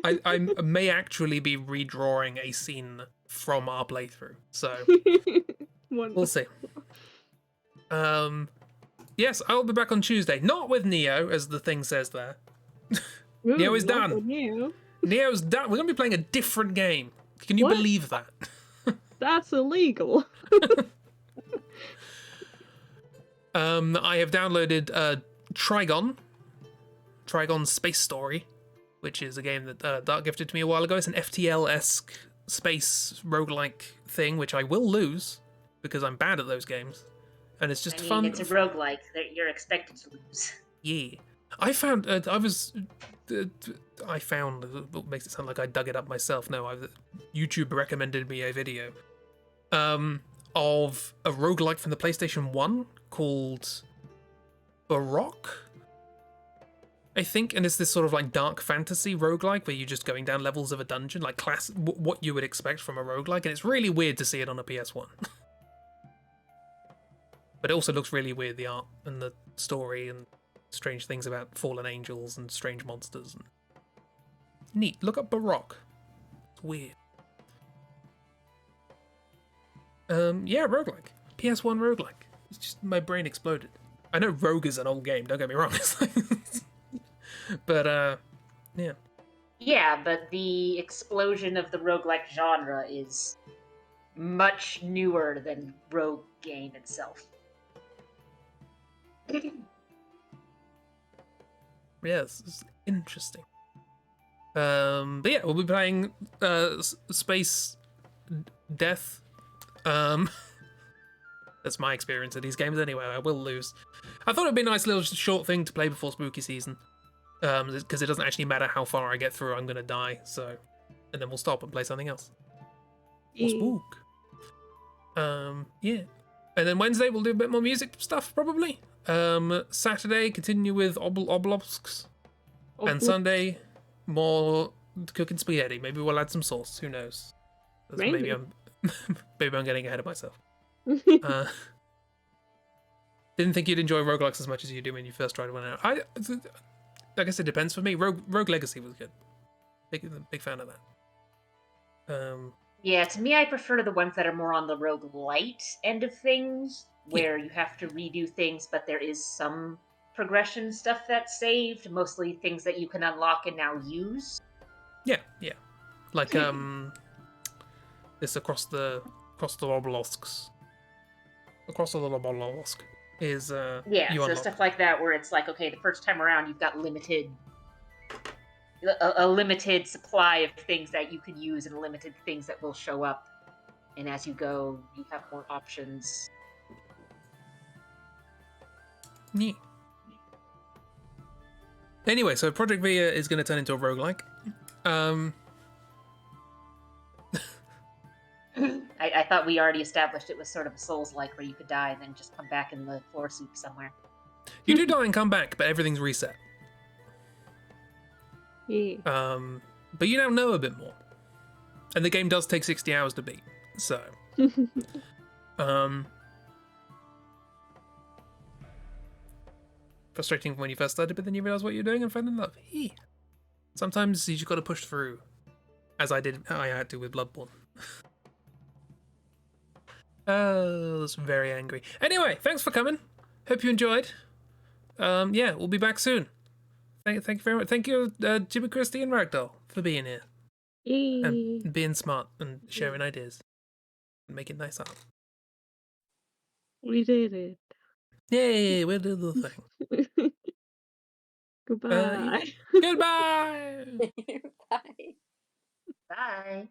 I may actually be redrawing a scene from our playthrough, so we'll see. Yes, I'll be back on Tuesday. Not with Neo, as the thing says there. Ooh, Neo is not done. with Neo. Neo's done. We're gonna be playing a different game. Can you What? believe that? That's illegal. I have downloaded Trigon Space Story, which is a game that Dark gifted to me a while ago. It's an FTL-esque space roguelike thing, which I will lose because I'm bad at those games. And it's just fun. It's a roguelike that you're expected to lose. Yeah. I found, what makes it sound like I dug it up myself. No, YouTube recommended me a video of a roguelike from the PlayStation 1 called Baroque, I think, and it's this sort of like dark fantasy roguelike where you're just going down levels of a dungeon, like what you would expect from a roguelike, and it's really weird to see it on a PS1. But it also looks really weird, the art and the story and strange things about fallen angels and strange monsters. And neat. Look up Baroque. It's weird. Yeah, roguelike. PS1 roguelike. It's just my brain exploded. I know Rogue is an old game, don't get me wrong. But yeah. Yeah, but the explosion of the roguelike genre is much newer than Rogue game itself. Yes, it's interesting. But yeah, we'll be playing Space Death. That's my experience of these games anyway. I will lose. I thought it'd be a nice little short thing to play before spooky season. Because it doesn't actually matter how far I get through, I'm gonna die, so... And then we'll stop and play something else. Or spook. Yeah. And then Wednesday we'll do a bit more music stuff, probably. Saturday, continue with Obelisks. And Sunday, more cooking spaghetti. Maybe we'll add some sauce, who knows. Maybe I'm getting ahead of myself. Didn't think you'd enjoy roguelikes as much as you do when you first tried one out. I guess it depends for me. Rogue Legacy was good. Big fan of that. Yeah, to me, I prefer the ones that are more on the roguelite end of things, where you have to redo things, but there is some progression stuff that's saved, mostly things that you can unlock and now use. Yeah. Like this across the obelisks. Across the little obelisk is so unlock. stuff like that where it's like, okay, the first time around you've got a limited supply of things that you can use and limited things that will show up, and as you go you have more options. Yeah. Anyway, so Project Via is going to turn into a roguelike. I thought we already established it was sort of a Souls-like where you could die and then just come back in the floor soup somewhere. You do die and come back, but everything's reset. Yeah. But you now know a bit more. And the game does take 60 hours to beat, so... frustrating when you first started, but then you realise what you're doing and fell in love. Sometimes you just got to push through, as I had to with Bloodborne. Oh, that's very angry. Anyway, thanks for coming. Hope you enjoyed. Yeah, we'll be back soon. Thank you very much. Thank you, Jimmy, Christy, and Ragdoll for being here and being smart and sharing ideas. and making nice art. We did it. Yay, we did the thing. Goodbye. Goodbye! Bye. Bye.